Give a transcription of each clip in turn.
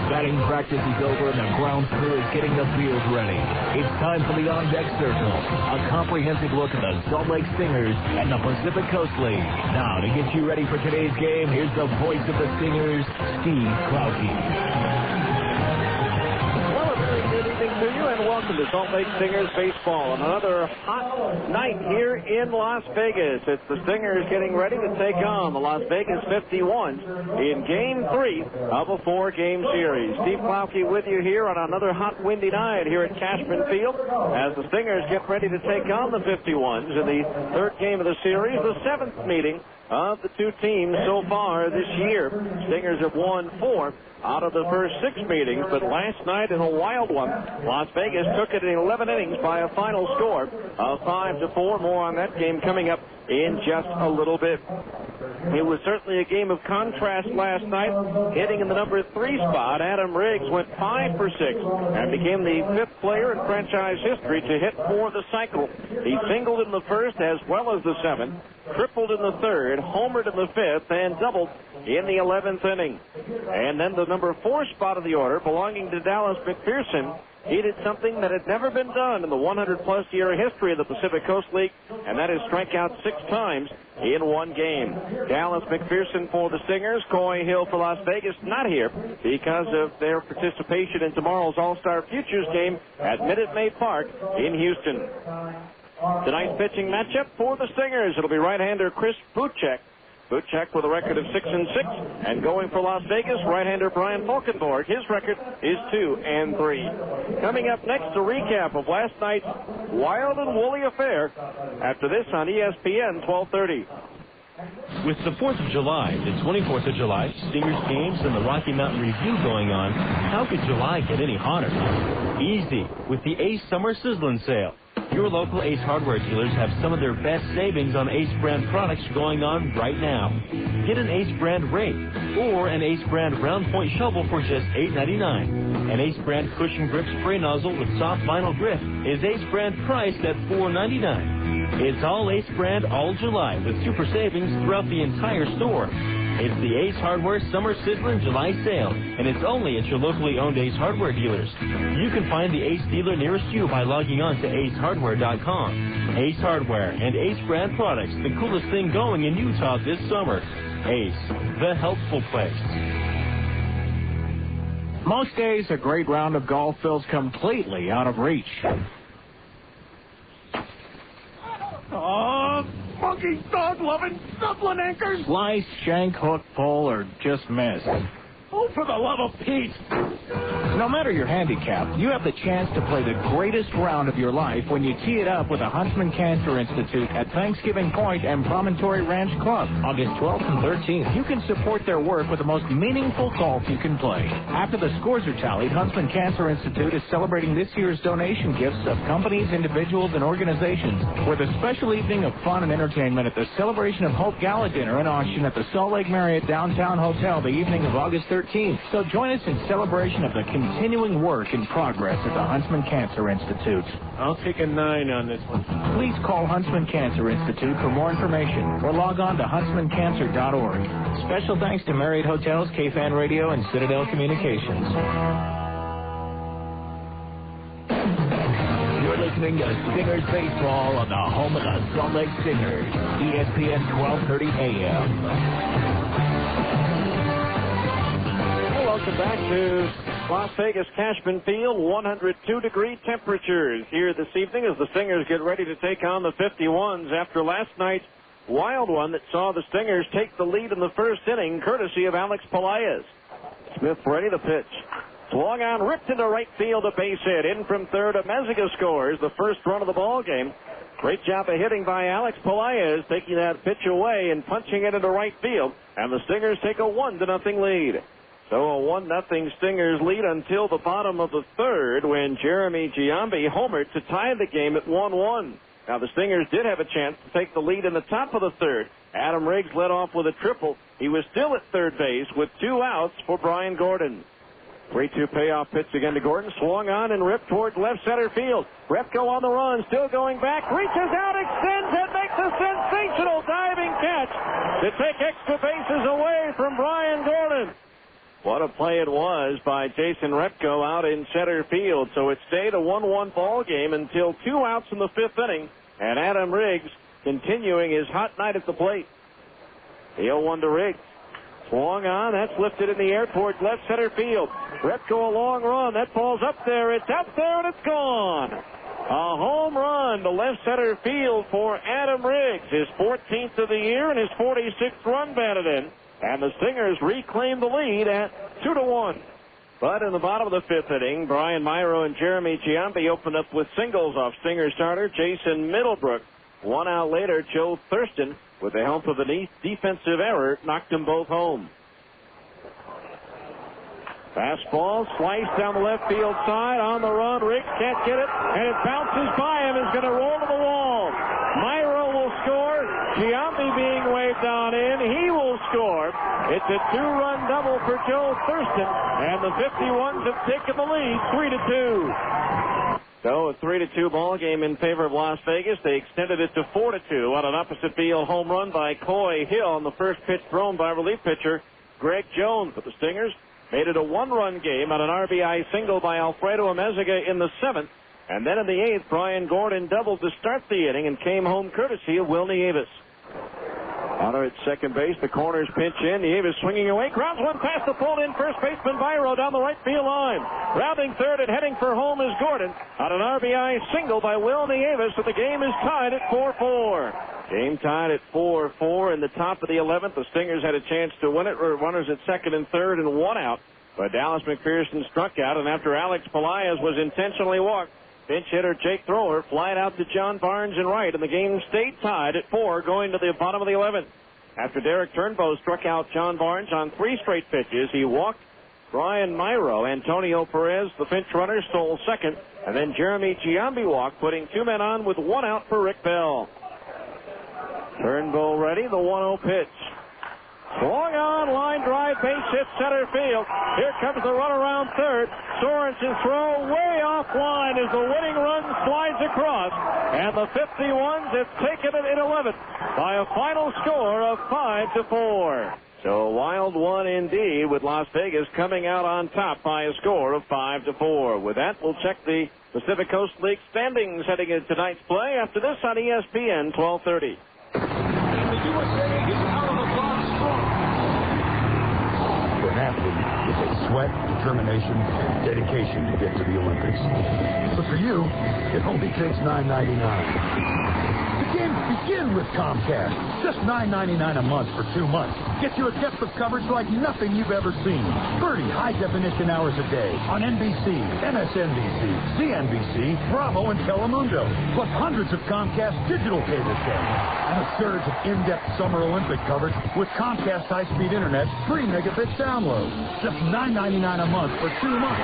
Batting practice is over and the ground crew is getting the field ready. It's time for the On-Deck Circle, a comprehensive look at the Salt Lake Stingers and the Pacific Coast League. Now, to get you ready for today's game, here's the voice of the Stingers, Steve Klauke. Good evening to you, and welcome to Salt Lake Stingers baseball on another hot night here in Las Vegas. It's the Stingers getting ready to take on the Las Vegas 51s in Game 3 of a 4-game series. Steve Klauke with you here on another hot, windy night here at Cashman Field as the Stingers get ready to take on the 51s in the third game of the series, the 7th meeting of the two teams so far this year. Stingers have won 4 out of the first 6 meetings, but last night in a wild one, Las Vegas took it in 11 innings by a final score of 5-4. More on that game coming up in just a little bit. It was certainly a game of contrast last night. Hitting in the number 3 spot, Adam Riggs went 5 for 6 and became the 5th player in franchise history to hit for the cycle. He singled in the first as well as the 7th, tripled in the 3rd, homered in the 5th, and doubled in the 11th inning. And then the number 4 spot of the order, belonging to Dallas McPherson, he did something that had never been done in the 100-plus year history of the Pacific Coast League, and that is strike out 6 times in one game. Dallas McPherson for the Stingers, Coy Hill for Las Vegas, not here because of their participation in tomorrow's All-Star Futures game at Minute Maid Park in Houston. Tonight's pitching matchup for the Stingers, it'll be right-hander Chris Buchek. Buchek with a record of 6-6, and going for Las Vegas, right-hander Brian Falkenborg. His record is 2-3. Coming up next, a recap of last night's wild and woolly affair. After this on ESPN 1230. With the 4th of July, the 24th of July, Stingers games, and the Rocky Mountain Review going on, how could July get any hotter? Easy, with the Ace Summer Sizzlin' Sale. Your local Ace Hardware dealers have some of their best savings on Ace brand products going on right now. Get an Ace brand rake or an Ace brand round point shovel for just $8.99. An Ace brand cushion grip spray nozzle with soft vinyl grip is Ace brand priced at $4.99. It's all Ace brand all July with super savings throughout the entire store. It's the Ace Hardware Summer Sizzlin' July Sale, and it's only at your locally owned Ace Hardware dealers. You can find the Ace dealer nearest you by logging on to acehardware.com. Ace Hardware and Ace brand products, the coolest thing going in Utah this summer. Ace, the helpful place. Most days, a great round of golf feels completely out of reach. Oh, funky dog-loving Dublin anchors. Slice, shank, hook, pull, or just miss. Oh, for the love of Pete. No matter your handicap, you have the chance to play the greatest round of your life when you tee it up with the Huntsman Cancer Institute at Thanksgiving Point and Promontory Ranch Club, August 12th and 13th. You can support their work with the most meaningful golf you can play. After the scores are tallied, Huntsman Cancer Institute is celebrating this year's donation gifts of companies, individuals, and organizations with a special evening of fun and entertainment at the Celebration of Hope Gala Dinner and Auction at the Salt Lake Marriott Downtown Hotel the evening of August 13th. So join us in celebration of the continuing work in progress at the Huntsman Cancer Institute. I'll take a 9 on this one. Please call Huntsman Cancer Institute for more information or log on to huntsmancancer.org. Special thanks to Marriott Hotels, KFan Radio, and Citadel Communications. You're listening to Stingers Baseball on the home of the Salt Lake Stingers, ESPN 1230 AM. Welcome back to Las Vegas Cashman Field. 102-degree temperatures here this evening as the Stingers get ready to take on the 51s after last night's wild one that saw the Stingers take the lead in the first inning, courtesy of Alex Pelaez. Smith ready to pitch. Swung on, ripped into right field, a base hit. In from third, Amezaga scores the first run of the ball game. Great job of hitting by Alex Pelaez, taking that pitch away and punching it into right field. And the Stingers take a 1-0 lead. So a 1-0 Stingers lead until the bottom of the third when Jeremy Giambi homered to tie the game at 1-1. Now the Stingers did have a chance to take the lead in the top of the third. Adam Riggs led off with a triple. He was still at third base with 2 outs for Brian Gordon. 3-2 payoff pitch again to Gordon. Swung on and ripped towards left center field. Repko on the run, still going back. Reaches out, extends, and makes a sensational diving catch to take extra bases away from Brian Gordon. What a play it was by Jason Repko out in center field. So it stayed a 1-1 ball game until 2 outs in the 5th inning. And Adam Riggs continuing his hot night at the plate. The 0-1 to Riggs. Swung on. That's lifted in the air towards left center field. Repko a long run. That ball's up there. It's out there and it's gone. A home run to left center field for Adam Riggs. His 14th of the year and his 46th run batted in. And the Stingers reclaim the lead at 2-1. But in the bottom of the 5th inning, Brian Myro and Jeremy Giambi opened up with singles off Stinger starter Jason Middlebrook. 1 out later, Joe Thurston, with the help of a defensive error, knocked them both home. Fastball sliced down the left field side. On the run, Riggs can't get it, and it bounces by him. It's going to roll to the wall. Myro will score. Giambi being waved on in. He will score. It's a 2-run double for Joe Thurston, and the 51s have taken the lead 3-2. So a 3-2 ball game in favor of Las Vegas. They extended it to 4-2 on an opposite field home run by Coy Hill on the first pitch thrown by relief pitcher Greg Jones. But the Stingers made it a 1-run game on an RBI single by Alfredo Amezaga in the 7th. And then in the 8th, Brian Gordon doubled to start the inning and came home courtesy of Will Nieves. Hunter at second base. The corners pinch in. Nieves swinging away. Grounds one past the pulled-in first baseman Myro down the right field line. Rounding third and heading for home is Gordon on an RBI single by Will Nieves. So the game is tied at 4-4. Game tied at 4-4 in the top of the 11th. The Stingers had a chance to win it. Runners at second and third and 1 out. But Dallas McPherson struck out, and after Alex Pelaez was intentionally walked, pinch hitter Jake Thrower flied out to John Barnes in right, and the game stayed tied at 4 going to the bottom of the 11th. After Derek Turnbow struck out John Barnes on 3 straight pitches, he walked Brian Myro. Antonio Perez, the pinch runner, stole second, and then Jeremy Giambi walked, putting 2 men on with 1 out for Rick Bell. Turnbow ready, the 1-0 pitch. Swung on, line drive, base hit center field. Here comes the run around third. Sorensen's throw way offline as the winning run slides across. And the 51s have taken it in 11th by a final score of 5-4. So a wild one indeed, with Las Vegas coming out on top by a score of 5-4. With that, we'll check the Pacific Coast League standings heading into tonight's play after this on ESPN 1230. Athlete, it takes sweat, determination, and dedication to get to the Olympics. But for you, it only takes $9.99. The games begin with Comcast. Just $9.99 a month for 2 months. Gets you a depth of coverage like nothing you've ever seen. 30 high-definition hours a day on NBC, MSNBC, CNBC, Bravo, and Telemundo. Plus hundreds of Comcast digital cable channels. And a surge of in-depth Summer Olympic coverage with Comcast high-speed internet, 3 megabit download. Just $9.99 a month for 2 months.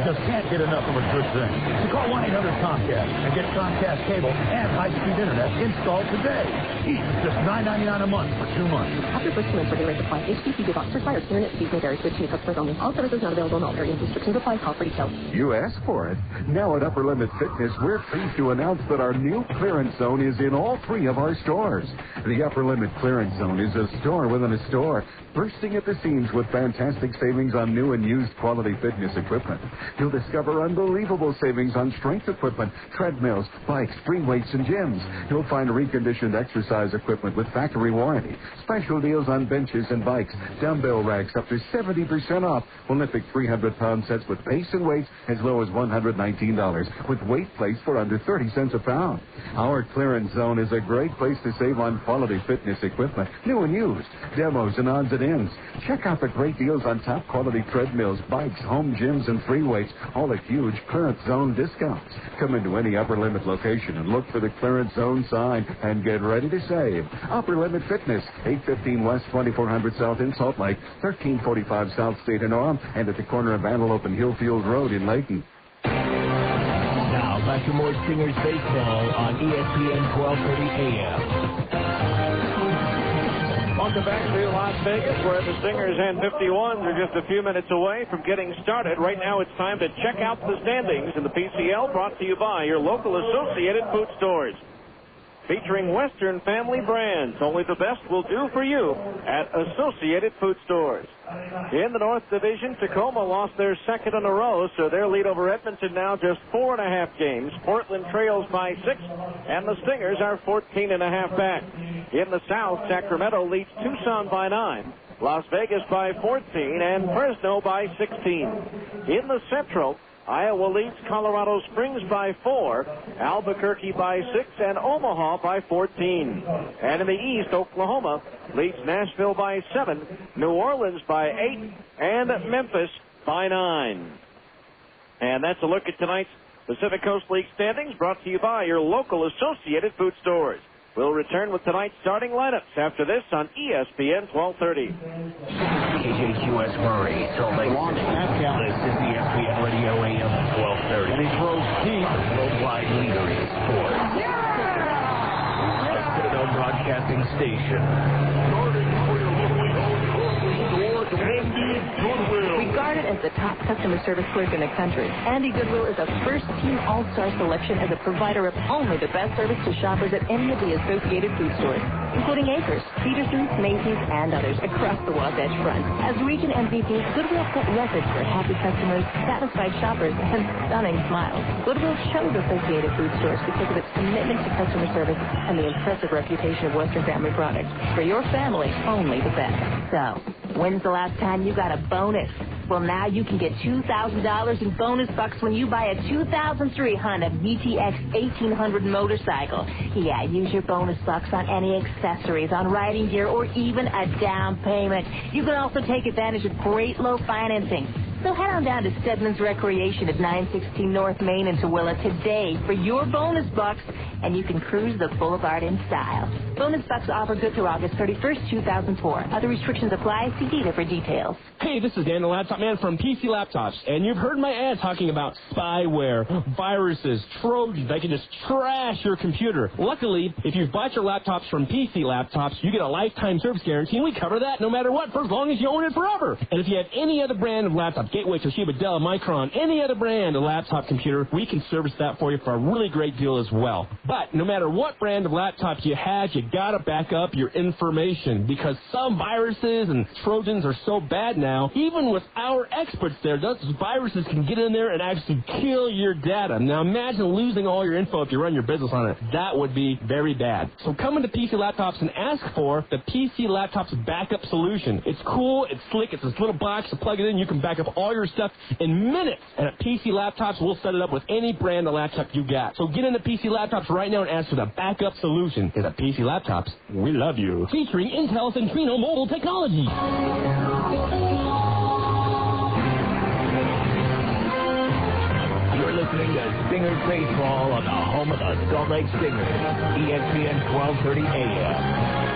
Just can't get enough of a good thing. So call 1-800-COMCAST and get Comcast cable and high-speed internet installed today. Each just $9.99 a month for 2 months. After first 2 months, regular rate apply. HTC Big Box required. Internet speeds may vary. Switch to new customers only. All services not available in all areas. Restrictions apply. Call for details. You asked for it. Now at Upper Limit Fitness, we're pleased to announce that our new clearance zone is in all 3 of our stores. The Upper Limit Clearance Zone is a store within a store, bursting at the seams with fantastic savings on new and used quality fitness equipment. You'll discover unbelievable savings on strength equipment, treadmills, bikes, free weights, and gyms. You'll find reconditioned exercise equipment with factory warranty, special deals on benches and bikes, dumbbell racks up to 70% off, Olympic 300-pound sets with base and weights as low as $119, with weight plates for under 30 cents a pound. Our clearance zone is a great place to save on quality fitness equipment, new and used, demos and odds and ends. Check out the great deals on top quality treadmills, bikes, home gyms, and free weights, all at huge clearance zone discounts. Come into any Upper Limit location and look for the clearance zone sign and get ready to save. Upper Limit Fitness, 815 West 2400 South in Salt Lake, 1345 South State in Orem, and at the corner of Antelope and Hillfield Road in Layton. Now back to more Stingers baseball on ESPN 1230 AM. Welcome back to Las Vegas, where the Stingers and 51s are just a few minutes away from getting started. Right now it's time to check out the standings in the PCL, brought to you by your local Associated Food Stores. featuring Western family brands. Only the best will do for you at Associated Food Stores. In the North Division, Tacoma lost their second in a row, so their lead over Edmonton now just 4.5 games. Portland trails by 6, and the Stingers are 14.5 back. In the South, Sacramento leads Tucson by 9, Las Vegas by 14, and Fresno by 16. In the Central, Iowa leads Colorado Springs by 4, Albuquerque by 6, and Omaha by 14. And in the East, Oklahoma leads Nashville by 7, New Orleans by 8, and Memphis by 9. And that's a look at tonight's Pacific Coast League standings, brought to you by your local Associated Food Stores. We'll return with tonight's starting lineups after this on ESPN 1230. KJQS Murray, Salt Lake City. This is ESPN Radio AM 1230. And he throws deep. The worldwide leader in sports. The Citadel Broadcasting Station. Regarded as the top customer service clerk in the country, Andy Goodwill is a first-team all-star selection as a provider of only the best service to shoppers at any of the Associated Food Stores, including Acres, Peterson's, Macy's, and others across the Wasatch Front. As region MVP, Goodwill set records for happy customers, satisfied shoppers, and stunning smiles. Goodwill chose Associated Food Stores because of its commitment to customer service and the impressive reputation of Western Family Products. For your family, only the best. So, when's the last time you got a bonus? Well, now you can get $2,000 in bonus bucks when you buy a 2003 Honda VTX 1800 motorcycle. Yeah, use your bonus bucks on any accessories, on riding gear, or even a down payment. You can also take advantage of great low financing. So head on down to Stedman's Recreation at 916 North Main in Tooele today for your bonus bucks, and you can cruise the boulevard in style. Bonus bucks offer good through August 31st, 2004. Other restrictions apply. See dealer for details. Hey, this is Dan, the Laptop Man from PC Laptops, and you've heard my ad talking about spyware, viruses, trojans that can just trash your computer. Luckily, if you've bought your laptops from PC Laptops, you get a lifetime service guarantee, and we cover that no matter what for as long as you own it forever. And if you have any other brand of laptop, Gateway, Toshiba, Dell, Micron, any other brand of laptop computer, we can service that for you for a really great deal as well. But no matter what brand of laptop you have, you gotta back up your information, because some viruses and trojans are so bad now, even with our experts there, those viruses can get in there and actually kill your data. Now imagine losing all your info if you run your business on it. That would be very bad. So come into PC Laptops and ask for the PC Laptops Backup Solution. It's cool, it's slick, it's this little box to plug it in. You can back up all your stuff in minutes. And at PC Laptops, we'll set it up with any brand of laptop you got. So get into PC Laptops right now and ask for the Backup Solution. Because at PC Laptops, we love you. Featuring Intel Centrino mobile technology. You're listening to Stingers Baseball on the home of the Salt Lake Stingers, ESPN 1230 AM.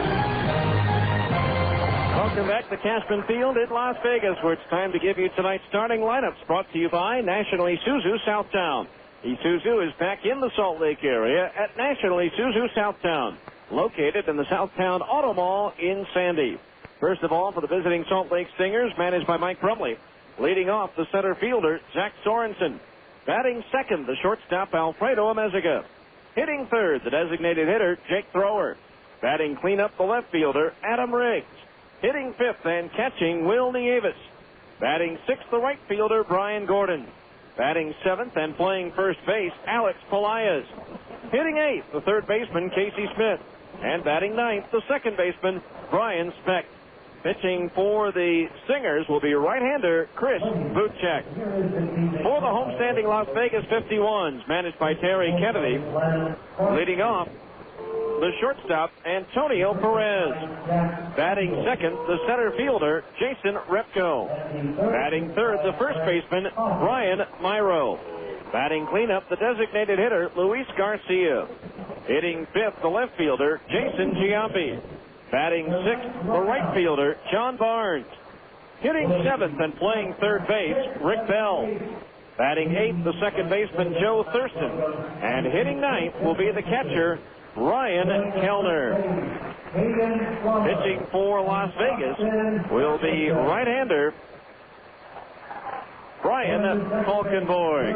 Welcome back to Caspen Field in Las Vegas, where it's time to give you tonight's starting lineups, brought to you by National Isuzu Southtown. Isuzu is back in the Salt Lake area at National Isuzu Southtown, located in the Southtown Auto Mall in Sandy. First of all, for the visiting Salt Lake Stingers, managed by Mike Brumley. Leading off, the center fielder, Zach Sorensen. Batting second, the shortstop, Alfredo Amezaga. Hitting third, the designated hitter, Jake Thrower. Batting cleanup, the left fielder, Adam Riggs. Hitting fifth and catching, Will Nieves. Batting sixth, the right fielder, Brian Gordon. Batting seventh and playing first base, Alex Pelaez. Hitting eighth, the third baseman, Casey Smith. And batting ninth, the second baseman, Brian Speck. Pitching for the Stingers will be right-hander Chris Butchek. For the homestanding Las Vegas 51s, managed by Terry Kennedy. Leading off, the shortstop, Antonio Perez. Batting second, the center fielder, Jason Repko. Batting third, the first baseman, Brian Myro. Batting cleanup, the designated hitter, Luis Garcia. Hitting fifth, the left fielder, Jason Giambi. Batting sixth, the right fielder, John Barnes. Hitting seventh and playing third base, Rick Bell. Batting eighth, the second baseman, Joe Thurston. And hitting ninth will be the catcher, Ryan Kellner. Pitching for Las Vegas will be right-hander Brian Falkenborg.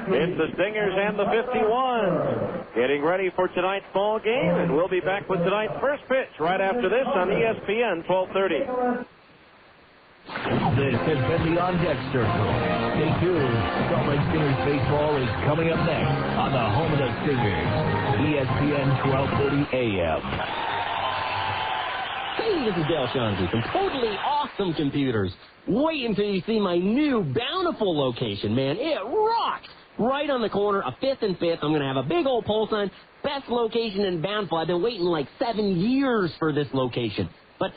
It's the Stingers and the 51s getting ready for tonight's ball game, and we'll be back with tonight's first pitch right after this on ESPN 1230. This has been the On Deck Circle. Stay tuned. Salt Lake Stingers baseball is coming up next on the home of the Stingers, ESPN 1230 AM. Hey, this is Dale Shaughnessy from Totally Awesome Computers. Wait until you see my new Bountiful location, man. It rocks! Right on the corner of 5th and 5th. I'm going to have a big old pole sign. Best location in Bountiful. I've been waiting like 7 years for this location. But,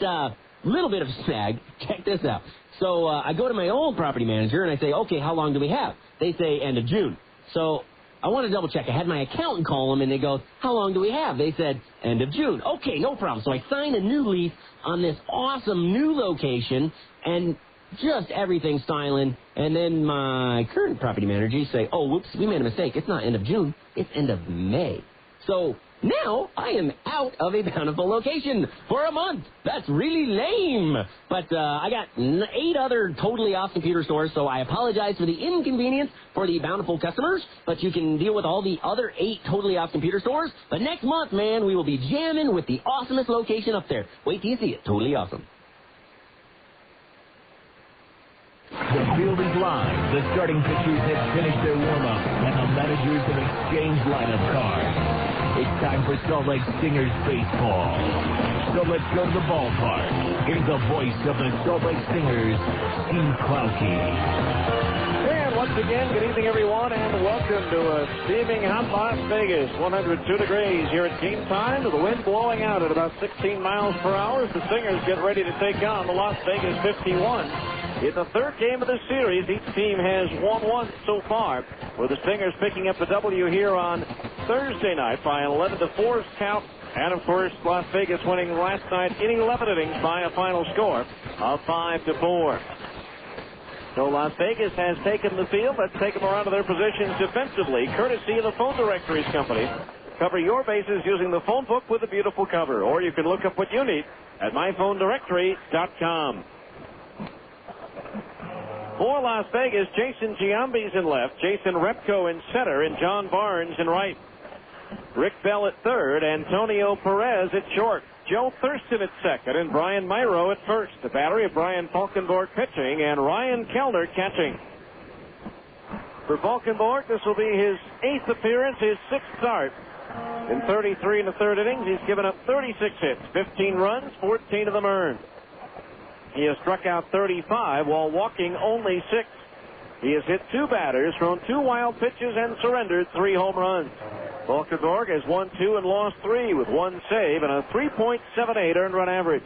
little bit of a snag. Check this out. So, I go to my old property manager and I say, okay, how long do we have? They say end of June. So, I want to double check. I had my accountant call them and they go, how long do we have? They said end of June. Okay, no problem. So I signed a new lease on this awesome new location and just everything styling. And then my current property manager say, oh, whoops, we made a mistake. It's not end of June. It's end of May. So now I am out of a Bountiful location for a month. That's really lame. But I got 8 other Totally Off Computer stores, so I apologize for the inconvenience for the Bountiful customers, but you can deal with all the other 8 Totally Off Computer stores. But next month, man, we will be jamming with the awesomest location up there. Wait till you see it. Totally awesome. The field is live. The starting pitchers have finished their warm-up, and the managers have exchanged lineup cards. It's time for Salt Lake Stingers baseball. So let's go to the ballpark. Here's the voice of the Salt Lake Stingers, Steve Klauke. And once again, good evening, everyone, and welcome to a steaming hot Las Vegas. 102 degrees here at game time, with the wind blowing out at about 16 miles per hour as the Stingers get ready to take on the Las Vegas 51. In the third game of the series, each team has won one so far, with the Stingers picking up the W here on Thursday night by an 11-4 count. And, of course, Las Vegas winning last night in 11 innings by a final score of 5-4. So Las Vegas has taken the field. Let's take them around to their positions defensively, courtesy of the Phone Directories Company. Cover your bases using the phone book with a beautiful cover, or you can look up what you need at myphonedirectory.com. For Las Vegas, Jason Giambi's in left, Jason Repko in center, and John Barnes in right. Rick Bell at third, Antonio Perez at short, Joe Thurston at second, and Brian Myro at first. The battery of Brian Falkenborg pitching and Ryan Kellner catching. For Falkenborg, this will be his 8th appearance, his 6th start. In 33 1/3 innings, he's given up 36 hits, 15 runs, 14 of them earned. He has struck out 35 while walking only 6. He has hit 2 batters, thrown 2 wild pitches, and surrendered 3 home runs. Falkenborg has won 2 and lost 3 with 1 save and a 3.78 earned run average.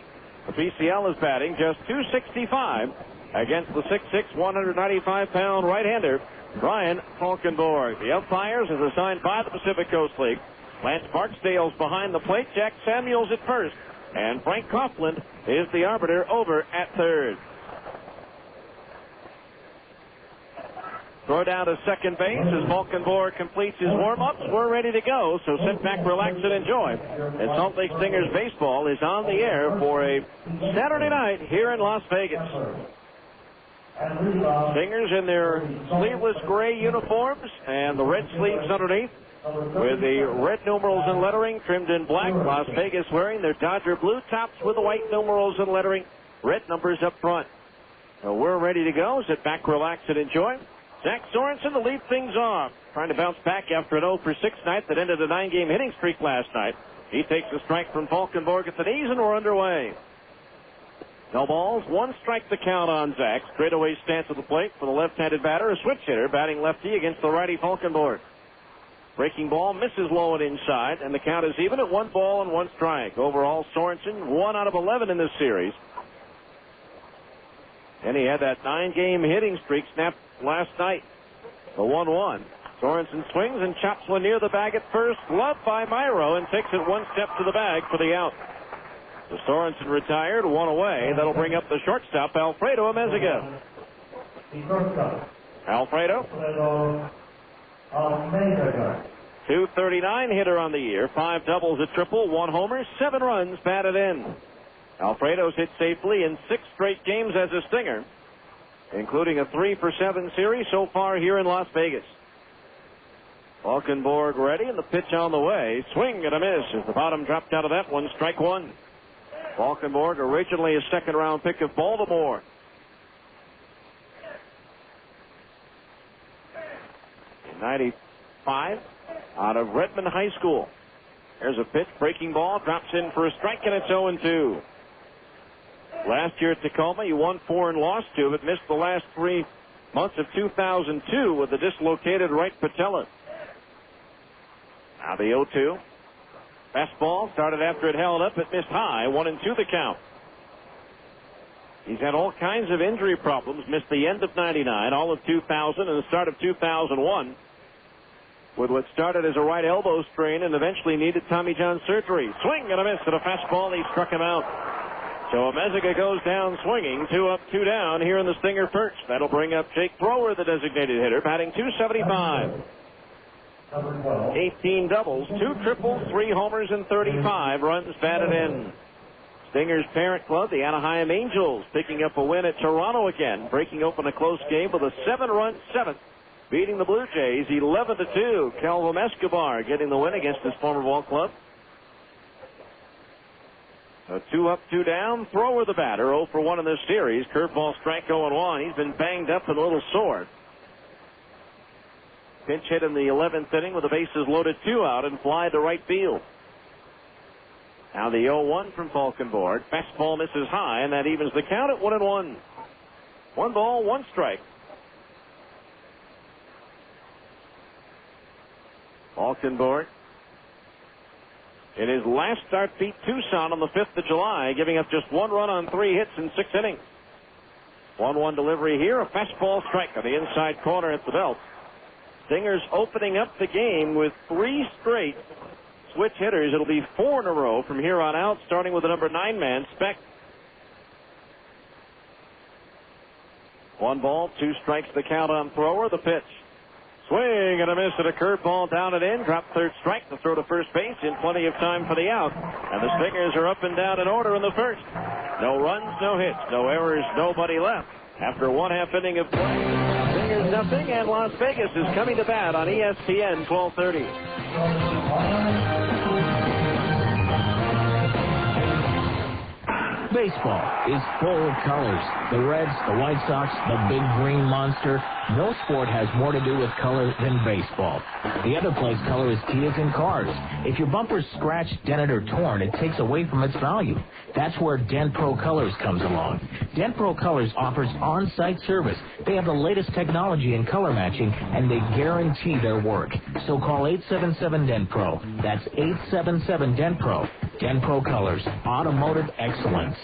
The PCL is batting just .265 against the 6'6", 195-pound right-hander, Brian Falkenborg. The umpires is assigned by the Pacific Coast League. Lance Barksdale's behind the plate, Jack Samuels at first, and Frank Coughlin is the arbiter over at third. Throw down to second base as Falkenborg completes his warm-ups. We're ready to go, so sit back, relax, and enjoy. And Salt Lake Stingers baseball is on the air for a Saturday night here in Las Vegas. Stingers in their sleeveless gray uniforms and the red sleeves underneath, with the red numerals and lettering trimmed in black. Las Vegas wearing their Dodger blue tops with the white numerals and lettering, red numbers up front. So we're ready to go. Sit back, relax, and enjoy. Zach Sorensen to lead things off, trying to bounce back after an 0-for-6 night that ended a 9-game hitting streak last night. He takes a strike from Falkenborg at the knees, and we're underway. No balls, 1 strike to count on Zach. Straightaway stance at the plate for the left-handed batter, a switch hitter, batting lefty against the righty Falkenborg. Breaking ball misses low and inside, and the count is even at 1 ball and 1 strike. Overall, Sorensen 1 out of 11 in this series. And he had that 9-game hitting streak snapped last night. The 1-1. Sorensen swings and chops one near the bag at first. Gloved by Myro and takes it 1 step to the bag for the out. So Sorensen retired, 1 away. That'll bring up the shortstop, Alfredo Amezaga. Alfredo. 239 hitter on the year, 5 doubles, a triple, 1 homer, 7 runs batted in. Alfredo's hit safely in 6 straight games as a Stinger. including a 3-for-7 series so far here in Las Vegas. Valkenborg ready, and the pitch on the way. Swing and a miss as the bottom dropped out of that one. Strike one. Valkenborg, originally a second-round pick of Baltimore. In 95, out of Redmond High School. There's a pitch, breaking ball, drops in for a strike, and it's 0-2. Last year at Tacoma, you won 4 and lost 2, but missed the last 3 months of 2002 with a dislocated right patella. Now the 0-2. Fastball started after it held up. It missed high. 1-2 the count. He's had all kinds of injury problems. Missed the end of 99, all of 2000, and the start of 2001. With what started as a right elbow strain and eventually needed Tommy John surgery. Swing and a miss at a fastball. He struck him out. So Amezaga goes down swinging. 2 up, 2 down here in the Stinger first. That'll bring up Jake Thrower, the designated hitter, batting .275. 18 doubles, 2 triples, 3 homers, and 35 runs batted in. Stingers' parent club, the Anaheim Angels, picking up a win at Toronto again, breaking open a close game with a 7-run 7th, beating the Blue Jays 11-2. Calvin Escobar getting the win against his former ball club. So 2 up, 2 down. Thrower the batter, 0 for 1 in this series. Curveball strike 0-1. He's been banged up and a little sore. Pinch hit in the 11th inning with the bases loaded, 2 out, and fly to right field. Now the 0-1 from Valkenborg. Fastball misses high, and that evens the count at 1-1. 1 ball, 1 strike. Valkenborg, in his last start, beat Tucson on the 5th of July, giving up just 1 run on 3 hits in 6 innings. 1-1 delivery here, a fastball strike on the inside corner at the belt. Stingers opening up the game with 3 straight switch hitters. It'll be 4 in a row from here on out, starting with the number 9 man, Speck. 1 ball, 2 strikes the count on Thrower. The pitch. Swing and a miss at a curveball down and in. Drop third strike to throw to first base in plenty of time for the out. And the Stingers are up and down in order in the first. No runs, no hits, no errors, nobody left. After 1/2 inning of play. Stingers nothing, and Las Vegas is coming to bat on ESPN 1230. Baseball is full of colors. The Reds, the White Sox, the big green monster. No sport has more to do with color than baseball. The other place color is key is in cars. If your bumper's scratched, dented, or torn, it takes away from its value. That's where Dent Pro Colors comes along. Dent Pro Colors offers on-site service. They have the latest technology in color matching, and they guarantee their work. So call 877-DENT-PRO. That's 877-DENT-PRO. Dent Pro Colors, automotive excellence.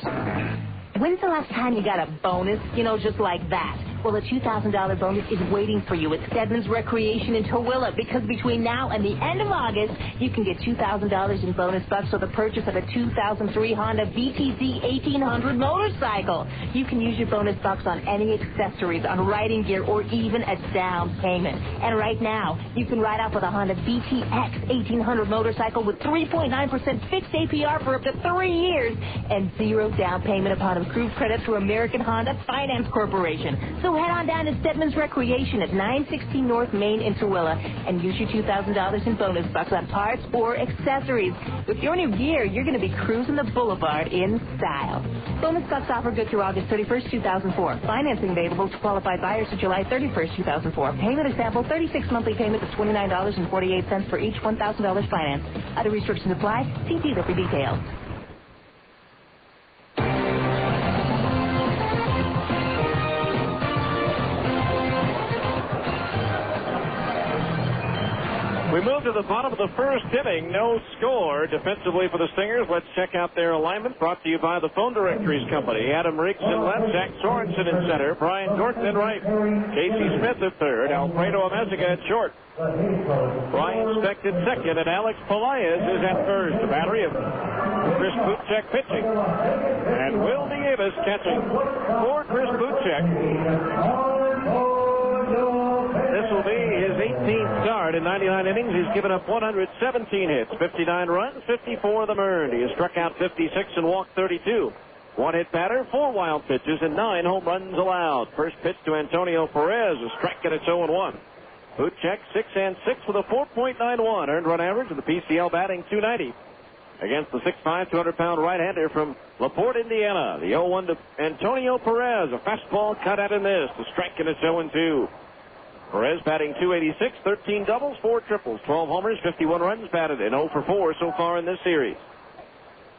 When's the last time you got a bonus, just like that? Well, a $2,000 bonus is waiting for you at Stedman's Recreation in Tooele, because between now and the end of August, you can get $2,000 in bonus bucks for the purchase of a 2003 Honda VTZ 1800 motorcycle. You can use your bonus bucks on any accessories, on riding gear, or even a down payment. And right now, you can ride off with a Honda VTX 1800 motorcycle with 3.9% fixed APR for up to 3 years and 0 down payment upon approved credit through American Honda Finance Corporation. So head on down to Stedman's Recreation at 916 North Main in Tooele and use your $2,000 in bonus bucks on parts or accessories. With your new gear, you're going to be cruising the boulevard in style. Bonus bucks offer good through August 31st, 2004. Financing available to qualified buyers to July 31st, 2004. Payment example, 36 monthly payments of $29.48 for each $1,000 finance. Other restrictions apply. See dealer for details. We move to the bottom of the first inning. No score defensively for the Stingers. Let's check out their alignment. Brought to you by the Phone Directories Company. Adam Riggs in left, Zach Sorensen in center, Brian Dorton in right, Casey Smith at third, Alfredo Amezaga at short, Brian Speck at second, and Alex Pelaez is at first. The battery of Chris Butchek pitching, and Will Davis catching for Chris Butchek. This will be his 18th start in 99 innings. He's given up 117 hits, 59 runs, 54 of them earned. He has struck out 56 and walked 32. One-hit batter, 4 wild pitches, and 9 home runs allowed. First pitch to Antonio Perez, a strike, and it's 0-1. Buchek 6-6 with a 4.91 earned run average, and the PCL batting .290 against the 6'5", 200-pound right-hander from LaPorte, Indiana. The 0-1 to Antonio Perez, a fastball cut out and missed, a strike, and it's 0-2. Perez batting .286, 13 doubles, 4 triples, 12 homers, 51 runs batted, and 0 for 4 so far in this series.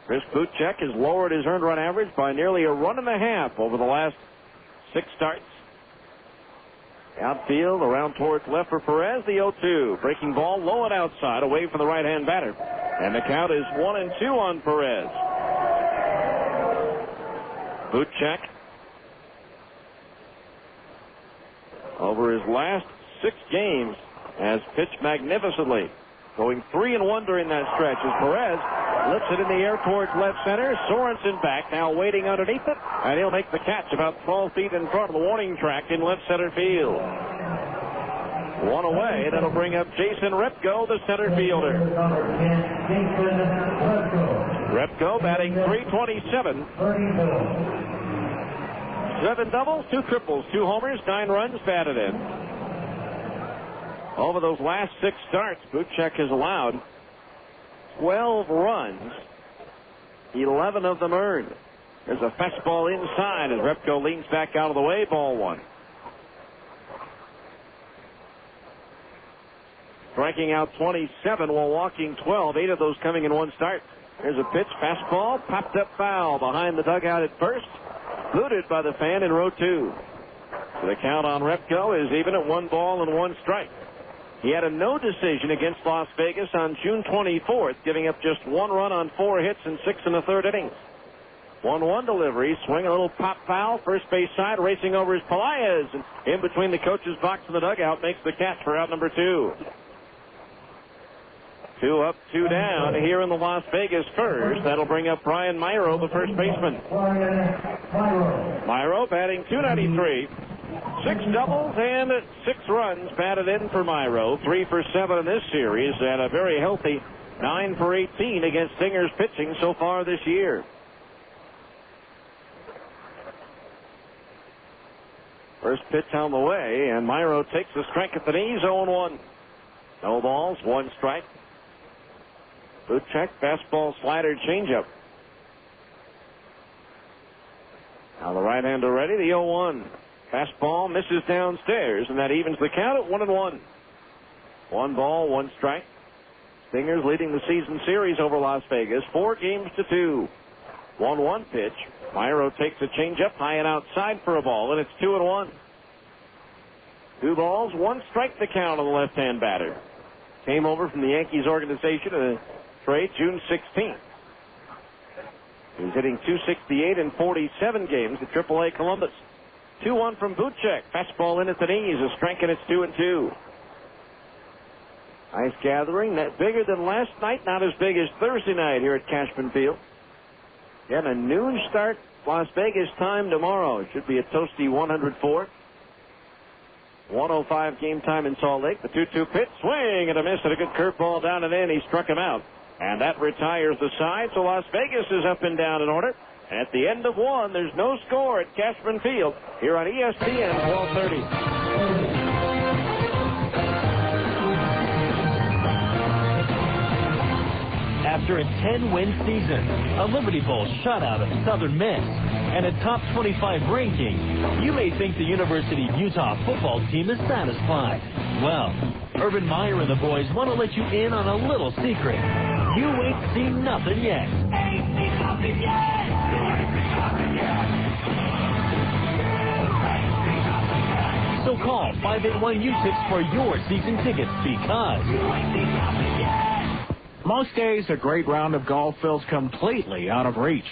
Chris Buchek has lowered his earned run average by nearly a run and a half over the last 6 starts. Outfield around towards left for Perez, the 0-2. Breaking ball low and outside, away from the right-hand batter. And the count is 1-2 on Perez. Buchek, over his last 6 games, has pitched magnificently, going 3-1 during that stretch as Perez lifts it in the air towards left center. Sorensen back, now waiting underneath it, and he'll make the catch about 12 feet in front of the warning track in left center field. One away, that'll bring up Jason Repko, the center fielder. Repko batting .327. 7 doubles, 2 triples, 2 homers, 9 runs batted in. Over those last 6 starts, Buchek has allowed 12 runs, 11 of them earned. There's a fastball inside as Repko leans back out of the way, ball 1. Striking out 27 while walking 12, 8 of those coming in one start. There's a pitch, fastball, popped up foul behind the dugout at first, booted by the fan in row 2. So the count on Repko is even at 1 ball and 1 strike. He had a no decision against Las Vegas on June 24th, giving up just 1 run on 4 hits and 6 in the 3rd innings. 1-1 delivery, swing, a little pop foul, first base side, racing over his Pelaez, and in between the coach's box and the dugout, makes the catch for out number 2. 2 up, 2 down here in the Las Vegas first. That'll bring up Brian Myro, the first baseman. Myro batting .293. 6 doubles and 6 runs batted in for Myro. 3 for 7 in this series, and a very healthy 9 for 18 against Stingers pitching so far this year. First pitch on the way, and Myro takes the strike at the knees, 0-1. No balls, 1 strike. Buchek, fastball, slider, changeup. Now the right-hander ready, the 0-1. Fastball misses downstairs, and that evens the count at 1-1. 1 ball, 1 strike. Stingers leading the season series over Las Vegas, 4-2. 1-1 pitch. Myro takes a changeup high and outside for a ball, and it's 2-1. 2 balls, 1 strike the count on the left-hand batter. Came over from the Yankees organization in a trade June 16th. He's hitting .268 in 47 games at AAA Columbus. 2-1 from Buchek. Fastball in at the knees, a strike, and it's 2-2. Nice gathering. That bigger than last night, not as big as Thursday night here at Cashman Field. Again, a noon start Las Vegas time tomorrow. It should be a toasty 104. 105 game time in Salt Lake. The 2-2 pitch, swing and a miss, and a good curveball down and in. He struck him out. And that retires the side, so Las Vegas is up and down in order. At the end of 1, there's no score at Cashman Field here on ESPN 1230. After a 10-win season, a Liberty Bowl shutout of Southern Miss, and a top 25 ranking, you may think the University of Utah football team is satisfied. Well, Urban Meyer and the boys want to let you in on a little secret. You ain't seen nothing yet. Ain't seen nothing yet. So call 581-UTIPS for your season tickets because you ain't seen nothing yet. Most days, a great round of golf feels completely out of reach.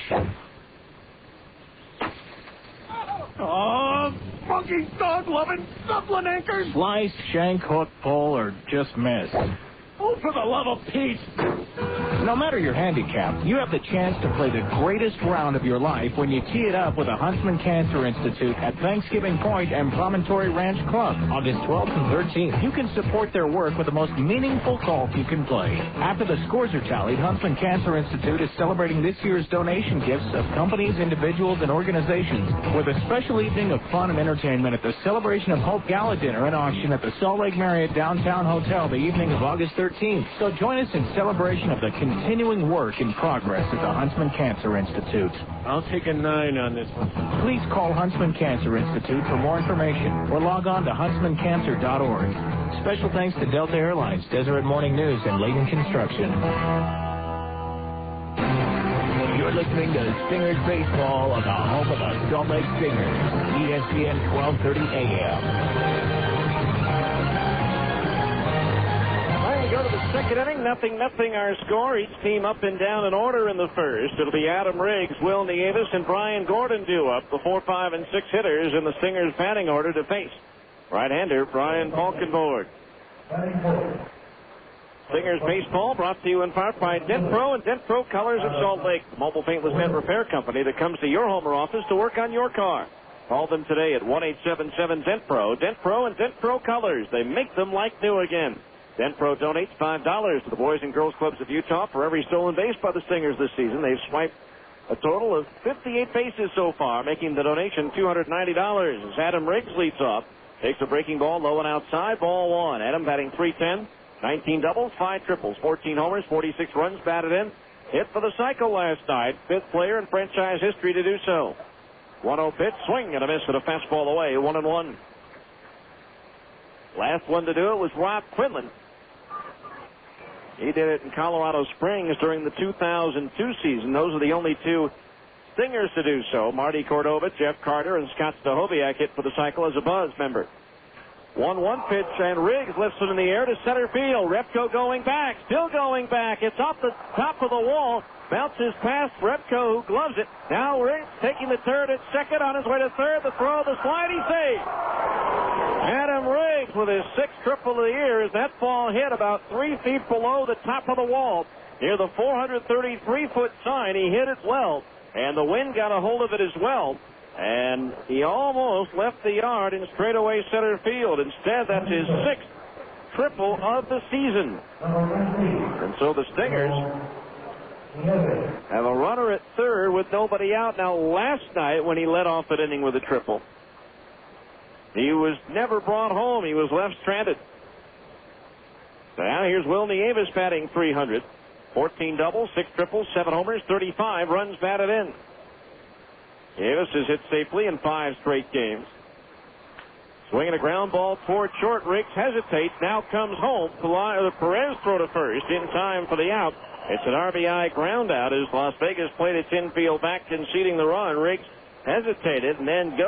Oh, funky dog-loving Dublin anchors. Slice, shank, hook, pull, or just miss. Oh, for the love of Pete. No matter your handicap, you have the chance to play the greatest round of your life when you tee it up with the Huntsman Cancer Institute at Thanksgiving Point and Promontory Ranch Club, August 12th and 13th. You can support their work with the most meaningful golf you can play. After the scores are tallied, Huntsman Cancer Institute is celebrating this year's donation gifts of companies, individuals, and organizations with a special evening of fun and entertainment at the Celebration of Hope Gala Dinner and Auction at the Salt Lake Marriott Downtown Hotel the evening of August 13th. So join us in celebration of the continuing work in progress at the Huntsman Cancer Institute. I'll take a 9 on this one. Please call Huntsman Cancer Institute for more information or log on to huntsmancancer.org. Special thanks to Delta Airlines, Deseret Morning News, and Layton Construction. You're listening to Stingers Baseball on the home of the Salt Lake Stingers, ESPN 1230 AM. Go to the second inning, 0-0 our score. Each team up and down in order in the first. It'll be Adam Riggs, Will Nieves, and Brian Gordon due up, the 4, 5, and 6 hitters in the Stingers batting order to face right-hander Brian Falkenborg. Stingers Baseball brought to you in part by Dentpro and Dentpro Colors of Salt Lake, the mobile paintless dent repair company that comes to your home or office to work on your car. Call them today at 1-877-DENTPRO. Dentpro and Dentpro Colors. They make them like new again. Dentpro donates $5 to the Boys and Girls Clubs of Utah for every stolen base by the Stingers this season. They've swiped a total of 58 bases so far, making the donation $290. As Adam Riggs leads off, takes a breaking ball low and outside, ball one. Adam batting .310, 19 doubles, 5 triples, 14 homers, 46 runs batted in. Hit for the cycle last night, 5th player in franchise history to do so. 1-0 pitch, swing and a miss with a fastball away, 1-1. Last one to do it was Rob Quinlan. He did it in Colorado Springs during the 2002 season. Those are the only two Stingers to do so. Marty Cordova, Jeff Carter, and Scott Stahoviak hit for the cycle as a Buzz member. 1-1 pitch, and Riggs lifts it in the air to center field. Repko going back, still going back. It's off the top of the wall. Bounces past Repko, who gloves it. Now Riggs taking the turn at second, on his way to third. The throw, the slide, he saves. Adam Riggs with his 6th triple of the year as that ball hit about 3 feet below the top of the wall. Near the 433-foot sign, he hit it well, and the wind got a hold of it as well. And he almost left the yard in straightaway center field. Instead, that's his 6th triple of the season. And so the Stingers have a runner at third with nobody out. Now, last night when he led off that inning with a triple, he was never brought home. He was left stranded. So now here's Will Nieves batting .300. 14 doubles, 6 triples, 7 homers, 35 runs batted in. Nieves has hit safely in 5 straight games. Swinging a ground ball toward short. Riggs hesitates. Now comes home. Perez throw to first in time for the out. It's an RBI ground out as Las Vegas played its infield back, conceding the run. Riggs hesitated and then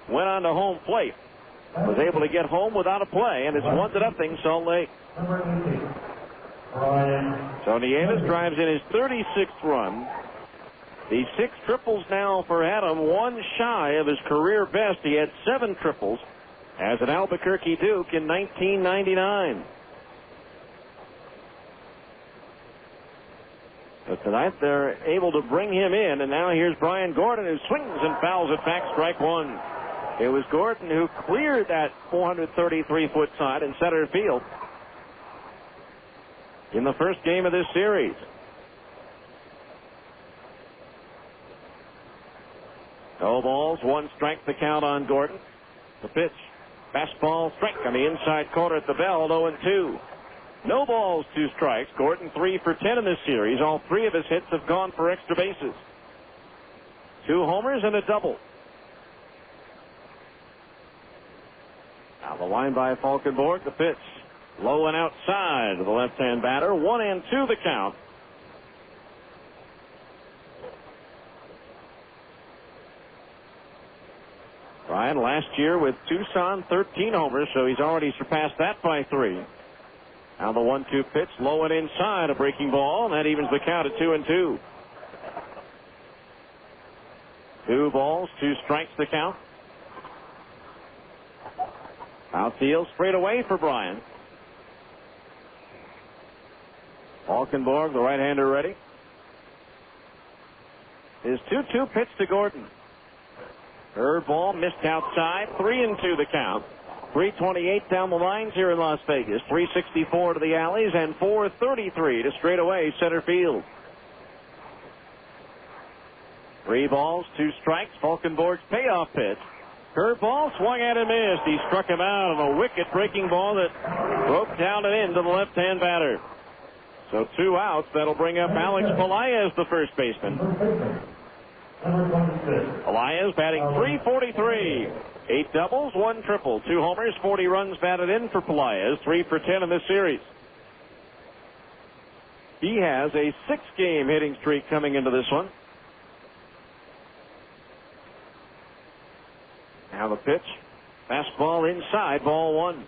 went on to home plate. Was able to get home without a play, and it's 1-0 Salt Lake. So Nieves drives in his 36th run. The 6 triples now for Adam, 1 shy of his career best. He had 7 triples as an Albuquerque Duke in 1999. But tonight they're able to bring him in, and now here's Brian Gordon, who swings and fouls it back, strike one. It was Gordon who cleared that 433-foot side in center field in the first game of this series. No balls, 1 strike the count on Gordon. The pitch, fastball, strike on the inside corner at the bell, 0-2. No balls, 2 strikes. Gordon 3 for 10 in this series. All 3 of his hits have gone for extra bases. 2 homers and a double. Now the line by Falkenborg. The pitch low and outside to the left-hand batter. 1-2 the count. Ryan last year with Tucson 13 homers, so he's already surpassed that by 3. Now the 1-2 pitch, low and inside, a breaking ball, and that evens the count at 2-2. 2 balls, 2 strikes the count. Outfield straight away for Brian. Falkenborg, the right-hander, ready. His 2-2 pitch to Gordon. Curveball missed outside. 3-2 the count. 328 down the lines here in Las Vegas. 364 to the alleys and 433 to straightaway center field. 3 balls, 2 strikes. Falkenborg's payoff pitch. Curveball swung at and missed. He struck him out on a wicked breaking ball that broke down and into the left-hand batter. So 2 outs. That'll bring up Alex Pelaez, the first baseman. Pelaez batting .343. 8 doubles, 1 triple, 2 homers, 40 runs batted in for Pelaez. 3 for 10 in this series. He has a 6-game hitting streak coming into this one. Now the pitch. Fastball inside, ball 1.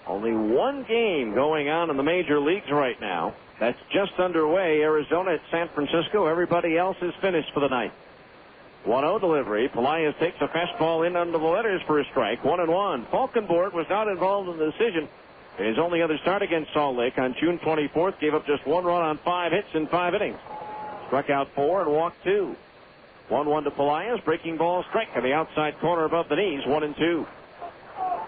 Only 1 game going on in the major leagues right now. That's just underway. Arizona at San Francisco. Everybody else is finished for the night. 1-0 delivery. Pelaez takes a fastball in under the letters for a strike. 1-1. Falkenborg was not involved in the decision. His only other start against Salt Lake on June 24th gave up just 1 run on 5 hits in 5 innings. Struck out 4 and walked 2. 1-1 to Pelaez. Breaking ball strike on the outside corner above the knees. 1-2.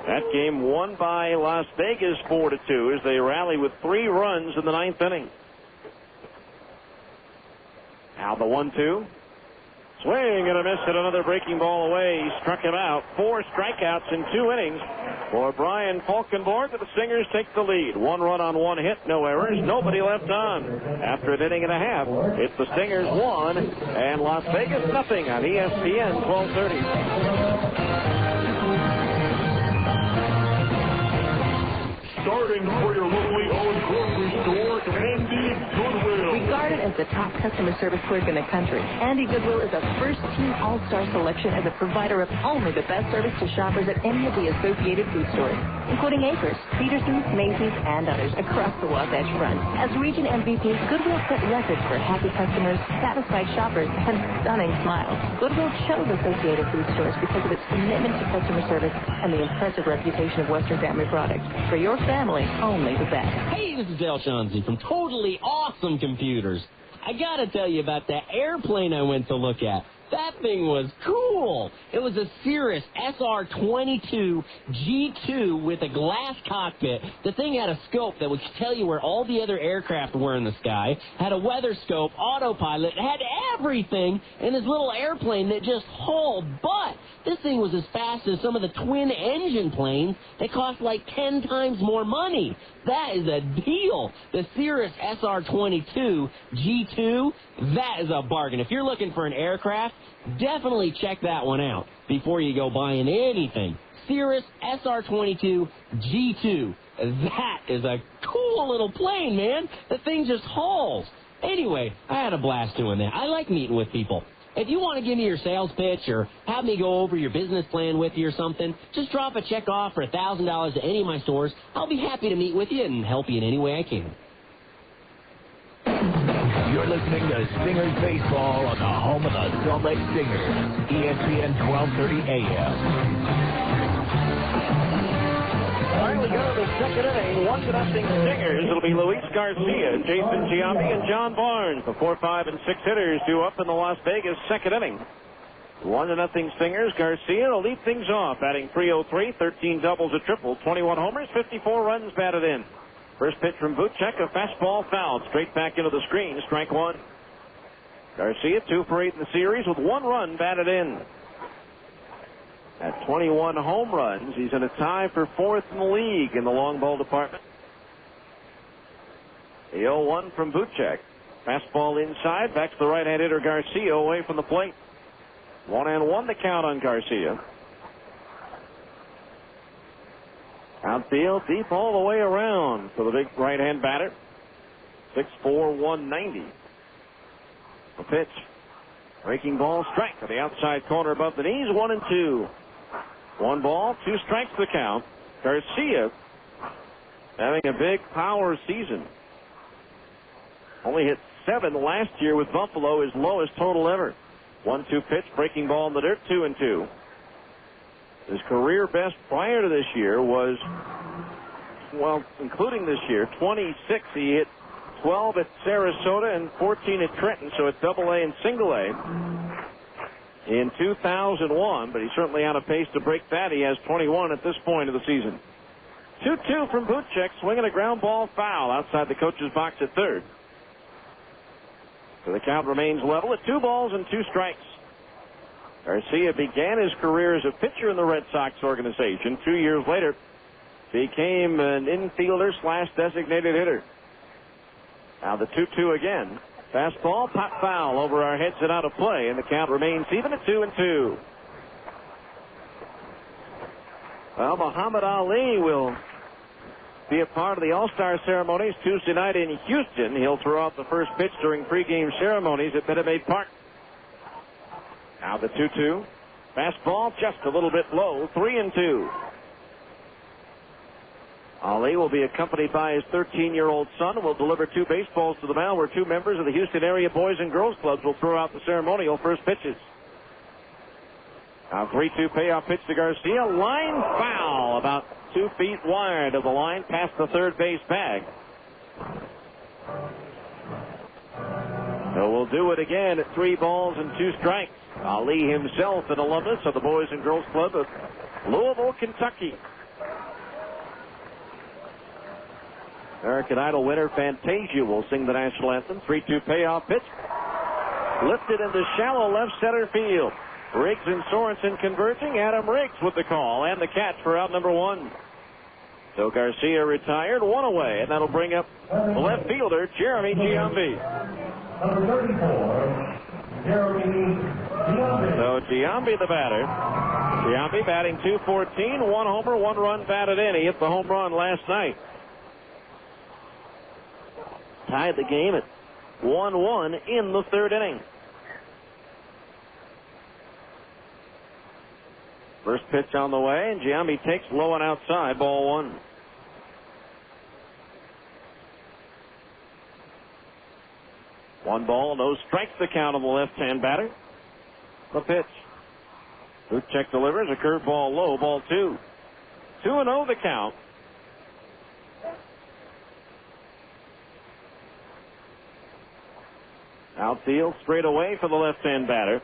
That game won by Las Vegas 4-2 as they rally with 3 runs in the 9th inning. Now the 1-2. Swing and a miss at another breaking ball away. He struck him out. 4 strikeouts in 2 innings for Brian Falkenborg. The Stingers take the lead. 1 run on 1 hit, no errors, nobody left on. After an inning and a half, it's the Stingers 1 and Las Vegas nothing on ESPN 1230. Starting for your locally owned grocery store, Andy Goodwill. Regarded as the top customer service clerk in the country, Andy Goodwill is a first-team all-star selection as a provider of only the best service to shoppers at any of the associated food stores, including Acres, Peterson's, Macy's, and others across the Wasatch Front. As region MVP, Goodwill set records for happy customers, satisfied shoppers, and stunning smiles. Goodwill chose Associated Food Stores because of its commitment to customer service and the impressive reputation of Western Family Products. For your family, only the best. Hey, this is Dale Shaughnessy from Totally Awesome Computers. I gotta tell you about that airplane I went to look at. That thing was cool. It was a Cirrus SR-22 G2 with a glass cockpit. The thing had a scope that would tell you where all the other aircraft were in the sky, had a weather scope, autopilot, it had everything in this little airplane that just hauled butt. This thing was as fast as some of the twin-engine planes that cost like 10 times more money. That is a deal. The Cirrus SR-22 G2, that is a bargain. If you're looking for an aircraft, definitely check that one out before you go buying anything. Cirrus SR-22 G2. That is a cool little plane, man. The thing just hauls. Anyway, I had a blast doing that. I like meeting with people. If you want to give me your sales pitch or have me go over your business plan with you or something, just drop a check off for $1,000 to any of my stores. I'll be happy to meet with you and help you in any way I can. You're listening to Stingers Baseball on the home of the Salt Lake Stingers, ESPN 1230 AM. All right, we go to the second inning. 1-0 Stingers. It'll be Luis Garcia, Jason Giambi, and John Barnes. The 4, 5, and 6 hitters due up in the Las Vegas second inning. 1-0 Stingers. Garcia will lead things off, batting .303, 13 doubles, a triple, 21 homers, 54 runs batted in. First pitch from Vucek, a fastball fouled straight back into the screen. Strike 1. Garcia 2 for 8 in the series with 1 run batted in. At 21 home runs, he's in a tie for 4th in the league in the long ball department. The 0-1 from Vucek. Fastball inside, back to the right-hand hitter Garcia away from the plate. 1-1 the count on Garcia. Outfield deep all the way around for the big right-hand batter. 6'4", 190. The pitch. Breaking ball strike to the outside corner above the knees. 1-2. 1 ball, 2 strikes the count. Garcia having a big power season. Only hit 7 last year with Buffalo, his lowest total ever. 1-2 pitch, breaking ball in the dirt, 2-2. His career best prior to this year was, well, including this year, 26. He hit 12 at Sarasota and 14 at Trenton, so at Double-A and Single-A in 2001, but he's certainly on a pace to break that. He has 21 at this point of the season. 2-2 from Buchek, swinging a ground ball foul outside the coach's box at third. So the count remains level at 2 balls and 2 strikes. Garcia began his career as a pitcher in the Red Sox organization. 2 years later, became an infielder / designated hitter. Now the 2-2 again. Fastball, pop foul over our heads and out of play, and the count remains even at 2-2. Well, Muhammad Ali will be a part of the All-Star ceremonies Tuesday night in Houston. He'll throw out the first pitch during pregame ceremonies at Minute Maid Park. Now the 2-2. Fastball just a little bit low, 3-2. Ali will be accompanied by his 13-year-old son and will deliver 2 baseballs to the mound where 2 members of the Houston area Boys and Girls Clubs will throw out the ceremonial first pitches. Now 3-2 payoff pitch to Garcia. Line foul about 2 feet wide of the line past the third base bag. So we'll do it again at 3 balls and 2 strikes. Ali himself an alumnus of the Boys and Girls Club of Louisville, Kentucky. American Idol winner Fantasia will sing the national anthem. 3-2 payoff pitch. Lifted into shallow left center field. Riggs and Sorensen converging. Adam Riggs with the call and the catch for out number 1. So Garcia retired, 1 away, and that'll bring up the left fielder, Jeremy Giambi. Number 34, Jeremy Giambi. So Giambi the batter. Giambi batting .214, 1 homer, 1 run batted in. He hit the home run last night. Tied the game at 1-1 in the 3rd inning. First pitch on the way, and Giambi takes low and outside, ball 1. One ball, no strikes, the count on the left-hand batter. The pitch. Buchek delivers a curveball low, ball 2. 2-0 the count. Outfield straight away for the left-hand batter.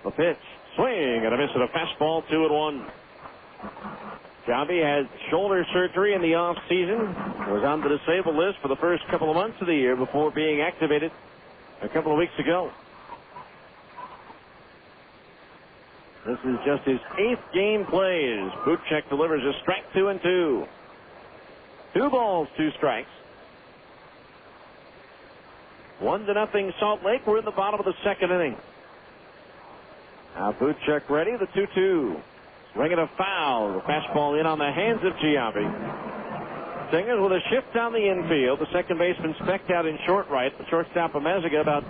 The pitch. Swing and a miss at a fastball, 2-1. Giambi had shoulder surgery in the off-season. Was on the disabled list for the first couple of months of the year before being activated a couple of weeks ago. This is just his 8th game played as Buchek delivers a strike, 2-2. 2 balls, 2 strikes. 1-0 Salt Lake. We're in the bottom of the 2nd inning. Now Buchek ready, the 2-2. Swinging a foul. The fastball in on the hands of Giambi. Singers with a shift down the infield. The second baseman specked out in short right. The shortstop Amezaga about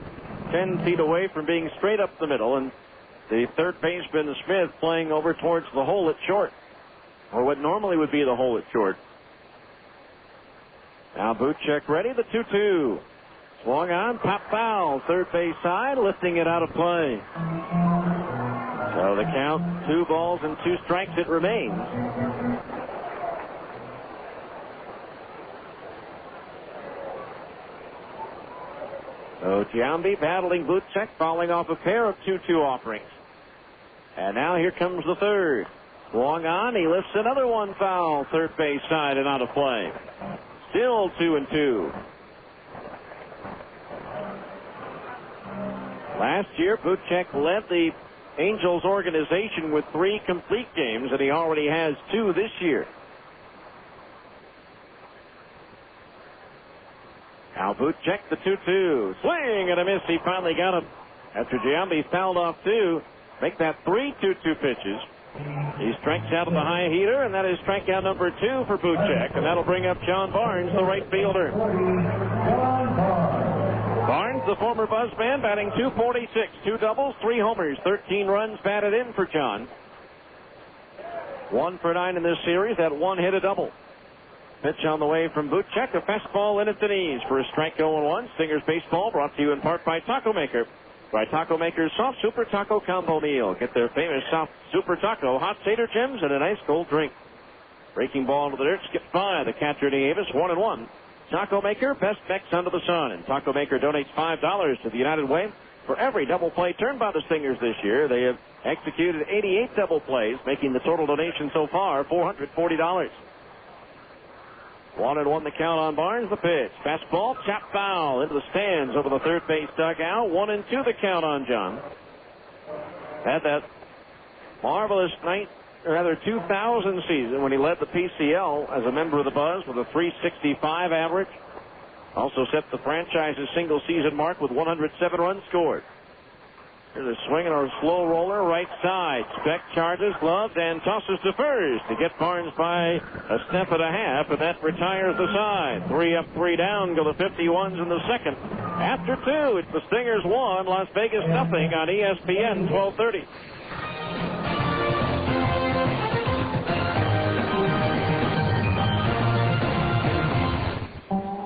10 feet away from being straight up the middle. And the third baseman Smith playing over towards the hole at short. Or what normally would be the hole at short. Now Buchek ready, the 2-2. Swung on, pop foul, third base side, lifting it out of play. So the count, 2 balls and 2 strikes it remains. So Giambi battling Buchek, falling off a pair of 2-2 offerings. And now here comes the third. Swung on, he lifts another one foul, third base side and out of play. Still 2-2. Last year, Buchek led the Angels organization with 3 complete games, and he already has 2 this year. Now Buchek, the 2-2. Swing and a miss. He finally got him after Giambi fouled off 2. Make that 3 2-2 pitches. He strikes out of the high heater, and that is strikeout number 2 for Buchek, and that'll bring up John Barnes, the right fielder. Barnes, the former Buzzman, batting .246, 2 doubles, 3 homers, 13 runs batted in for John. 1 for 9 in this series. That 1 hit a double. Pitch on the way from Buchek, a fastball in at the knees for a strike 0-1. Stingers baseball brought to you in part by Taco Maker. By Taco Maker's Soft Super Taco Combo Meal. Get their famous Soft Super Taco, hot Seder gems, and a nice cold drink. Breaking ball into the dirt, skip by the catcher, Nieves, 1-1. Taco Maker, best mix under the sun. And Taco Maker donates $5 to the United Way for every double play turned by the Stingers this year. They have executed 88 double plays, making the total donation so far $440. 1-1 the count on Barnes. The pitch. Fastball, chop foul into the stands over the third base dugout. 1-2 the count on John. Had that marvelous 2000 season when he led the PCL as a member of the Buzz with a .365 average. Also set the franchise's single season mark with 107 runs scored. Here's a swing and a slow roller right side. Speck charges, gloves, and tosses to first to get Barnes by a step and a half, and that retires the side. 3 up, 3 down go the 51s in the second. After 2, it's the Stingers 1, Las Vegas nothing on ESPN 1230.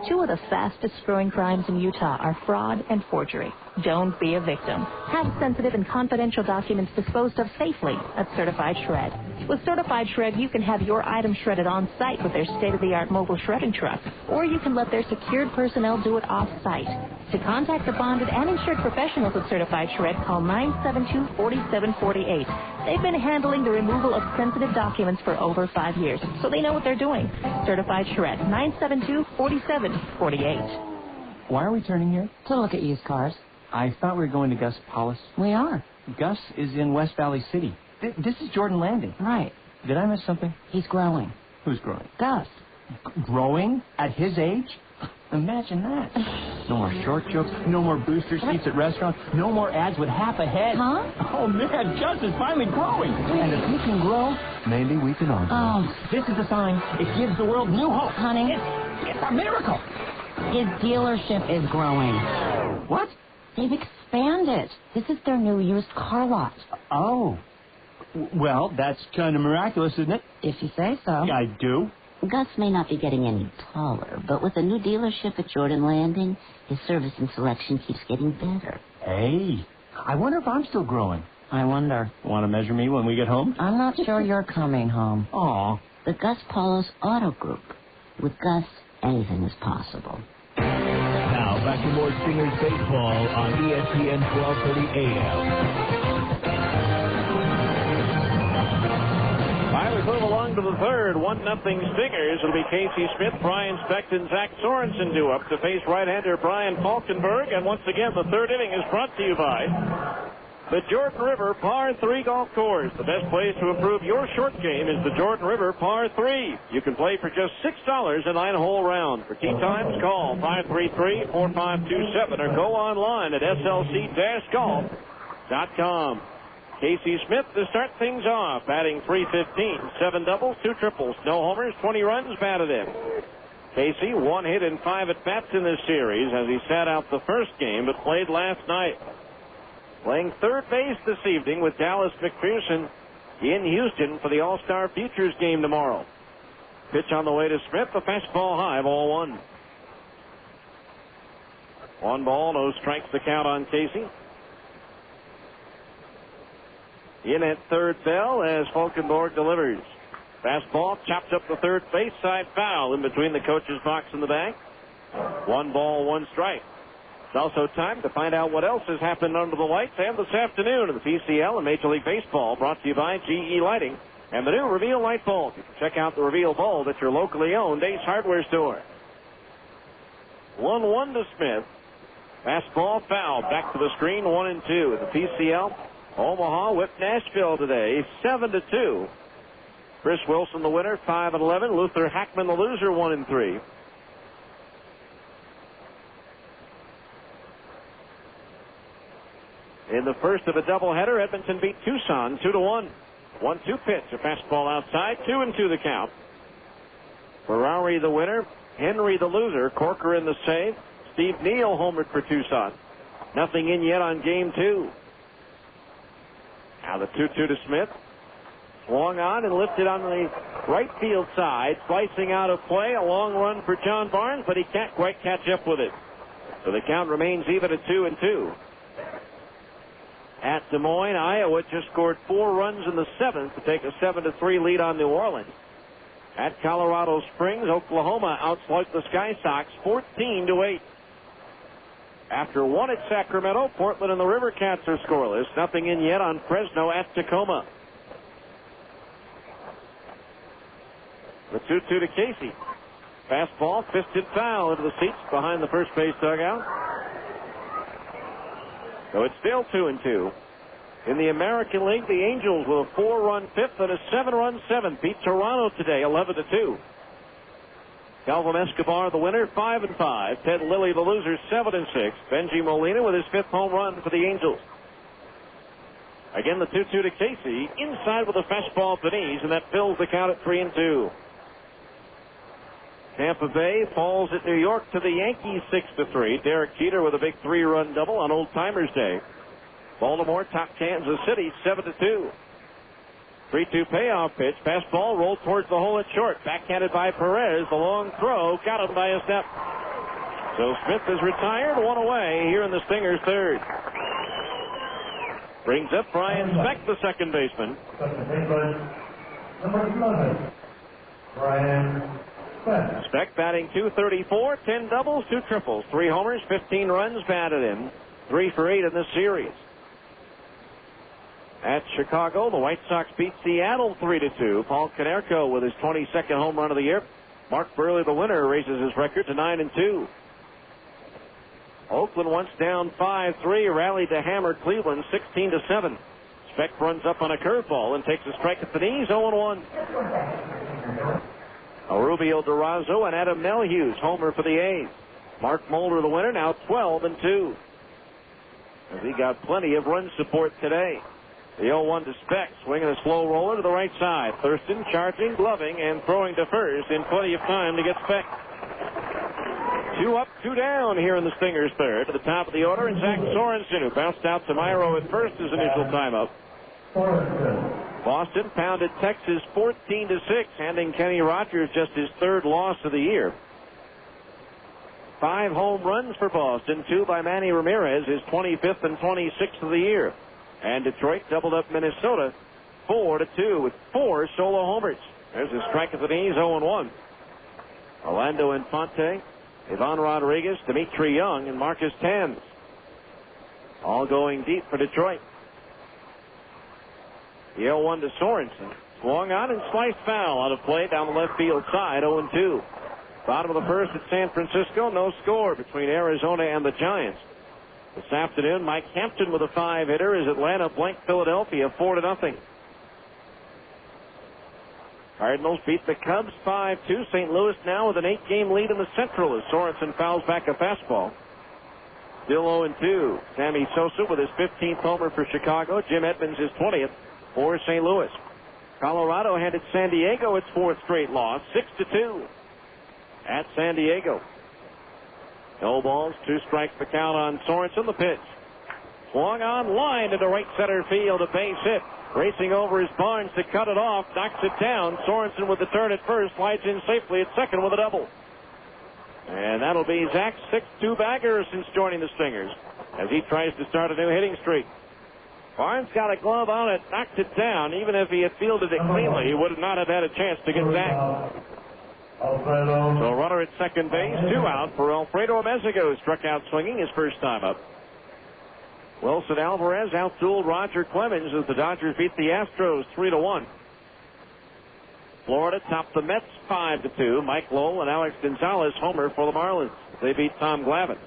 Two of the fastest growing crimes in Utah are fraud and forgery. Don't be a victim. Have sensitive and confidential documents disposed of safely at Certified Shred. With Certified Shred, you can have your items shredded on site with their state-of-the-art mobile shredding truck, or you can let their secured personnel do it off-site. To contact the bonded and insured professionals at Certified Shred, call 972-4748. They've been handling the removal of sensitive documents for over 5 years, so they know what they're doing. Certified Shred, 972-4748. Why are we turning here? To look at used cars. I thought we were going to Gus Paulus. We are. Gus is in West Valley City. This is Jordan Landing. Right. Did I miss something? He's growing. Who's growing? Gus. Growing? At his age? Imagine that. No more short jokes, no more booster seats at restaurants, no more ads with half a head. Huh? Oh, man, Gus is finally growing. And if he can grow, maybe we can all grow. Oh. This is a sign. It gives the world new hope. Honey. It's a miracle. His dealership is growing. What? They've expanded. This is their new used car lot. Oh. Well, that's kind of miraculous, isn't it? If you say so. I do. Gus may not be getting any taller, but with a new dealership at Jordan Landing, his service and selection keeps getting better. Hey, I wonder if I'm still growing. I wonder. Want to measure me when we get home? I'm not sure you're coming home. Aw. The Gus Paulus Auto Group. With Gus, anything is possible. Now, back to more Stingers baseball on ESPN 1230 AM. Pirates move along to the third. 1-0 Stingers. It'll be Casey Smith, Brian Specht, and Zach Sorensen due up to face right-hander Brian Falkenberg. And once again, the third inning is brought to you by the Jordan River Par 3 Golf Course. The best place to improve your short game is the Jordan River Par 3. You can play for just $6 a 9-hole round. For tee times, call 533-4527 or go online at slc-golf.com. Casey Smith to start things off, batting .315, 7 doubles, 2 triples, no homers, 20 runs batted in. Casey, 1 hit and 5 at-bats in this series as he sat out the first game but played last night. Playing third base this evening with Dallas McPherson in Houston for the All-Star Futures game tomorrow. Pitch on the way to Smith, the fastball high, ball 1. 1 ball, no strikes the count on Casey. In at third bell as Falkenberg delivers. Fastball chopped up the third base side foul in between the coach's box and the bag. 1 ball, 1 strike. It's also time to find out what else has happened under the lights and this afternoon in the PCL and Major League Baseball, brought to you by GE Lighting and the new Reveal light bulb. You can check out the Reveal bulb at your locally owned Ace Hardware store. 1-1 to Smith. Fastball foul. Back to the screen, 1-2 at the PCL. Omaha whipped Nashville today, 7-2. Chris Wilson, the winner, 5-11. Luther Hackman, the loser, 1-3. In the first of a doubleheader, Edmonton beat Tucson 2-1. 1-2 pitch, a fastball outside, 2-2 the count. Ferrari, the winner. Henry, the loser. Corker in the save. Steve Neal homered for Tucson. Nothing in yet on game 2. Now the 2-2 to Smith. Swung on and lifted on the right field side. Slicing out of play. A long run for John Barnes, but he can't quite catch up with it. So the count remains even at 2-2. At Des Moines, Iowa just scored 4 runs in the 7th to take a 7-3 lead on New Orleans. At Colorado Springs, Oklahoma outslugged the Sky Sox 14-8. After one at Sacramento, Portland and the River Cats are scoreless. Nothing in yet on Fresno at Tacoma. The 2-2 to Casey. Fastball, fisted foul into the seats behind the first base dugout. So it's still 2-2. In the American League, the Angels with a 4-run fifth and a 7-run seventh beat Toronto today 11-2. Calvin Escobar, the winner, 5-5. Ted Lilly, the loser, 7-6. Benji Molina with his fifth home run for the Angels. Again, the 2-2 to Casey. Inside with a fastball Benitez, and that fills the count at 3-2. Tampa Bay falls at New York to the Yankees 6-3. Derek Jeter with a big 3-run double on Old Timers Day. Baltimore topped Kansas City 7-2. 3-2 payoff pitch. Fastball rolled towards the hole at short. Backhanded by Perez. The long throw got him by a step. So Smith is retired. One away here in the Stingers' third. Brings up Brian Speck, the second baseman. Speck batting .234, 10 doubles, 2 triples, 3 homers, 15 runs batted in. 3 for 8 in this series. At Chicago, the White Sox beat Seattle 3-2. Paul Konerko with his 22nd home run of the year. Mark Burley, the winner, raises his record to 9-2. Oakland once down 5-3, rallied to hammer Cleveland 16-7. Speck runs up on a curveball and takes a strike at the knees, 0-1. Rubio Durazo and Adam Melhuse, homer for the A's. Mark Mulder, the winner, now 12-2. As he got plenty of run support today. The 0-1 to Speck, swinging a slow roller to the right side. Thurston charging, gloving, and throwing to first in plenty of time to get Speck. 2 up, 2 down here in the Stingers' third. To the top of the order, and Zach Sorensen, who bounced out to Myro at first his initial time up. Boston pounded Texas 14-6, handing Kenny Rogers just his third loss of the year. 5 home runs for Boston, 2 by Manny Ramirez, his 25th and 26th of the year. And Detroit doubled up Minnesota 4-2 with 4 solo homers. There's a strike at the knees, 0-1. Orlando Infante, Ivan Rodriguez, Dimitri Young, and Marcus Thames. All going deep for Detroit. The 0-1 to Sorensen. Swung on and sliced foul out of play down the left field side, 0-2. Bottom of the first at San Francisco, no score between Arizona and the Giants. This afternoon, Mike Hampton with a 5-hitter as Atlanta blanked Philadelphia 4-0. Cardinals beat the Cubs 5-2. St. Louis now with an 8-game lead in the Central as Sorensen fouls back a fastball. Still 0-2. Sammy Sosa with his 15th homer for Chicago. Jim Edmonds his 20th for St. Louis. Colorado handed San Diego its 4th straight loss, 6-2 at San Diego. No balls, 2 strikes the count on Sorensen. The pitch. Swung on line into right center field, a base hit. Racing over his Barnes to cut it off, knocks it down. Sorensen with the turn at first, slides in safely at second with a double. And that'll be Zach's 6th two-bagger since joining the Stingers as he tries to start a new hitting streak. Barnes got a glove on it, knocked it down. Even if he had fielded it cleanly, he would not have had a chance to get Zach. So runner at second base, 2 out for Alfredo Amezaga, who struck out swinging his first time up. Wilson Alvarez outdueled Roger Clemens as the Dodgers beat the Astros 3-1. Florida topped the Mets 5-2. Mike Lowell and Alex Gonzalez homer for the Marlins. They beat Tom Glavine.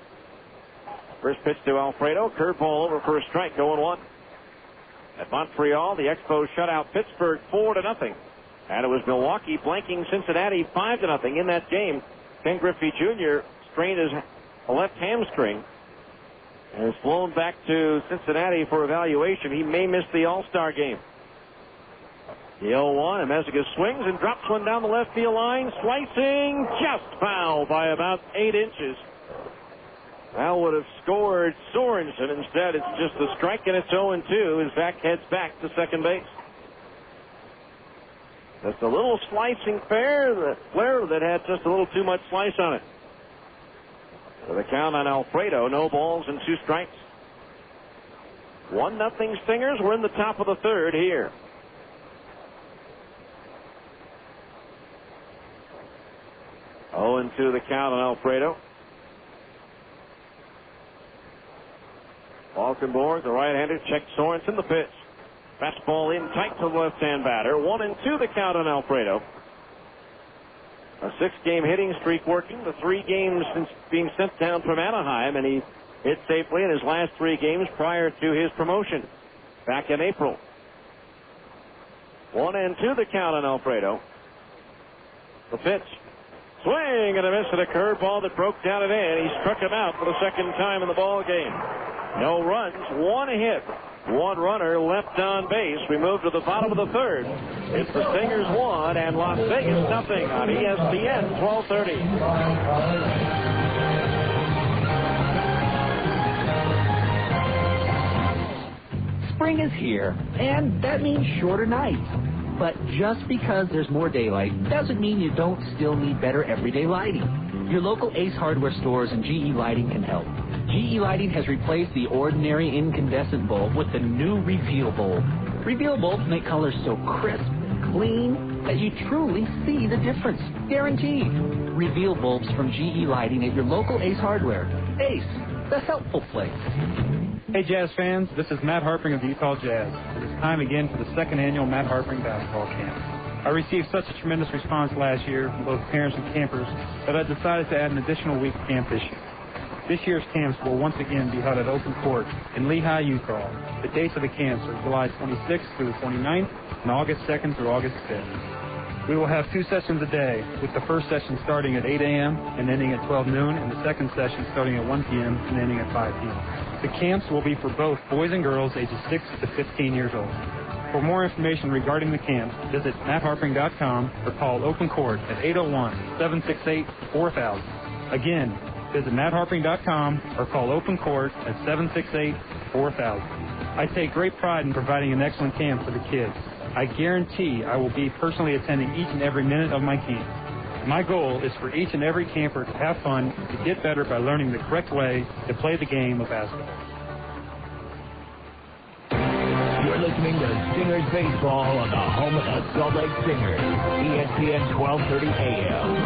First pitch to Alfredo, curveball over for a strike, 0-1. At Montreal, the Expos shut out Pittsburgh 4-0. And it was Milwaukee blanking Cincinnati 5-0 in that game. Ken Griffey Jr. strained his left hamstring and is flown back to Cincinnati for evaluation. He may miss the All-Star game. The 0-1, Amezaga swings and drops one down the left field line. Slicing, just foul by about 8 inches. That would have scored Sorensen. Instead, it's just a strike, and it's 0-2 as Zach heads back to second base. Just a little slicing flare that had just a little too much slice on it. So the count on Alfredo, no balls and 2 strikes. 1-0 Stingers. We're in the top of the third here. 0-2 the count on Alfredo. Falkenborg, the right-hander, checks Sorensen, the pitch. Fastball in tight to the left-hand batter. 1-2 the count on Alfredo. A 6-game hitting streak working. The 3 games since being sent down from Anaheim, and he hit safely in his last 3 games prior to his promotion back in April. 1-2 the count on Alfredo. The pitch. Swing and a miss at a curveball that broke down and in. He struck him out for the second time in the ball game. No runs, 1 hit, 1 runner left on base. We move to the bottom of the 3rd. It's the Stingers 1 and Las Vegas nothing on ESPN 1230. Spring is here, and that means shorter nights. But just because there's more daylight doesn't mean you don't still need better everyday lighting. Your local Ace Hardware stores and GE Lighting can help. GE Lighting has replaced the ordinary incandescent bulb with the new Reveal bulb. Reveal bulbs make colors so crisp and clean that you truly see the difference. Guaranteed. Reveal bulbs from GE Lighting at your local Ace Hardware. Ace, the helpful place. Hey Jazz fans, this is Matt Harpring of the Utah Jazz. It is time again for the 2nd annual Matt Harpring basketball camp. I received such a tremendous response last year from both parents and campers that I decided to add an additional week of camp this year. This year's camps will once again be held at Open Court in Lehi, Utah. The dates of the camps are July 26th through the 29th and August 2nd through August 5th. We will have 2 sessions a day, with the first session starting at 8 a.m. and ending at 12 noon, and the second session starting at 1 p.m. and ending at 5 p.m. The camps will be for both boys and girls ages 6 to 15 years old. For more information regarding the camps, visit mattharpring.com or call Open Court at 801-768-4000. Again, visit mattharpring.com or call Open Court at 768-4000. I take great pride in providing an excellent camp for the kids. I guarantee I will be personally attending each and every minute of my camp. My goal is for each and every camper to have fun, to get better by learning the correct way to play the game of basketball. You're listening to Stingers Baseball on the home of the Salt Lake Stingers, ESPN 1230 AM.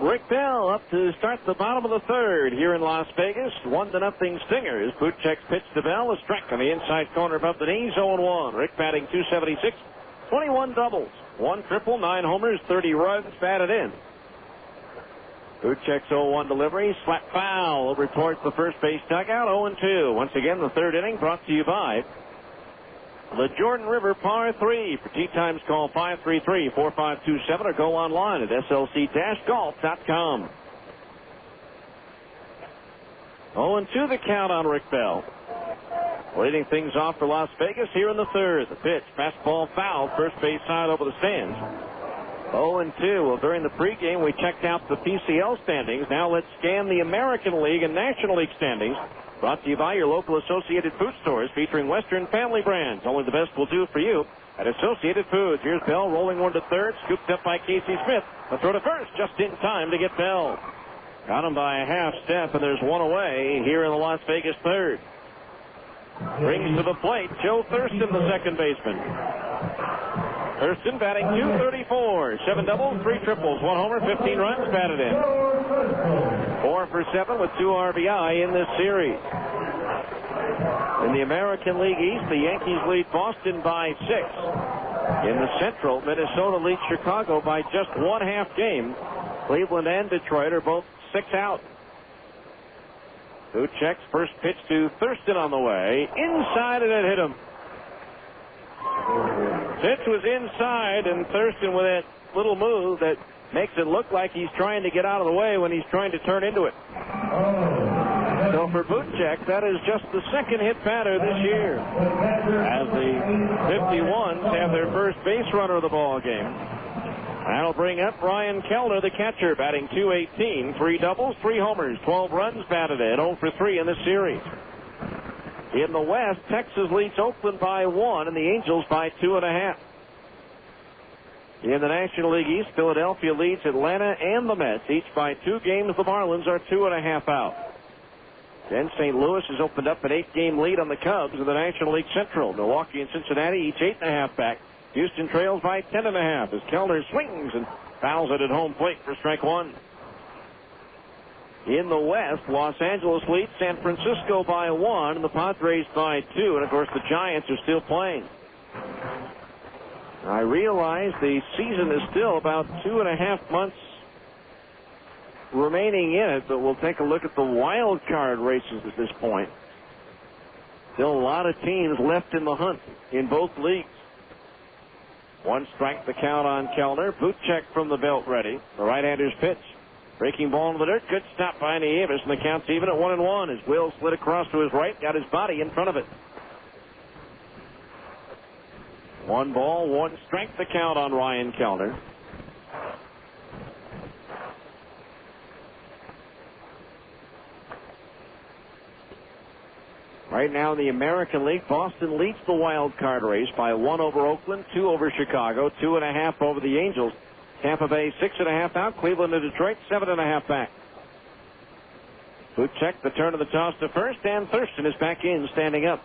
Rick Bell up to start the bottom of the 3rd here in Las Vegas. 1-0 Stingers. Buchek's pitch to Bell. A strike on the inside corner above the knees. 0-1. Rick batting .276. 21 doubles. 1 triple. 9 homers. 30 runs batted in. Buchek's 0-1 delivery. Slap foul over towards the first base dugout. 0-2. Once again, the 3rd inning brought to you by the Jordan River Par 3. For tee times, call 533-4527 or go online at slc-golf.com. 0-2 the count on Rick Bell. Leading things off for Las Vegas here in the 3rd. The pitch, fastball foul, first base side over the stands. 0-2. Well, during the pregame, we checked out the PCL standings. Now let's scan the American League and National League standings. Brought to you by your local Associated Food stores featuring Western family brands. Only the best will do for you at Associated Foods. Here's Bell rolling one to 3rd, scooped up by Casey Smith. A throw to first, just in time to get Bell. Got him by a half step, and there's one away here in the Las Vegas 3rd. Brings to the plate Joe Thurston, the second baseman. Thurston batting .234. 7 doubles, 3 triples, 1 homer, 15 runs batted in. 4 for 7 with 2 RBI in this series. In the American League East, the Yankees lead Boston by 6. In the Central, Minnesota leads Chicago by just 1/2 game. Cleveland and Detroit are both 6 out. Buchek's first pitch to Thurston on the way. Inside, and it hit him. Pitch was inside, and Thurston with that little move that makes it look like he's trying to get out of the way when he's trying to turn into it. So for Buchek, that is just the second hit batter this year, as the 51s have their first base runner of the ball game. That'll bring up Ryan Kellner, the catcher, batting .218. 3 doubles, 3 homers, 12 runs batted in, 0 for 3 in this series. In the West, Texas leads Oakland by 1 and the Angels by 2.5. In the National League East, Philadelphia leads Atlanta and the Mets, each by 2 games. The Marlins are 2.5 out. Then St. Louis has opened up an 8-game lead on the Cubs in the National League Central. Milwaukee and Cincinnati each 8.5 back. Houston trails by 10.5 as Kellner swings and fouls it at home plate for strike one. In the West, Los Angeles leads San Francisco by 1, and the Padres by 2, and of course the Giants are still playing. I realize the season is still about 2.5 months remaining in it, but we'll take a look at the wild card races at this point. Still a lot of teams left in the hunt in both leagues. 1 strike the count on Kellner. Buchek from the belt ready. The right-hander's pitch. Breaking ball into the dirt. Good stop by Nieves, and the count's even at 1-1 as Will slid across to his right, got his body in front of it. 1 ball, 1 strike the count on Ryan Kellner. Right now in the American League, Boston leads the wild card race by 1 over Oakland, 2 over Chicago, 2.5 over the Angels. Tampa Bay 6.5 out. Cleveland and Detroit 7.5 back. Buchek, the turn of the toss to first, and Thurston is back in, standing up.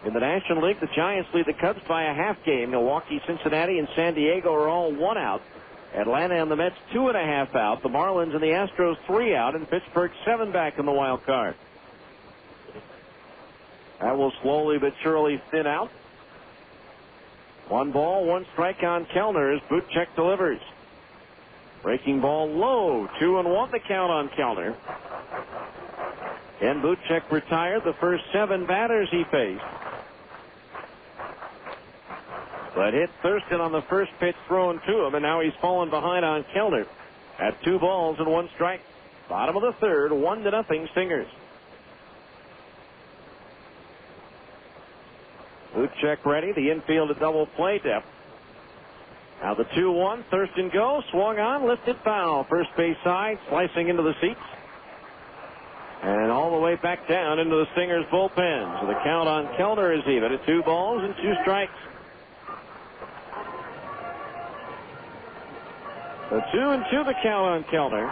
In the National League, the Giants lead the Cubs by a half game. Milwaukee, Cincinnati, and San Diego are all 1 out. Atlanta and the Mets 2.5 out. The Marlins and the Astros 3 out, and Pittsburgh 7 back in the wild card. That will slowly but surely thin out. 1 ball, 1 strike on Kellner as Buchek delivers. Breaking ball low. 2-1 the count on Kellner. And Buchek retired the first 7 batters he faced. But hit Thurston on the first pitch thrown to him, and now he's fallen behind on Kellner at 2 balls and 1 strike. Bottom of the third, 1-0 Stingers. Buchek ready. The infield at double play depth. Now the 2-1. Thurston goes. Swung on. Lifted foul. First base side. Slicing into the seats. And all the way back down into the Stingers bullpen. So the count on Kellner is even at 2 balls and 2 strikes. So 2-2 the count on Kellner.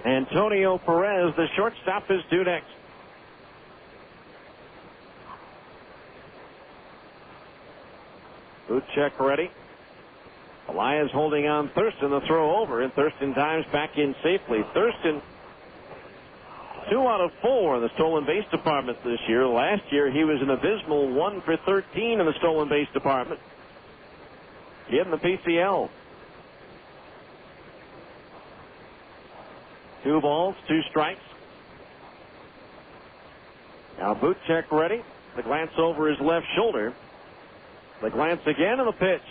Antonio Perez, the shortstop, is due next. Buchek ready. Elias holding on Thurston. The throw over, and Thurston dives back in safely. Thurston 2 out of 4 in the stolen base department this year. Last year he was an abysmal 1 for 13 in the stolen base department. In the PCL. 2 balls, 2 strikes. Now Buchek ready. The glance over his left shoulder. The glance again, and the pitch.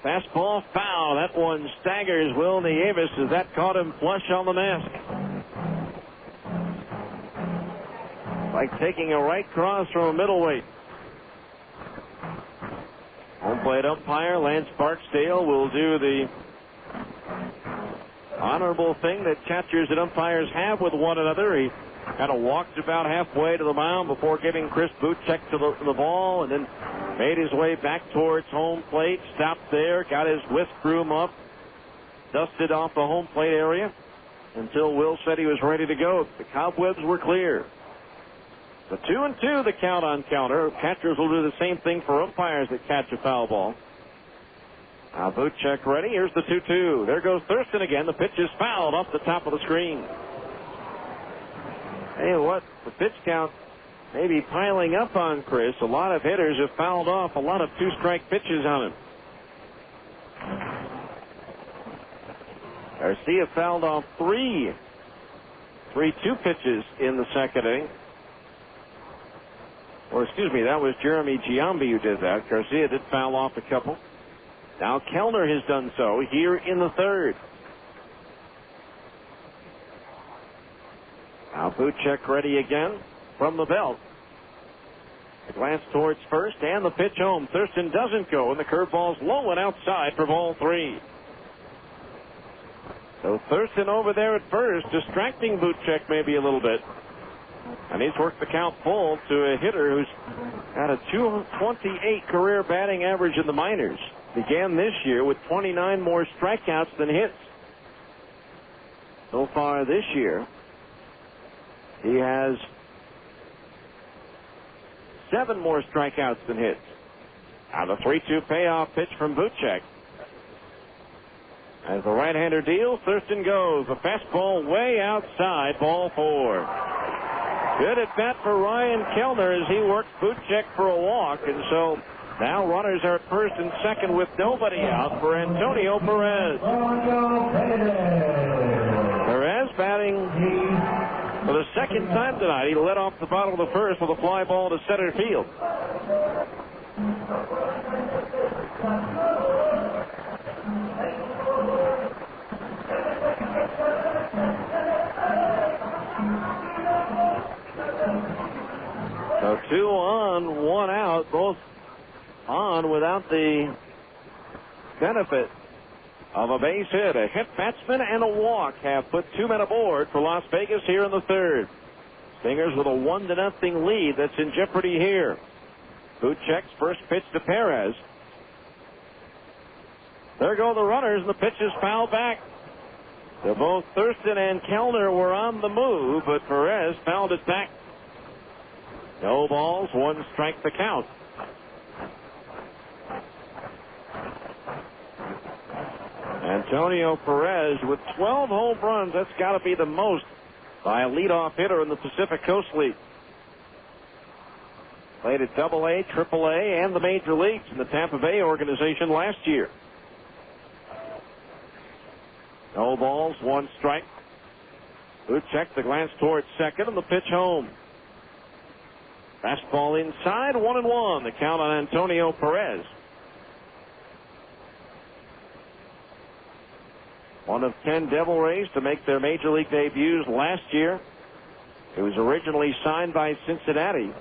Fastball foul. That one staggers Will Nieves as that caught him flush on the mask. Like taking a right cross from a middleweight. Home plate umpire Lance Barksdale will do the honorable thing that catchers and umpires have with one another. He kind of walked about halfway to the mound before giving Chris Buchek to the ball, and then made his way back towards home plate, stopped there, got his whisk broom up, dusted off the home plate area until Will said he was ready to go. The cobwebs were clear. The 2-2 the count on Kellner. Catchers will do the same thing for umpires that catch a foul ball. Now Buchek ready. Here's the 2-2. There goes Thurston again. The pitch is fouled off the top of the screen. Hey, what? The pitch count may be piling up on Chris. A lot of hitters have fouled off a lot of 2-strike pitches on him. Garcia fouled off 3 3-2 pitches in the second inning. Or excuse me, that was Jeremy Giambi who did that. Garcia did foul off a couple. Now Kellner has done so here in the third. Now Buchek ready again from the belt. The glance towards first and the pitch home. Thurston doesn't go, and the curveball's low and outside for ball 3. So Thurston over there at first, distracting Buchek maybe a little bit. And he's worked the count full to a hitter who's got a 228 career batting average in the minors. Began this year with 29 more strikeouts than hits. So far this year, he has 7 more strikeouts than hits. Now the 3-2 payoff pitch from Buchek. As the right-hander deals, Thurston goes. The fastball way outside, ball 4. Good at bat for Ryan Kellner as he works Buchek for a walk. And so now runners are at first and second with nobody out for Antonio Perez. Perez batting for the second time tonight. He led off the bottom of the first with a fly ball to center field. So 2 on, 1 out, both on without the benefit of a base hit. A hit batsman and a walk have put 2 men aboard for Las Vegas here in the third. Stingers with a 1-0 lead that's in jeopardy here. Buchek's first pitch to Perez. There go the runners, and the pitch is fouled back. So both Thurston and Kellner were on the move, but Perez fouled it back. No balls, 1 strike the count. Antonio Perez with 12 home runs. That's got to be the most by a leadoff hitter in the Pacific Coast League. Played at AA, AAA, and the major leagues in the Tampa Bay organization last year. No balls, 1 strike. Buchek the glance towards second and the pitch home. Fastball inside, 1-1. The count on Antonio Perez. One of 10 Devil Rays to make their major league debuts last year. He was originally signed by Cincinnati.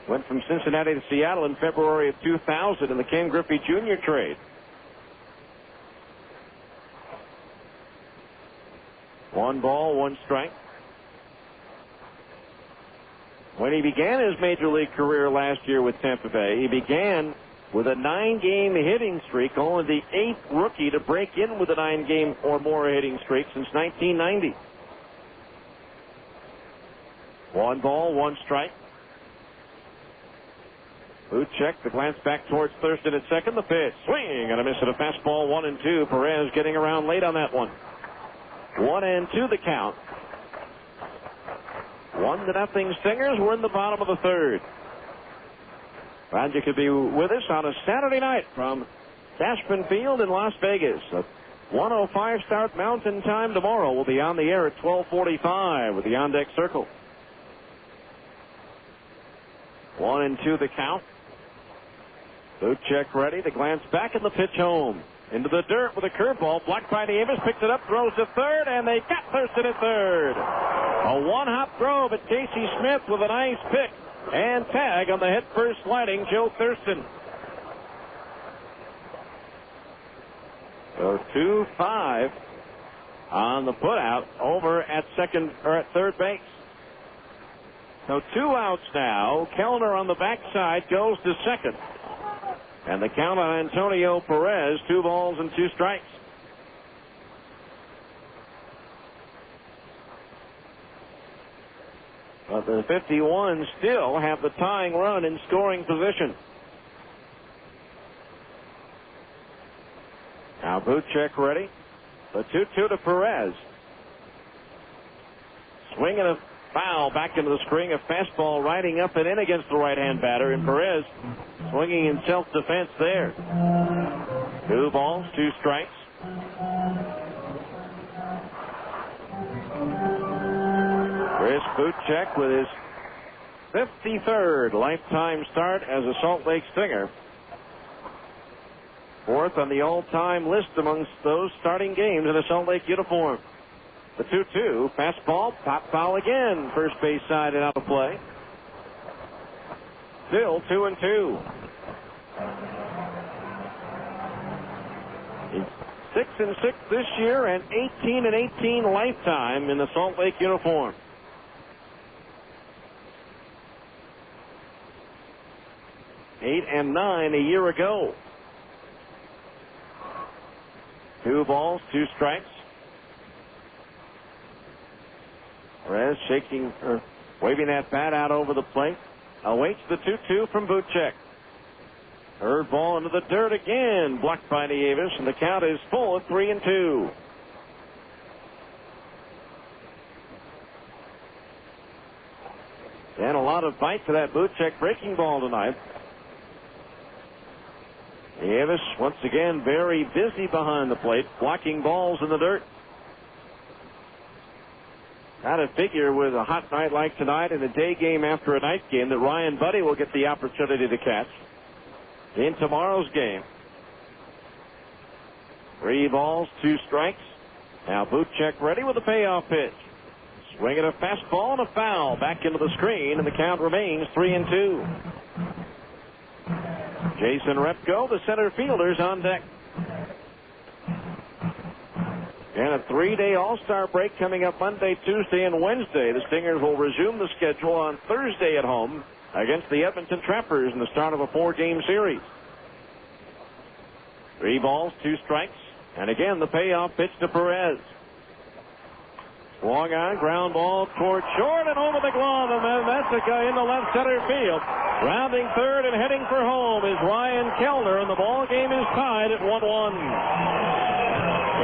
Went from Cincinnati to Seattle in February of 2000 in the Ken Griffey Jr. trade. 1 ball, 1 strike. When he began his major league career last year with Tampa Bay, he began with a 9-game hitting streak, only the 8th rookie to break in with a 9-game or more hitting streak since 1990. 1 ball, 1 strike. Buchek, the glance back towards Thurston at second. The pitch, swing and a miss at a fastball, 1-2. Perez getting around late on that one. 1-2 the count. 1-0 Stingers. We're in the bottom of the third. Glad you could be with us on a Saturday night from Cashman Field in Las Vegas. A 1:05 start Mountain Time tomorrow. We'll be on the air at 12:45 with the on-deck circle. 1-2 the count. Buchek ready. The glance back and the pitch home. Into the dirt with a curveball. Blocked by Davis. Picks it up. Throws to third. And they got Thurston at third. A 1-hop throw, but Casey Smith with a nice pick. And tag on the head first sliding Joe Thurston. So 2-5 on the putout over at second or at third base. So 2 outs now. Kellner on the backside goes to second. And the count on Antonio Perez, 2 balls and 2 strikes. But the 51 still have the tying run in scoring position. Now Buchek ready. The 2-2 to Perez. Swing and a foul back into the screen. A fastball riding up and in against the right-hand batter. And Perez swinging in self-defense there. 2 balls, 2 strikes. Chris Buchek with his 53rd lifetime start as a Salt Lake Stinger. 4th on the all-time list amongst those starting games in a Salt Lake uniform. The 2-2, fastball, pop foul again. First base side and out of play. Still 2-2. He's 6-6 this year and 18-18 lifetime in the Salt Lake uniform. 8-9 a year ago. 2 balls, 2 strikes. Perez waving that bat out over the plate. awaits the 2-2 from Buchek. Third ball into the dirt again, blocked by Nieves, and the count is full at 3-2. And a lot of bite to that Buchek breaking ball tonight. Nieves once again very busy behind the plate, blocking balls in the dirt. Got to figure with a hot night like tonight and a day game after a night game that Ryan Buddy will get the opportunity to catch in tomorrow's game. 3 balls, 2 strikes. Now Buchek ready with a payoff pitch. Swinging a fastball and a foul back into the screen, and the count remains 3-2. Jason Repko, the center fielder's on deck. And a 3-day All-Star break coming up Monday, Tuesday, and Wednesday. The Stingers will resume the schedule on Thursday at home against the Edmonton Trappers in the start of a 4-game series. 3 balls, 2 strikes, and again the payoff pitch to Perez. Swung on, ground ball toward short and over the glove of Messica into left center field. Rounding third and heading for home is Ryan Kellner, and the ball game is tied at 1-1.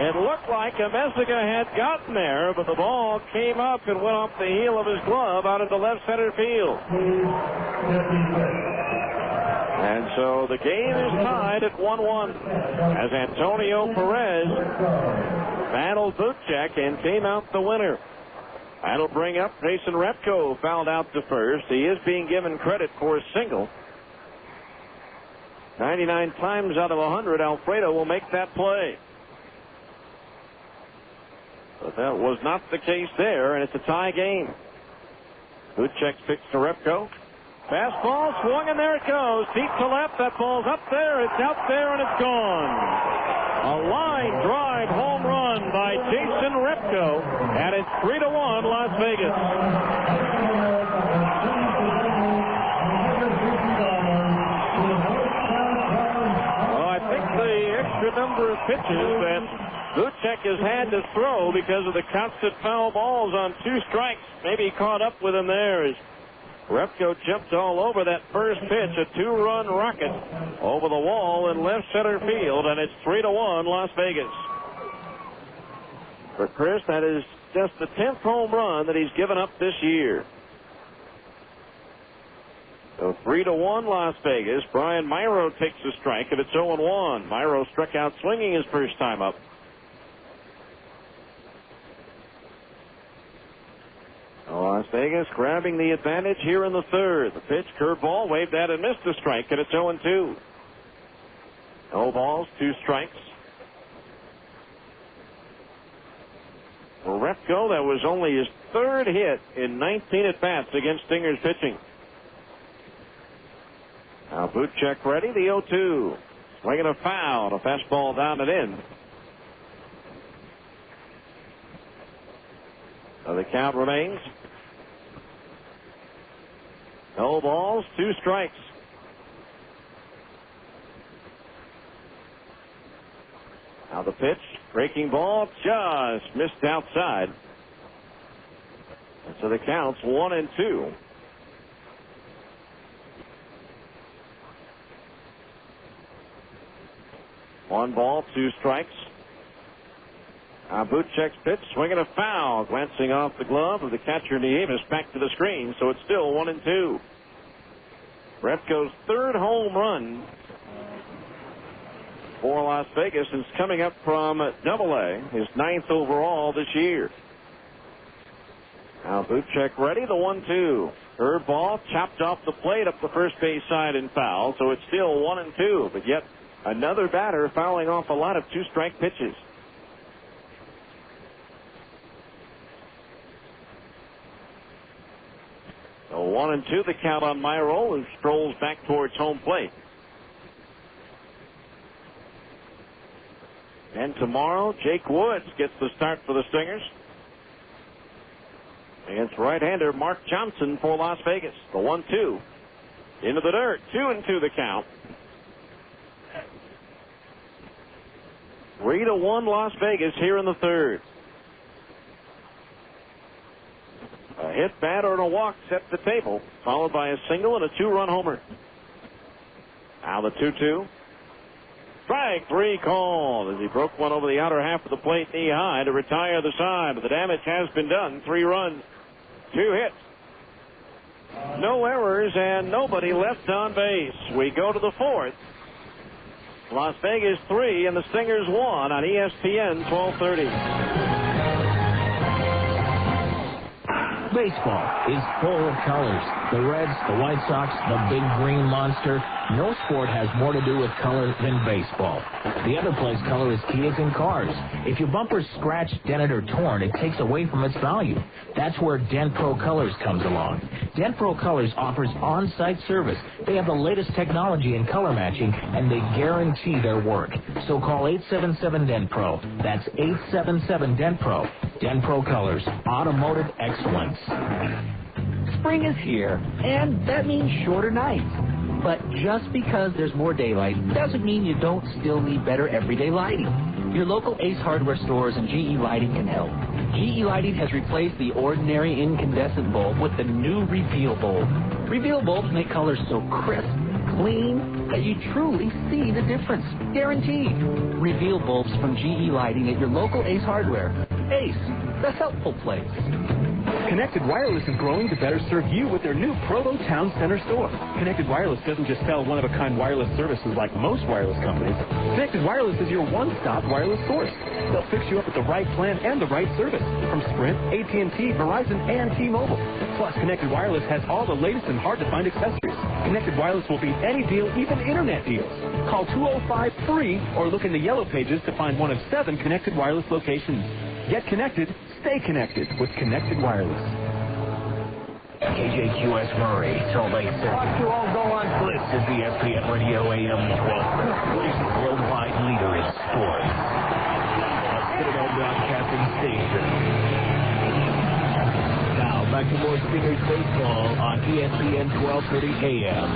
It looked like Messica had gotten there, but the ball came up and went off the heel of his glove out into left center field. And so the game is tied at 1-1 as Antonio Perez battled Buchek and came out the winner. That'll bring up Jason Repko, fouled out to first. He is being given credit for a single. 99 times out of 100, Alfredo will make that play. But that was not the case there, and it's a tie game. Buchek's pitch to Repko. Fastball swung, and there it goes. Deep to left. That ball's up there. It's out there, and it's gone. A line drive home run by Jason Repko, and it's 3-1 Las Vegas. Well, I think the extra number of pitches that Buchek has had to throw because of the constant foul balls on 2 strikes maybe caught up with him there as Repko jumped all over that first pitch, a 2-run rocket over the wall in left center field, and it's 3-1 Las Vegas. For Chris, that is just the 10th home run that he's given up this year. So 3-1 Las Vegas. Brian Myro takes a strike, and it's 0-1. Myro struck out swinging his first time up. Las Vegas grabbing the advantage here in the third. The pitch, curveball, waved at and missed a strike, and it's 0-2. No balls, 2 strikes. For Repko, that was only his 3rd hit in 19 at-bats against Stingers pitching. Now Buchek ready, the 0-2. Swinging a foul, a fastball down and in. So the count remains. No balls, 2 strikes. Now the pitch, breaking ball, just missed outside. And so the count's 1-2. One ball, 2 strikes. Buchek's pitch, swinging a foul, glancing off the glove of the catcher Nieves back to the screen, so it's still 1-2. Repko's 3rd home run for Las Vegas is coming up from Double-A, his 9th overall this year. Now Buchek ready, the 1-2. Curveball chopped off the plate up the first base side and foul, so it's still 1-2, but yet another batter fouling off a lot of 2-strike pitches. So 1-2 the count on Myro, who strolls back towards home plate. And tomorrow, Jake Woods gets the start for the Stingers against right-hander Mark Johnson for Las Vegas. The 1-2 into the dirt, 2-2 the count. 3-1 Las Vegas here in the third. A hit, batter, and a walk set the table, followed by a single and a 2-run homer. Now the 2-2. Strike 3 called as he broke one over the outer half of the plate knee high to retire the side, but the damage has been done. 3 runs, 2 hits, no errors, and nobody left on base. We go to the 4th. Las Vegas 3 and the Stingers 1 on ESPN 1230. Baseball is full of colors. The Reds, the White Sox, the big green monster. No sport has more to do with color than baseball. The other place color is key is in cars. If your bumper's scratched, dented, or torn, it takes away from its value. That's where Dent Pro Colors comes along. Dent Pro Colors offers on-site service. They have the latest technology in color matching, and they guarantee their work. So call 877-DENT-PRO. That's 877-DENT-PRO. Dent Pro Colors, automotive excellence. Spring is here, and that means shorter nights. But just because there's more daylight doesn't mean you don't still need better everyday lighting. Your local Ace Hardware stores and GE Lighting can help. GE Lighting has replaced the ordinary incandescent bulb with the new Reveal bulb. Reveal bulbs make colors so crisp, clean, that you truly see the difference. Guaranteed. Reveal bulbs from GE Lighting at your local Ace Hardware. Ace, the helpful place. Connected Wireless is growing to better serve you with their new Provo Town Center store. Connected Wireless doesn't just sell one-of-a-kind wireless services like most wireless companies. Connected Wireless is your one-stop wireless source. They'll fix you up with the right plan and the right service from Sprint, AT&T, Verizon, and T-Mobile. Plus, Connected Wireless has all the latest and hard-to-find accessories. Connected Wireless will beat any deal, even internet deals. Call 205-FREE or look in the yellow pages to find one of 7 Connected Wireless locations. Get connected, stay connected with Connected Wireless. KJQS Murray, Salt Lake City. Watch you all go on Blitz is the ESPN Radio AM 1230. Worldwide leader in sports. A Citadel Broadcasting Station. Now, back to more Stingers baseball on ESPN 1230 AM.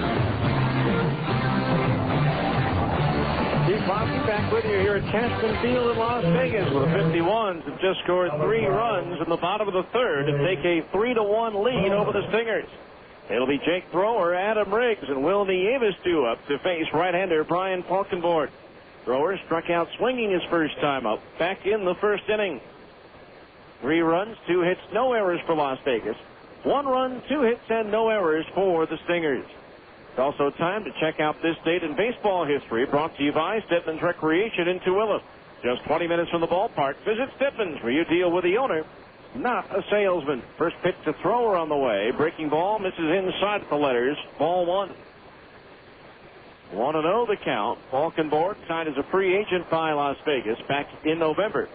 Steve Foskey back with you here at Cashman Field in Las Vegas, where the 51s have just scored 3 runs in the bottom of the 3rd to take a 3-1 lead over the Stingers. It'll be Jake Thrower, Adam Riggs, and Will Nieves due up to face right-hander Brian Falkenborg. Thrower struck out swinging his first time up, back in the 1st inning. 3 runs, 2 hits, no errors for Las Vegas. 1 run, 2 hits, and no errors for the Stingers. It's also time to check out this date in baseball history, brought to you by Stedman's Recreation in Tooele. Just 20 minutes from the ballpark. Visit Stedman's, where you deal with the owner, not a salesman. First pitch to Thrower on the way. Breaking ball misses inside the letters. Ball 1. 1-0 the count. Falkenborg signed as a free agent by Las Vegas back in November.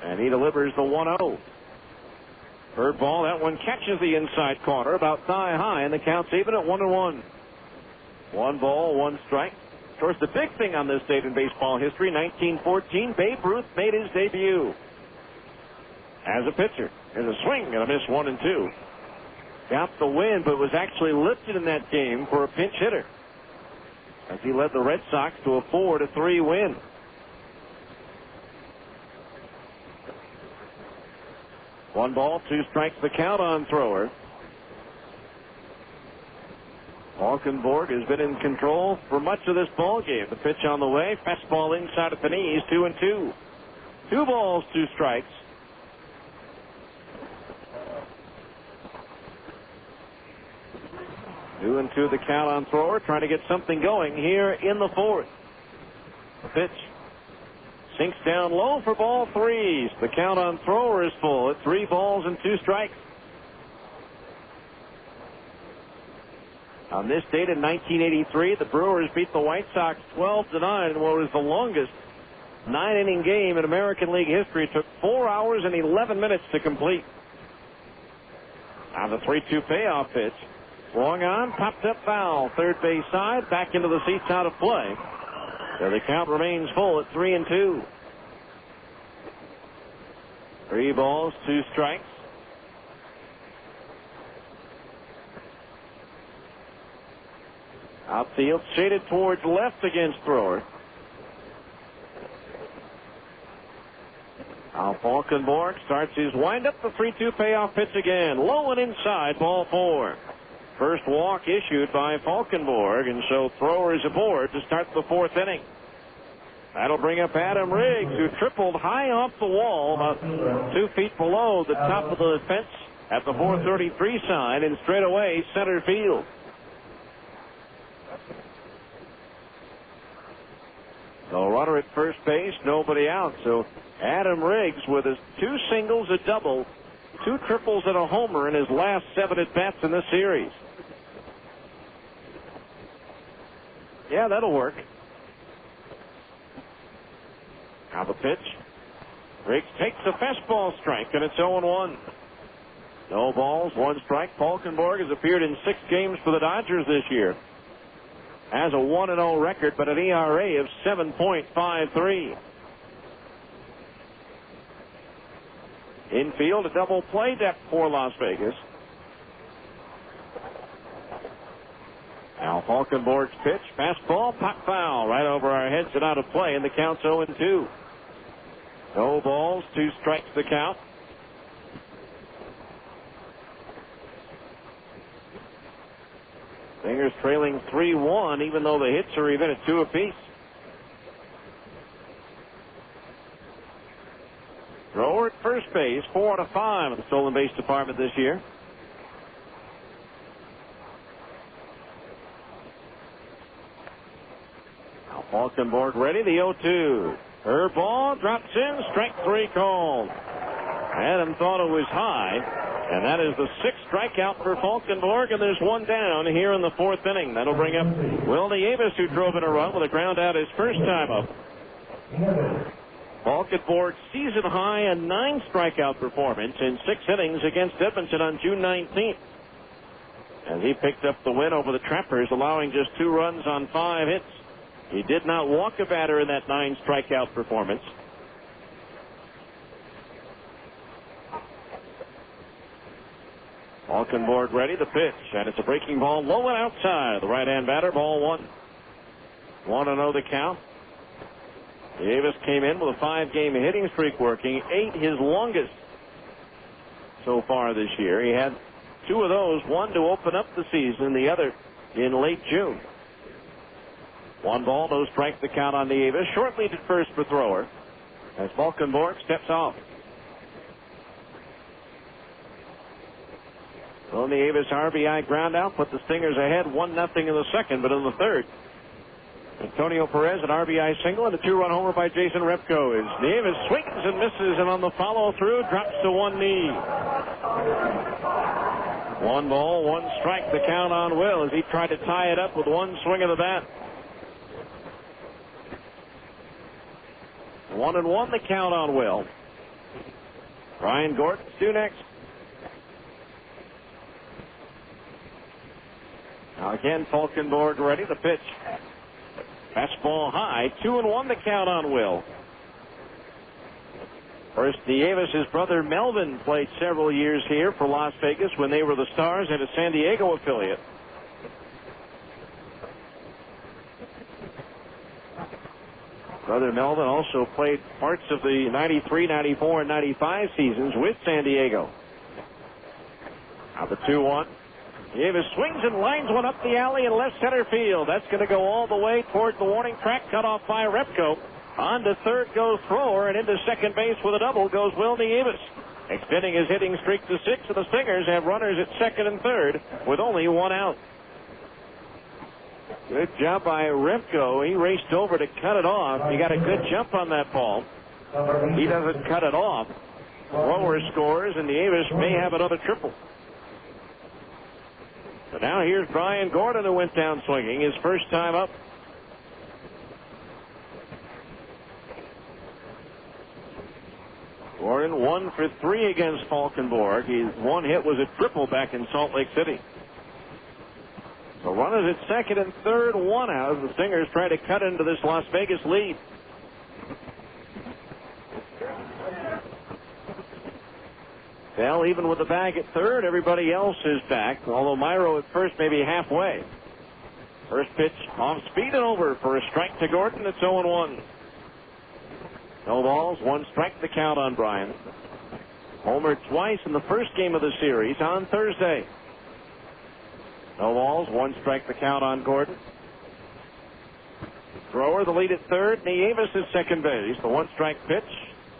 And he delivers the 1-0. Third ball, that one catches the inside corner about thigh high, and the count's even at 1-1. 1 ball, 1 strike. Of course, the big thing on this date in baseball history, 1914, Babe Ruth made his debut as a pitcher. There's a swing and a miss, 1-2. Got the win, but was actually lifted in that game for a pinch hitter as he led the Red Sox to a 4-3 win. One ball, 2 strikes the count on Thrower. Falkenborg has been in control for much of this ball game. The pitch on the way, fastball inside at the knees, 2-2. 2 balls, 2 strikes. 2-2 the count on Thrower, trying to get something going here in the 4th. The pitch sinks down low for ball 3. The count on Thrower is full at 3 balls and 2 strikes. On this date in 1983, the Brewers beat the White Sox 12-9 in what was the longest 9-inning game in American League history. It took 4 hours and 11 minutes to complete. On the 3-2 payoff pitch. Swung on, popped up foul. Third base side, back into the seats out of play. So the count remains full at 3-2. 3 balls, 2 strikes. Outfield shaded towards left against Thrower. Now Falkenborg starts his windup. The 3-2 payoff pitch again. Low and inside, ball 4. First walk issued by Falkenborg, and so thrower is aboard to start the 4th inning. That'll bring up Adam Riggs, who tripled high off the wall, about 2 feet below the top of the fence at the 433 sign, and straight away center field. So runner at first base, nobody out. So Adam Riggs with his 2 singles, a double, 2 triples, and a homer in his last 7 at-bats in this series. Yeah, that'll work. Now the pitch. Riggs takes a fastball strike, and it's 0-1. No balls, 1 strike. Falkenborg has appeared in 6 games for the Dodgers this year. Has a 1-0 record, but an ERA of 7.53. Infield, a double play depth for Las Vegas. Now Falkenborg's pitch, fastball, pop foul, right over our heads and out of play, and the count's 0-2. No balls, 2 strikes the count. Stingers trailing 3-1, even though the hits are even at 2 apiece. Thrower at first base, 4 out of 5 in the stolen base department this year. Now Falkenborg ready, the 0-2. Her ball drops in, strike 3 called. Adam thought it was high, and that is the 6th strikeout for Falkenborg, and there's 1 down here in the 4th inning. That'll bring up Will Nieves, who drove in a run with a ground out his first time up. Falkenborg season high, a 9 strikeout performance in 6 innings against Edmonton on June 19th. And he picked up the win over the Trappers, allowing just 2 runs on 5 hits. He did not walk a batter in that 9 strikeout performance. Falkenborg ready, the pitch, and it's a breaking ball low and outside. The right-hand batter, ball 1. 1-0 the count. Davis came in with a 5-game hitting streak working, 8 his longest so far this year. He had 2 of those, one to open up the season, the other in late June. 1 ball, no strike, the count on Nieves. Short lead at first for thrower as Falkenborg steps off. Well, Nieves' RBI ground out put the Stingers ahead 1-0 in the second, but in the third, Antonio Perez, an RBI single and a 2-run homer by Jason Repko. As Nieves swings and misses, and on the follow-through drops to 1 knee. 1 ball, 1 strike, the count on Will as he tried to tie it up with 1 swing of the bat. 1-1 the count on Will. Brian Gordon's due next. Now again, Falkenborg ready, the pitch. Fastball high, 2-1 the count on Will. First, Nieves' brother Melvin played several years here for Las Vegas when they were the Stars and a San Diego affiliate. Brother Melvin also played parts of the 93, 94, and 95 seasons with San Diego. Now the 2-1. Nieves swings and lines one up the alley in left center field. That's going to go all the way toward the warning track, cut off by Repko. On to third goes Thrower, and into second base with a double goes Will Nieves, extending his hitting streak to 6, and the Stingers have runners at second and third with only 1 out. Good job by Repko. He raced over to cut it off. He got a good jump on that ball. He doesn't cut it off. Thrower scores, and Nieves may have another triple. But now here's Brian Gordon, who went down swinging his first time up. Gordon 1 for 3 against Falkenborg. His 1 hit was a triple back in Salt Lake City. So runners at second and third, 1 out as the Stingers try to cut into this Las Vegas lead. Well, even with the bag at third, everybody else is back, although Myro at first may be halfway. First pitch off speed and over for a strike to Gordon. It's 0-1. No balls, 1 strike, the count on Bryan. Homered twice in the first game of the series on Thursday. No balls, 1 strike, the count on Gordon. Thrower, the lead at third. Nieves is second base. The 1-strike pitch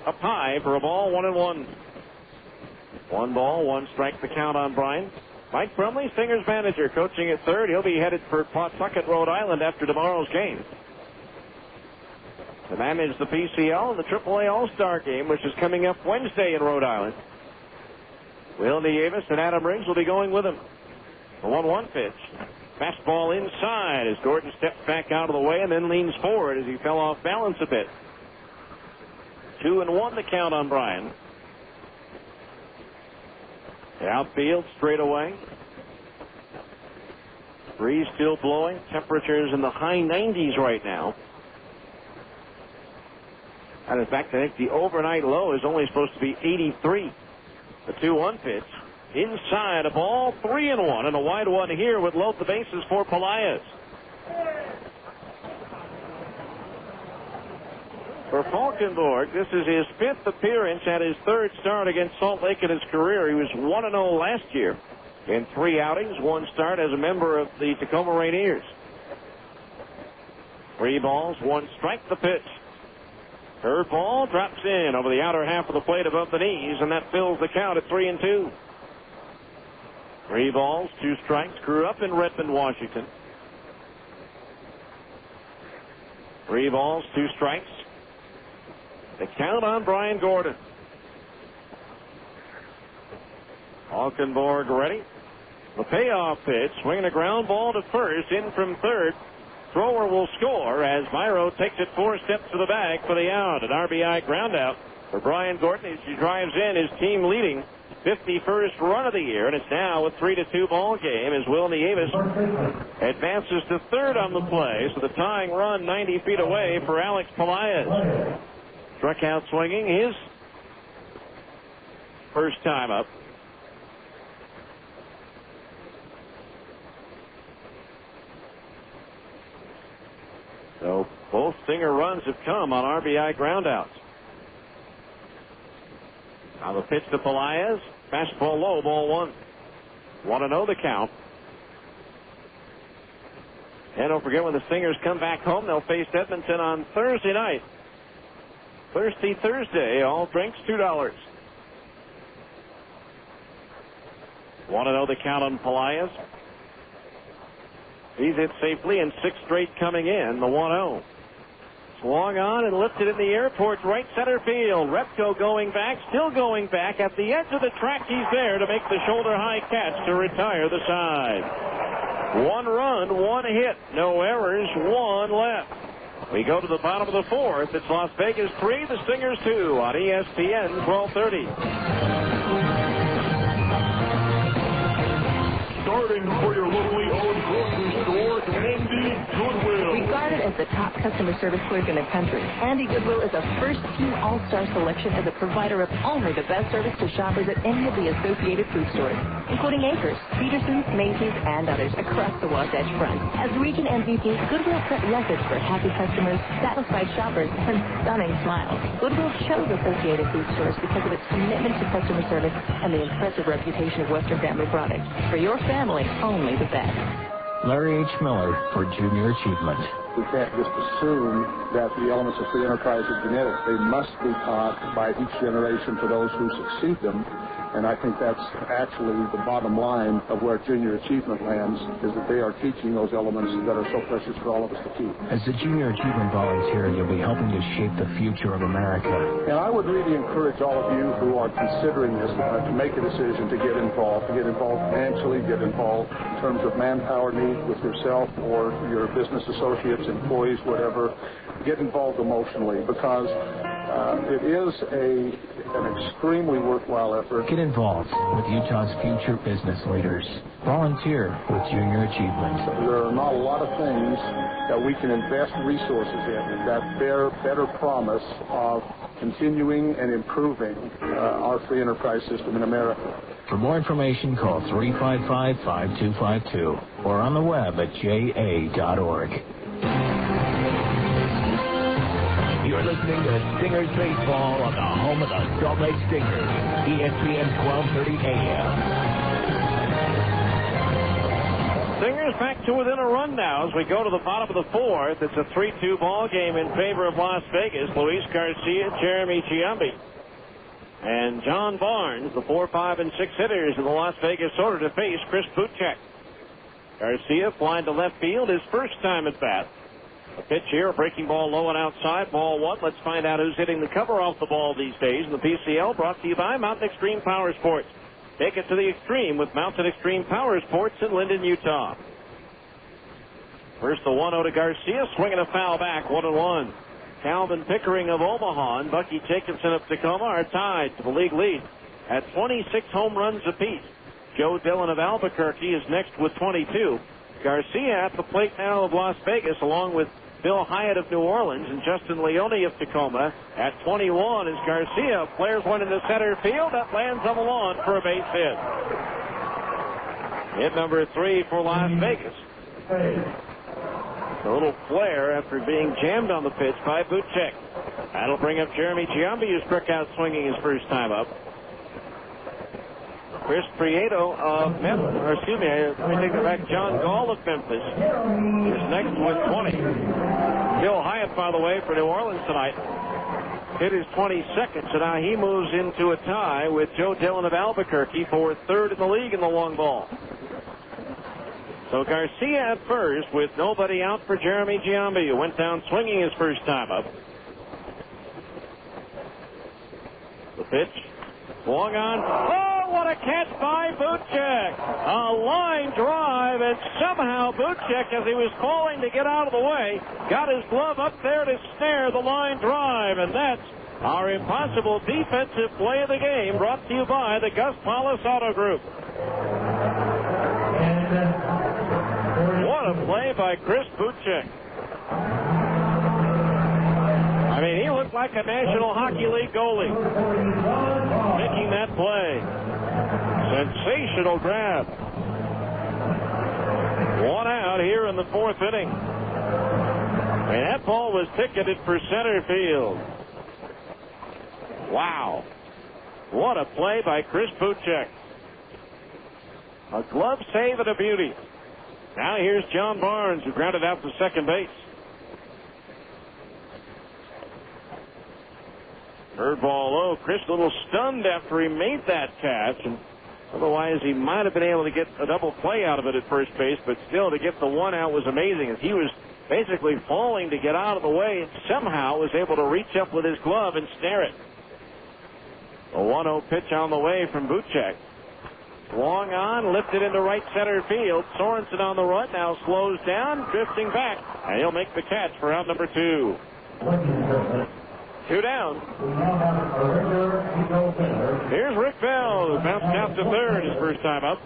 up high for a ball, 1-1. 1 ball, 1 strike, the count on Bryan. Mike Brumley, Stingers manager, coaching at third. He'll be headed for Pawtucket, Rhode Island after tomorrow's game to manage the PCL and the AAA All-Star game, which is coming up Wednesday in Rhode Island. Will Nieves and Adam Riggs will be going with him. The 1-1 pitch. Fastball inside as Gordon steps back out of the way and then leans forward as he fell off balance a bit. 2-1 the count on Bryan. The outfield straight away. Breeze still blowing. Temperatures in the high 90s right now. And in fact, I think the overnight low is only supposed to be 83. The 2-1 pitch. Inside, a ball, 3-1, and a wide one here would load the bases for Pelaez. For Falkenborg, this is his 5th appearance at his 3rd start against Salt Lake in his career. He was 1-0 last year in 3 outings, 1 start as a member of the Tacoma Rainiers. 3 balls, 1 strike, the pitch. Curveball drops in over the outer half of the plate above the knees, and that fills the count at 3-2. 3 balls, 2 strikes. Grew up in Redmond, Washington. 3 balls, 2 strikes. The count on Bryan Gordon. Falkenborg ready. The payoff pitch, swinging a ground ball to first, in from third. Thrower will score as Myro takes it 4 steps to the bag for the out. An RBI ground out for Bryan Gordon as he drives in his team leading 51st run of the year, and it's now a 3-2 ball game as Will Nieves advances to third on the play. So the tying run 90 feet away for Alex Pelaez. Struck out swinging his first time up. So both Stinger runs have come on RBI groundouts. Now the pitch to Pelaez. Fastball low, ball 1. 1-0 the count. And don't forget, when the Stingers come back home, they'll face Edmonton on Thursday night. Thirsty Thursday, all drinks $2. 1-0 the count on Pelaez. He's hit safely and 6 straight coming in, the 1-0. Swung on and lifted in the air towards right center field. Repko going back, still going back. At the edge of the track, he's there to make the shoulder-high catch to retire the side. 1 run, 1 hit, no errors, 1 left. We go to the bottom of the 4th. It's Las Vegas 3, the Stingers 2 on ESPN 1230. Starting for your locally owned grocery store, Andy Goodwill. Regarded as the top customer service clerk in the country, Andy Goodwill is a first-team all-star selection as a provider of only the best service to shoppers at any of the associated food stores, including Acres, Peterson's, Macy's, and others across the Wasatch Front. As region MVP, Goodwill set records for happy customers, satisfied shoppers, and stunning smiles. Goodwill chose Associated Food Stores because of its commitment to customer service and the impressive reputation of Western Family Products. For your family, only the best. Larry H. Miller for Junior Achievement. We can't just assume that the elements of free enterprise are genetic. They must be taught by each generation to those who succeed them. And I think that's actually the bottom line of where Junior Achievement lands, is that they are teaching those elements that are so precious for all of us to keep. As a Junior Achievement volunteer, you'll be helping to shape the future of America. And I would really encourage all of you who are considering this to make a decision to get involved financially, get involved in terms of manpower needs with yourself or your business associates, employees, whatever. Get involved emotionally, because it is an extremely worthwhile effort. Get involved with Utah's future business leaders. Volunteer with Junior Achievement. There are not a lot of things that we can invest resources in that bear better promise of continuing and improving our free enterprise system in America. For more information, call 355-5252 or on the web at ja.org. You're listening listening to Stingers Baseball on the home of the Salt Lake Stingers, ESPN 1230 AM. Stingers back to within a run now as we go to the bottom of the fourth. It's a 3-2 ball game in favor of Las Vegas. Luis Garcia, Jeremy Giambi, and John Barnes, the 4, 5, and 6 hitters in the Las Vegas order to face Chris Buchek. Garcia flying to left field, his first time at bat. A pitch here, a breaking ball low and outside, ball one. Let's find out who's hitting the cover off the ball these days in the PCL, brought to you by Mountain Extreme Power Sports. Take it to the extreme with Mountain Extreme Power Sports in Linden, Utah. First the 1-0 to Garcia, swinging a foul back, 1-1. Calvin Pickering of Omaha and Bucky Jacobson of Tacoma are tied to the league lead at 26 home runs apiece. Joe Dillon of Albuquerque is next with 22. Garcia at the plate now of Las Vegas, along with Bill Hyatt of New Orleans and Justin Leone of Tacoma. At 21 is Garcia. Flares one into center field. That lands on the lawn for a base hit. Hit number 3 for Las Vegas. A little flare after being jammed on the pitch by Buchek. That'll bring up Jeremy Giambi, who struck out swinging his first time up. Chris Prieto of Memphis, or excuse me, let me take it back. John Gall of Memphis is next with 20. Bill Hyatt, by the way, for New Orleans tonight, hit his 22nd, so now he moves into a tie with Joe Dillon of Albuquerque for third in the league in the long ball. So Garcia at first with nobody out for Jeremy Giambi, who went down swinging his first time up. The pitch, swung on. Oh, what a catch by Buchek! A line drive, and somehow Buchek, as he was falling to get out of the way, got his glove up there to snare the line drive, and that's our impossible defensive play of the game, brought to you by the Gus Paulus Auto Group. What a play by Chris Buchek. I mean, he looked like a National Hockey League goalie making that play. Sensational grab. One out here in the fourth inning. And that ball was ticketed for center field. Wow. What a play by Chris Buchek. A glove save and a beauty. Now here's John Barnes, who grounded out to second base. Third ball low. Chris a little stunned after he made that catch. And otherwise, he might have been able to get a double play out of it at first base, but still to get the one out was amazing, as he was basically falling to get out of the way and somehow was able to reach up with his glove and snare it. A 1-0 pitch on the way from Buchek. Swung on, lifted into right center field. Sorensen on the run, now slows down, drifting back, and he'll make the catch for out number 2. 2 down. Here's Rick Bell, who bounced out to third his first time up.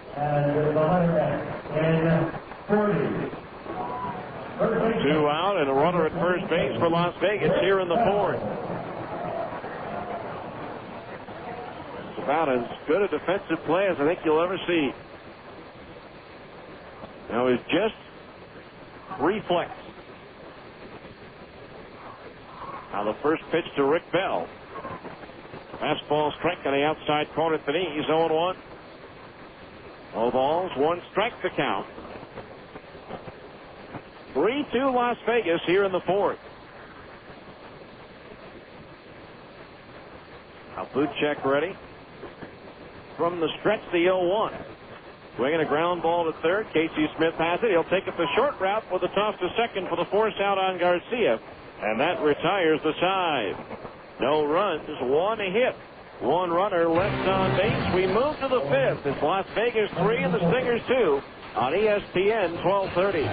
2 out and a runner at first base for Las Vegas here in the fourth. About as good a defensive play as I think you'll ever see. Now it's just reflex. Now the first pitch to Rick Bell. Fastball strike on the outside corner at the knees, 0-1. No balls, 1 strike to count. 3-2 Las Vegas here in the fourth. Now Buchek ready. From the stretch, the 0-1. Swinging a ground ball to third. Casey Smith has it. He'll take it the short route with a toss to second for the force out on Garcia. And that retires the side. No runs, 1 hit. 1 runner left on base. We move to the fifth. It's Las Vegas 3 and the Stingers 2 on ESPN 1230.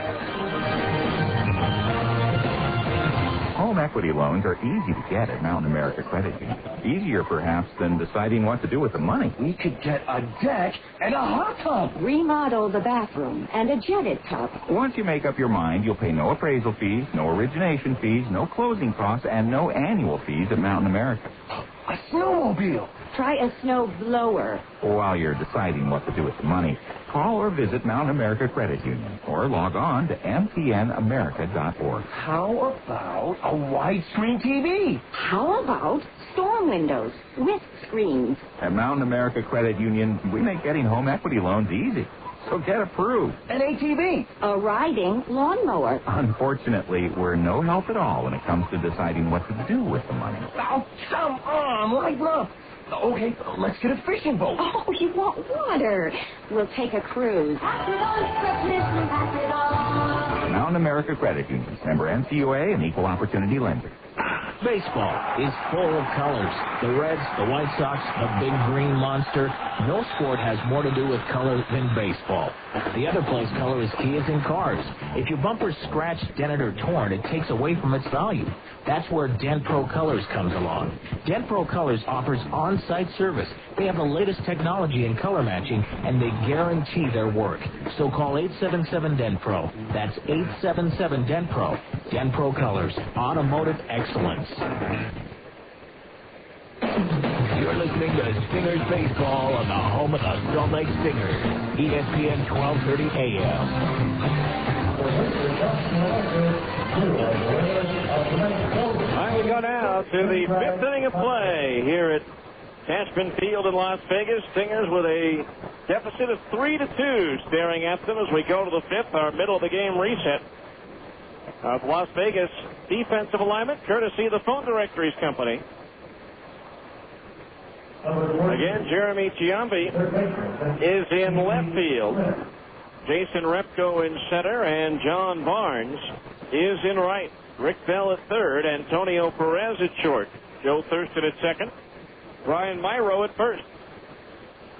Home equity loans are easy to get at Mountain America Credit Union. Easier, perhaps, than deciding what to do with the money. We could get a deck and a hot tub. Remodel the bathroom and a jetted tub. Once you make up your mind, you'll pay no appraisal fees, no origination fees, no closing costs, and no annual fees at Mountain America. A snowmobile. Try a snow blower. While you're deciding what to do with the money, Call or visit Mountain America Credit Union or log on to mtnamerica.org. How about a widescreen TV? How about storm windows with screens? At Mountain America Credit Union, we make getting home equity loans easy. So get approved. An ATV. A riding lawnmower. Unfortunately, we're no help at all when it comes to deciding what to do with the money. Oh, come on, lighten up. Okay, let's get a fishing boat. Oh, you want water? We'll take a cruise. Mountain America Credit Union, member NCUA and equal opportunity lender. Baseball is full of colors. The Reds, the White Sox, the big green monster. No sport has more to do with color than baseball. The other place color is key is in cars. If your bumper's scratched, dented, or torn, it takes away from its value. That's where Dent Pro Colors comes along. Dent Pro Colors offers on-site service. They have the latest technology in color matching, and they guarantee their work. So call 877-DENT-PRO. That's 877-DENT-PRO. Dent Pro Colors, automotive excellence. You're listening to Stingers Baseball on the home of the Salt Lake Stingers, ESPN 1230 AM. All right, we go now to the fifth inning of play here at Cashman Field in Las Vegas. Stingers with a deficit of 3-2 staring at them as we go to the fifth, our middle of the game reset of Las Vegas defensive alignment, courtesy of the Phone Directories Company. Again, Jeremy Giambi is in left field. Jason Repko in center, and John Barnes is in right. Rick Bell at third, Antonio Perez at short. Joe Thurston at second. Brian Myro at first.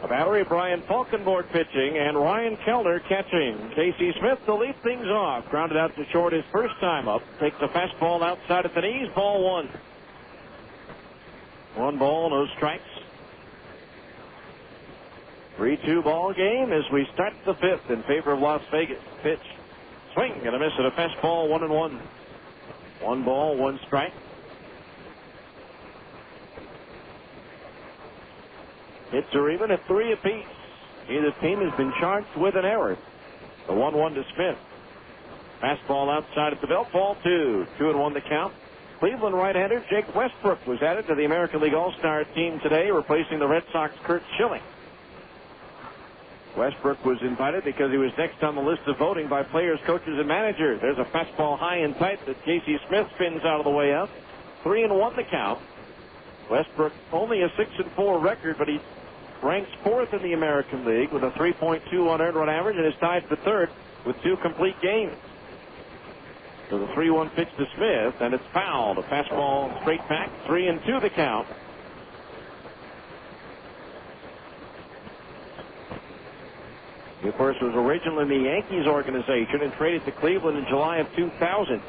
A battery, Brian Falkenborg pitching, and Ryan Kellner catching. Casey Smith to lead things off. Grounded out to short his first time up. Takes a fastball outside at the knees. Ball one. 1 ball, no strikes. 3-2 ball game as we start the fifth in favor of Las Vegas. Pitch. Swing and a miss at a fastball, 1-1. 1 ball, 1 strike. Hits are even at 3 apiece. Neither team has been charged with an error. The 1-1 to Smith. Fastball outside at the belt. Ball 2. 2-1 the count. Cleveland right-hander Jake Westbrook was added to the American League All-Star team today, replacing the Red Sox Curt Schilling. Westbrook was invited because he was next on the list of voting by players, coaches, and managers. There's a fastball high and tight that Casey Smith spins out of the way up. 3-1 the count. Westbrook only a 6-4 record, but he ranks 4th in the American League with a 3.21 earned run average and is tied for 3rd with 2 complete games. So the 3-1 pitch to Smith, and it's fouled. A fastball straight back. 3-2 the count. He, of course, was originally in the Yankees organization and traded to Cleveland in July of 2000.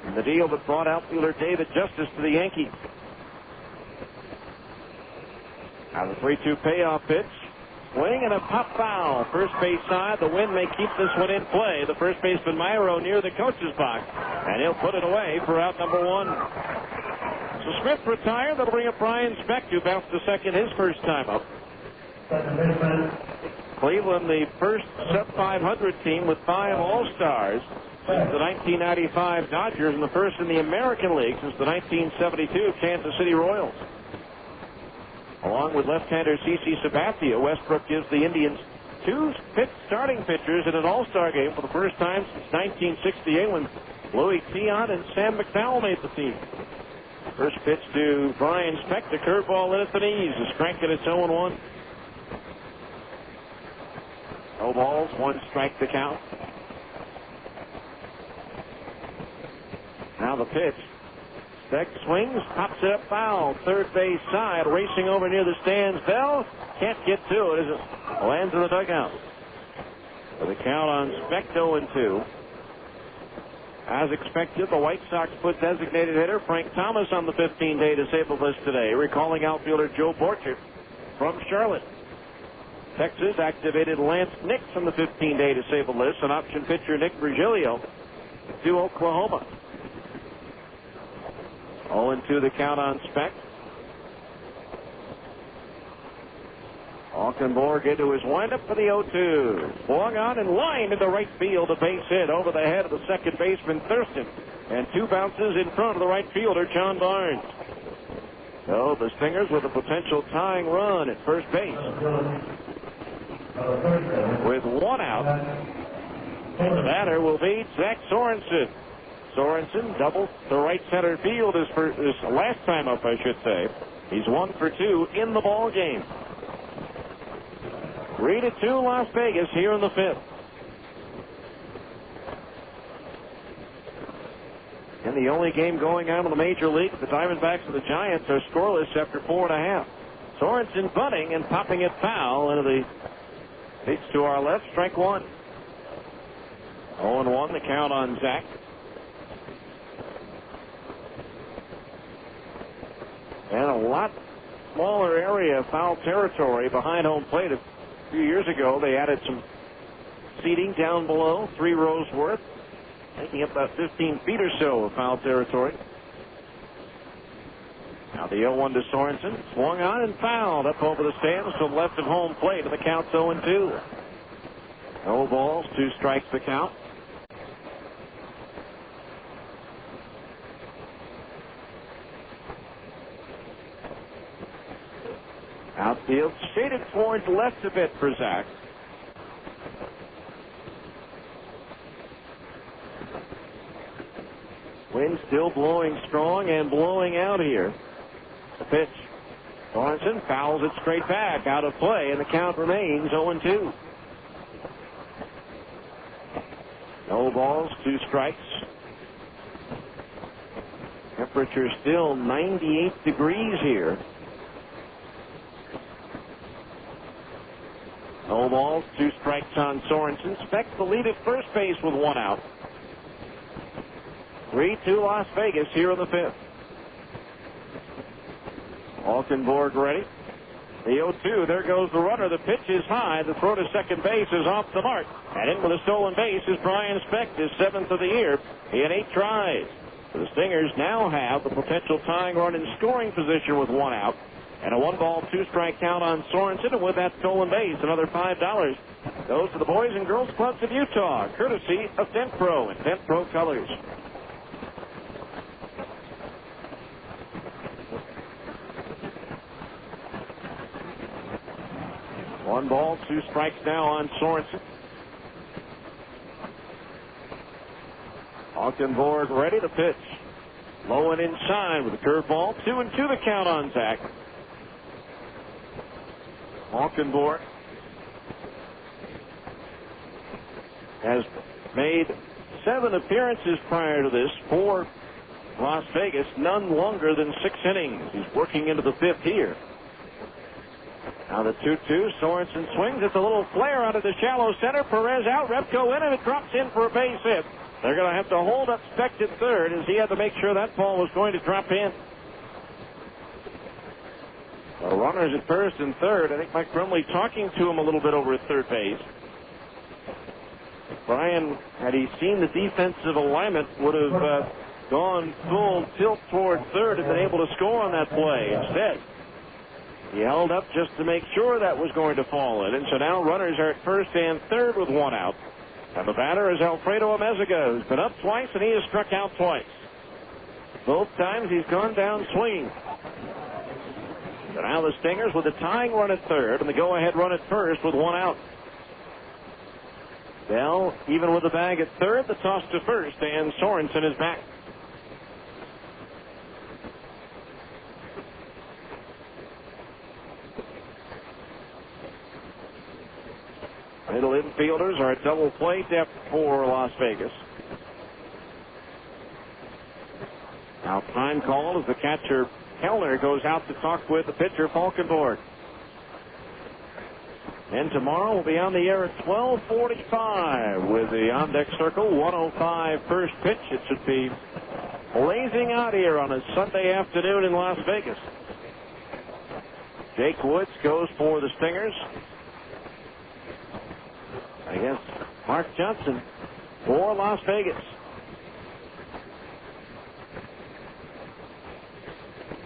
And the deal that brought outfielder David Justice to the Yankees. Now the 3-2 payoff pitch. Swing and a pop foul. First base side. The wind may keep this one in play. The first baseman Myro near the coach's box. And he'll put it away for out number 1. So Smith retired. That'll bring up Brian Specht, who bounced to second his first time up. Cleveland, the first sub-500 team with 5 All-Stars since the 1995 Dodgers, and the first in the American League since the 1972 Kansas City Royals. Along with left-hander CC Sabathia, Westbrook gives the Indians 2 starting pitchers in an All-Star game for the first time since 1968 when Louis Tiant and Sam McDowell made the team. First pitch to Brian Specht, a curveball in at the knees, a strike at its 0-1. No balls, 1 strike to count. Now the pitch. Specht swings, pops it up foul. Third base side, racing over near the stands. Bell can't get to it as it lands in the dugout. For the count on Specht, 0-2. As expected, the White Sox put designated hitter Frank Thomas on the 15-day disabled list today, recalling outfielder Joe Borchert from Charlotte. Texas activated Lance Nix on the 15-day disabled list, and option pitcher Nick Virgilio to Oklahoma. 0-2 the count on Specht. Valkenborg into his windup for the 0-2. Swung on and lined into right field. A base hit over the head of the second baseman, Thurston. And 2 bounces in front of the right fielder, John Barnes. So the Stingers with a potential tying run at first base. With 1 out. The batter will be Zach Sorensen. Sorensen doubled to right center field his last time up, I should say. He's 1 for 2 in the ball game. 3-2 Las Vegas here in the 5th. And the only game going on in the major league, the Diamondbacks and the Giants are scoreless after 4.5. Sorensen bunting and popping it foul into the pitch to our left, strike 1. 0-1 the count on Zach. And a lot smaller area of foul territory behind home plate. A few years ago, they added some seating down below, 3 rows worth, making up about 15 feet or so of foul territory. Now the 0-1 to Sorensen. Swung on and fouled up over the stands to the left of home plate, and the count's 0-2. No balls, 2 strikes the count. Outfield shaded towards left a bit for Zach. Wind still blowing strong and blowing out here. The pitch. Sorensen fouls it straight back, out of play, and the count remains 0-2. No balls, 2 strikes. Temperature still 98 degrees here. No balls, 2 strikes on Sorensen. Speck the lead at first base with 1 out. 3-2 Las Vegas here in the 5th. Valkenborg ready. The 0-2, there goes the runner. The pitch is high. The throw to second base is off the mark. And in with a stolen base is Brian Speck, his 7th of the year. He had 8 tries. The Stingers now have the potential tying run in scoring position with 1 out. And a 1-ball, 2-strike count on Sorensen. And with that stolen base, another $5 goes to the Boys and Girls Clubs of Utah, courtesy of Dentpro and Dentpro Colors. One ball, 2 strikes now on Sorensen. Valkenborg ready to pitch. Low and inside with a curveball. 2-2 the count on Zach. Valkenborg has made 7 appearances prior to this for Las Vegas, none longer than 6 innings. He's working into the 5th here. Now the 2-2, Sorensen swings. It's a little flare out of the shallow center. Perez out, Repko in, and it drops in for a base hit. They're going to have to hold up Speck at third as he had to make sure that ball was going to drop in. The runners at first and third. I think Mike Brumley talking to him a little bit over at third base. Brian, had he seen the defensive alignment, would have gone full tilt toward third and been able to score on that play. Instead, he held up just to make sure that was going to fall in. And so now runners are at first and third with 1 out. And the batter is Alfredo Amezaga, who's been up twice and he has struck out twice. Both times he's gone down swinging. So now the Stingers with a tying run at third and the go-ahead run at first with 1 out. Bell, even with the bag at third, the toss to first, and Sorensen is back. Middle infielders are at double play depth for Las Vegas. Now time call as the catcher Kellner goes out to talk with the pitcher Valkenborg. And tomorrow we'll be on the air at 12:45 with the on-deck circle. 105 first pitch. It should be blazing out here on a Sunday afternoon in Las Vegas. Jake Woods goes for the Stingers. I guess Mark Johnson for Las Vegas.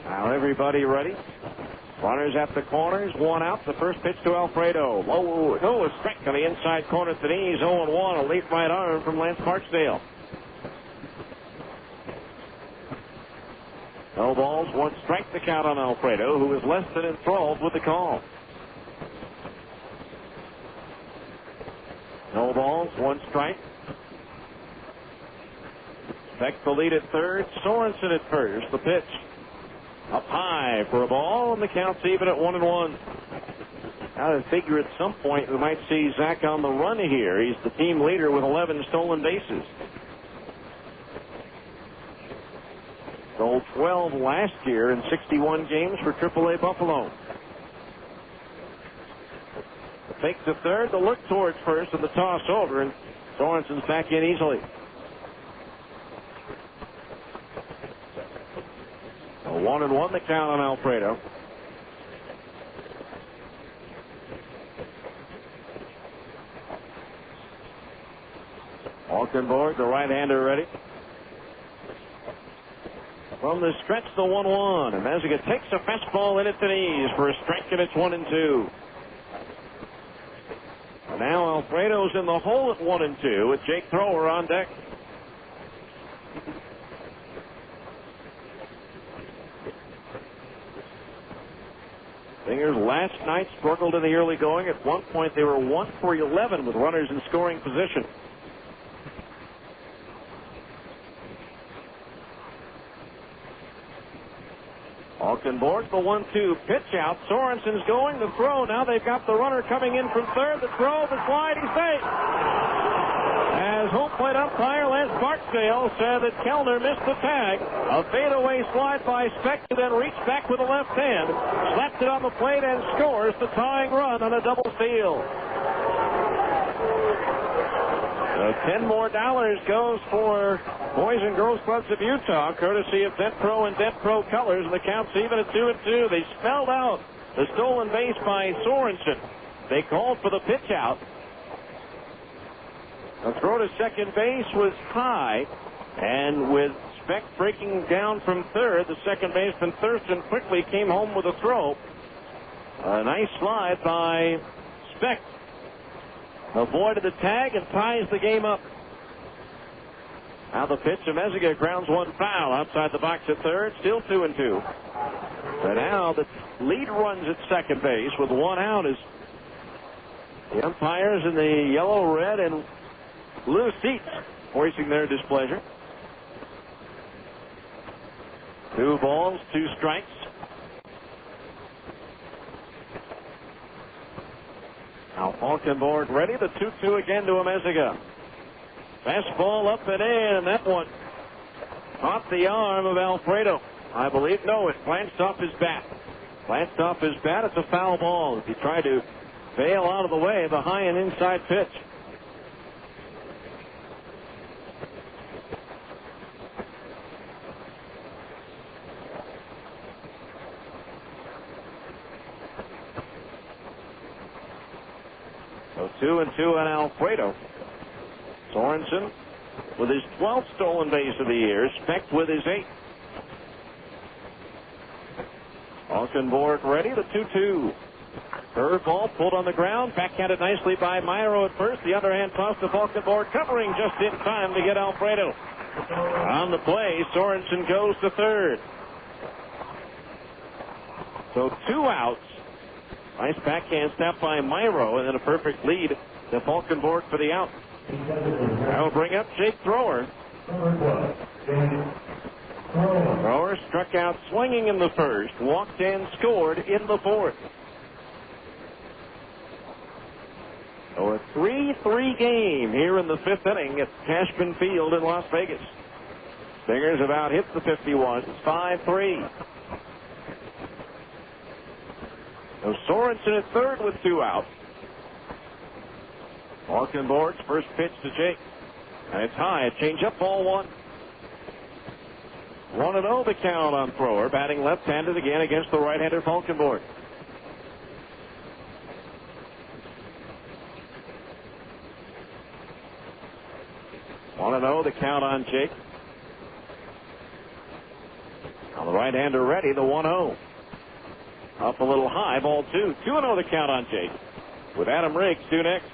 Now everybody ready. Runners at the corners, one out. The first pitch to Alfredo. Low, a strike on the inside corner at the knees. 0-1, a late right arm from Lance Barksdale. No balls, one strike the count on Alfredo, who is less than enthralled with the call. No balls, one strike. Speck the lead at third. Sorensen at first. The pitch up high for a ball, and the count's even at 1-1. I figure at some point we might see Zach on the run here. He's the team leader with 11 stolen bases. Stole 12 last year in 61 games for AAA Buffalo. Fake to third, the look towards first, and the toss over, and Sorensen's back in easily. A 1-1 the count on Alfredo. Valkenborg, the right-hander, ready. From the stretch, the 1-1, and Mezega takes a fastball in at the knees for a strike, and it's 1-2. And now Alfredo's in the hole at 1-2 with Jake Thrower on deck. Stingers last night struggled in the early going. At one point, they were 1 for 11 with runners in scoring position. Valkenborg, the 1-2 pitch out. Sorensen's going. The throw. Now they've got the runner coming in from third. The throw, the slide. He's safe. As home plate umpire Lance Barksdale said that Kellner missed the tag. A fadeaway slide by Speck, who then reached back with the left hand, slapped it on the plate, and scores the tying run on a double steal. So $10 more goes for Boys and Girls Clubs of Utah, courtesy of DentPro and DentPro Colors, and the count's even at 2-2. They spelled out the stolen base by Sorensen. They called for the pitch out. The throw to second base was high, and with Speck breaking down from third, the second baseman Thurston quickly came home with a throw. A nice slide by Speck. Avoided the tag and ties the game up. Now the pitch to Mezega, grounds one foul outside the box at third, still 2-2. So now the lead runs at second base with one out as the umpires in the yellow, red, and blue seats voicing their displeasure. 2 balls, 2 strikes. Now Valkenborg ready. The 2-2 again to Mezega. Fastball up and in, and that one caught the arm of Alfredo. I believe, no, it glanced off his bat. Glanced off his bat. It's a foul ball as he tried to bail out of the way of the high and inside pitch. So 2-2 on Alfredo. Sorensen with his 12th stolen base of the year. Speck with his 8th. Valkenborg ready. The 2-2. Curveball pulled on the ground. Backhanded nicely by Myro at first. The underhand toss to Valkenborg, covering just in time to get Alfredo. On the play, Sorensen goes to third. So 2 outs. Nice backhand snap by Myro, and then a perfect lead to Valkenborg for the out. That'll bring up Jake Thrower. Thrower struck out swinging in the first, walked and scored in the fourth. So a 3-3 game here in the 5th inning at Cashman Field in Las Vegas. Stingers about hit the 51. It's 5-3. So Sorensen at third with 2 outs. Valkenborg's first pitch to Jake. And it's high. A change-up, ball 1. 1-0 the count on Thrower, batting left-handed again against the right-hander Valkenborg. The count on Jake. Now the right-hander ready, the 1-0. Up a little high, ball 2. 2-0 the count on Jake. With Adam Riggs due next.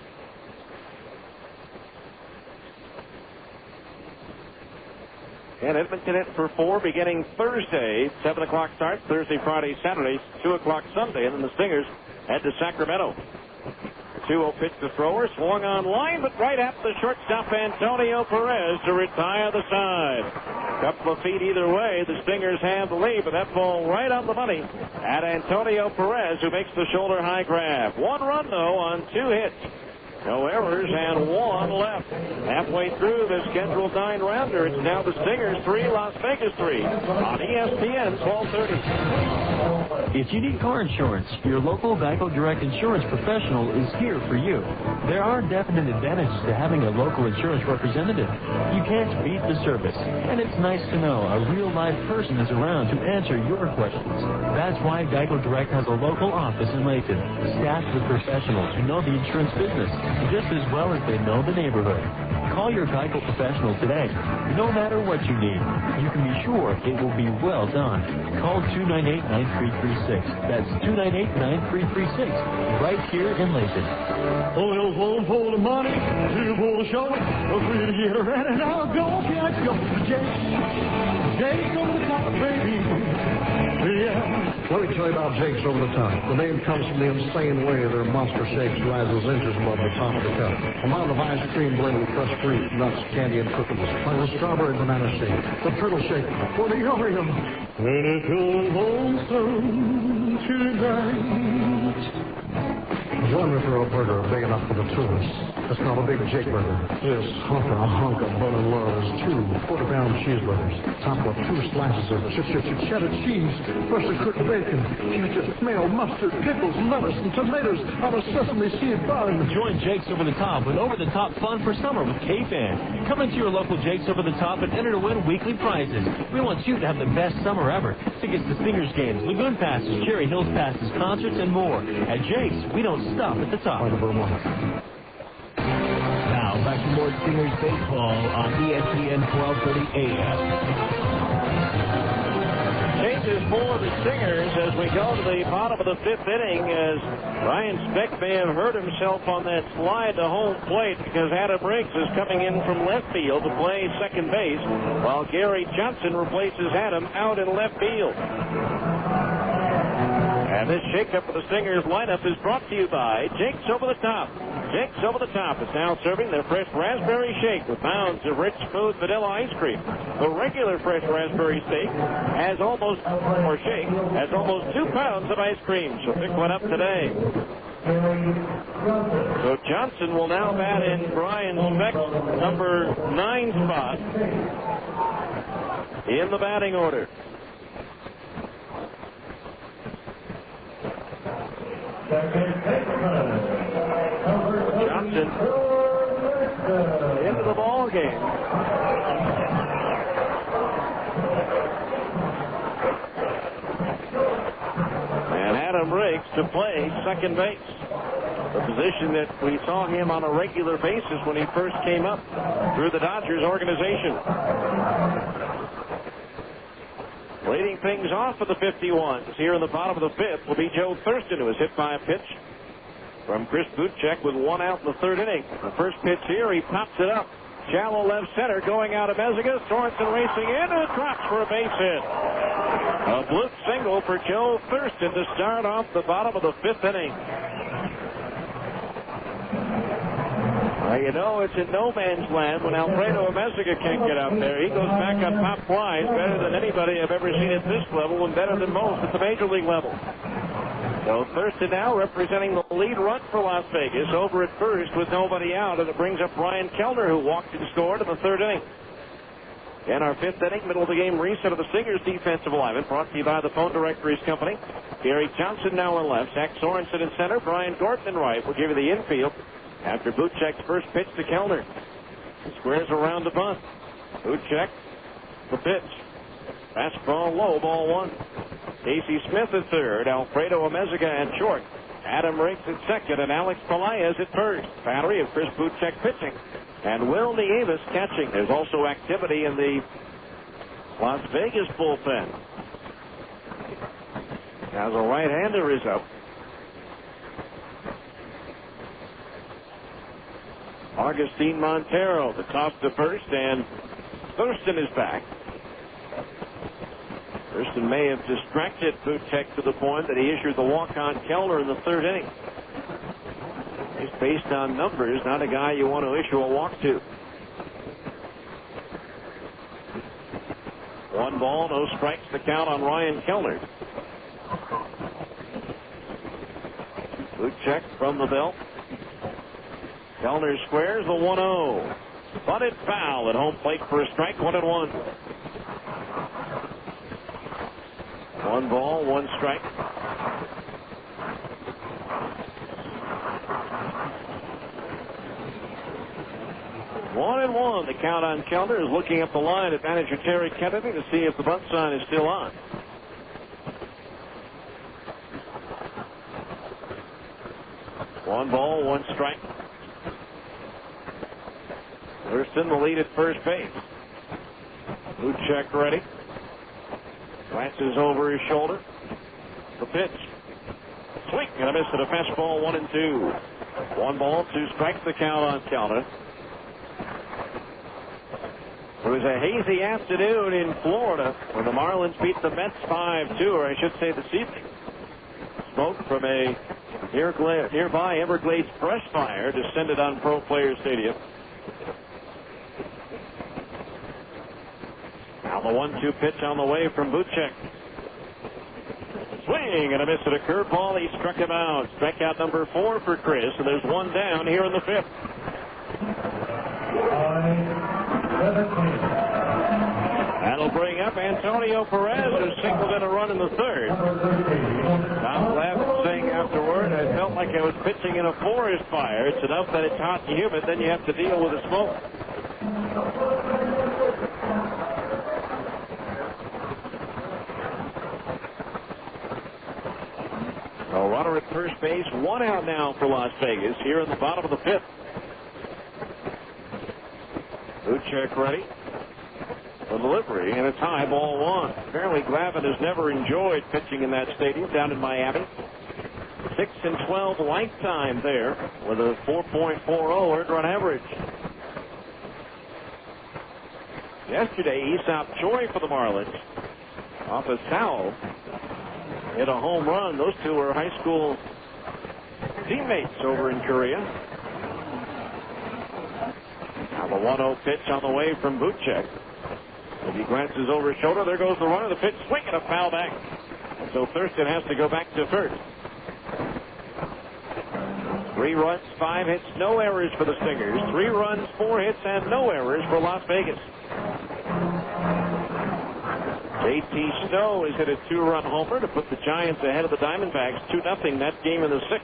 And Edmonton in for 4 beginning Thursday. 7 o'clock start, Thursday, Friday, Saturday, 2 o'clock Sunday. And then the Stingers head to Sacramento. 2-0 pitch to thrower, swung on line, but right at the shortstop, Antonio Perez, to retire the side. Couple of feet either way, the Stingers have the lead, but that ball right on the money at Antonio Perez, who makes the shoulder high grab. 1 run, though, on 2 hits. No errors and 1 left. Halfway through the scheduled 9-rounder, it's now the Stingers 3, Las Vegas 3 on ESPN 1230. If you need car insurance, your local Geico Direct Insurance professional is here for you. There are definite advantages to having a local insurance representative. You can't beat the service, and it's nice to know a real live person is around to answer your questions. That's why Geico Direct has a local office in Layton, staffed with professionals who know the insurance business just as well as they know the neighborhood. Call your Geico professional today. No matter what you need, you can be sure it will be well done. Call 298-9336. That's 298-9336. Right here in Layton. Well, one for the money, 2 for the show, 3 to get around, and I'll go, can't go to Jake. Jake over the top, baby. Yeah. Let me tell you about Jake's Over the Top. The name comes from the insane way their monster shakes rise those inches above the top of the cup. A mound of ice cream blended with fresh fruit, nuts, candy, and cookies. Like a strawberry banana shake. The turtle shake for the Oreo. When it comes home soon tonight. Join me for a burger big enough for the tourists. It's called a Big Jake Burger. This hunk of butter love is 2 quarter-pound cheeseburgers, topped with 2 slices of cheddar cheese, freshly cooked bacon. You just smell mustard, pickles, lettuce, and tomatoes on a sesame seed bun. Join Jake's Over the Top with over-the-top fun for summer with K-Fan. Come into your local Jake's Over the Top and enter to win weekly prizes. We want you to have the best summer ever. Tickets to Stingers games, Lagoon passes, Cherry Hills passes, concerts, and more. At Jake's, we don't stop at the top. Now, back to more Stingers baseball on ESPN 1230 AM. Changes for the Stingers as we go to the bottom of the 5th inning, as Ryan Speck may have hurt himself on that slide to home plate because Adam Riggs is coming in from left field to play second base, while Gary Johnson replaces Adam out in left field. And this shakeup for the Stingers lineup is brought to you by Jake's Over the Top. Jake's Over the Top is now serving their fresh raspberry shake with pounds of rich, smooth vanilla ice cream. The regular fresh raspberry shake has almost 2 pounds of ice cream, so pick one up today. So Johnson will now bat in Brian Speck's number 9 spot in the batting order. Johnson into the ball game. And Adam Riggs to play second base. The position that we saw him on a regular basis when he first came up through the Dodgers organization. Leading things off for the 51s here in the bottom of the 5th will be Joe Thurston, who was hit by a pitch from Chris Buchek with 1 out in the 3rd inning. The first pitch here, he pops it up. Shallow left center going out of Meziga. Sorensen racing in and drops for a base hit. A bloop single for Joe Thurston to start off the bottom of the 5th inning. Well, you know, it's in no man's land when Alfredo Meziga can't get out there. He goes back on pop flies better than anybody I've ever seen at this level and better than most at the major league level. So Thurston now representing the lead run for Las Vegas over at first with nobody out, and it brings up Ryan Kellner, who walked and scored in the 3rd inning. In our 5th inning, middle of the game reset of the Stingers defensive alignment, brought to you by the Phone Directories Company. Gary Johnson now in left, Zach Sorensen in center, Brian Gordon in right. We'll give you the infield after Buchek's first pitch to Kellner. He squares around the bunt. Buchek, the pitch. Fastball low, ball 1. Casey Smith at third, Alfredo Meziga at short, Adam Riggs at second, and Alex Pelaez at first. Battery of Chris Buchek pitching, and Will Nieves catching. There's also activity in the Las Vegas bullpen. Now the right-hander is up. Augustine Montero, the toss to first, and Thurston is back. Thurston may have distracted Buchek to the point that he issued the walk on Kellner in the third inning. He's based on numbers, not a guy you want to issue a walk to. 1 ball, no strikes, the count on Ryan Kellner. Buchek from the belt. Kellner squares the 1-0. Bunted foul at home plate for a strike, 1-1. 1 ball, 1 strike. One and one. The count on Kellner is looking up the line at manager Terry Kennedy to see if the bunt sign is still on. One ball, 1 strike. Thurston the lead at first base. Buchek ready. Glances over his shoulder. The pitch. Swing and a miss at a fastball, 1-2. 1 ball, 2 strikes, the count on Kellner. It was a hazy afternoon in Florida when the Marlins beat the Mets 5-2, or I should say this evening. Smoke from a nearby Everglades brush fire descended on Pro Player Stadium. Now the 1-2 pitch on the way from Buchek. Swing and a miss at a curveball. He struck him out. Strikeout number 4 for Chris, and there's 1 down here in the 5th. That'll bring up Antonio Perez, who singled in a run in the 3rd. Tom Glavine saying afterward, I felt like I was pitching in a forest fire. It's enough that it's hot and humid, then you have to deal with the smoke. A runner at first base, 1 out now for Las Vegas here in the bottom of the 5th. Buchek ready. The delivery, and it's high, ball 1. Apparently Glavine has never enjoyed pitching in that stadium down in Miami. 6-12 lifetime there with a 4.40 earned run average. Yesterday, Aesop Choi for the Marlins off a foul hit a home run. Those two were high school teammates over in Korea. Now the 1-0 pitch on the way from Buchek. As he glances over his shoulder, there goes the runner. The pitch, swing and a foul back. So Thurston has to go back to first. 3 runs, 5 hits, no errors for the Stingers. 3 runs, 4 hits, and no errors for Las Vegas. J.T. Snow has hit a 2-run homer to put the Giants ahead of the Diamondbacks 2-0 that game in the 6th.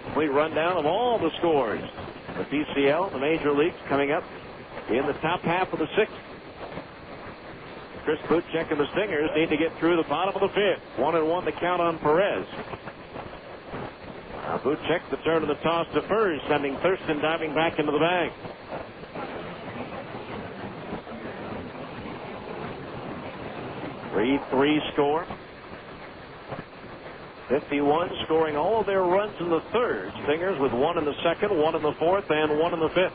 Complete rundown of all the scores. The PCL, the major leagues, coming up in the top half of the 6th. Chris Buchek and the Stingers need to get through the bottom of the 5th. 1-1 the count on Perez. Now Buchek the turn of the toss to first, sending Thurston diving back into the bag. Three score. 51 scoring all of their runs in the 3rd. Stingers with 1 in the 2nd, 1 in the 4th, and 1 in the 5th.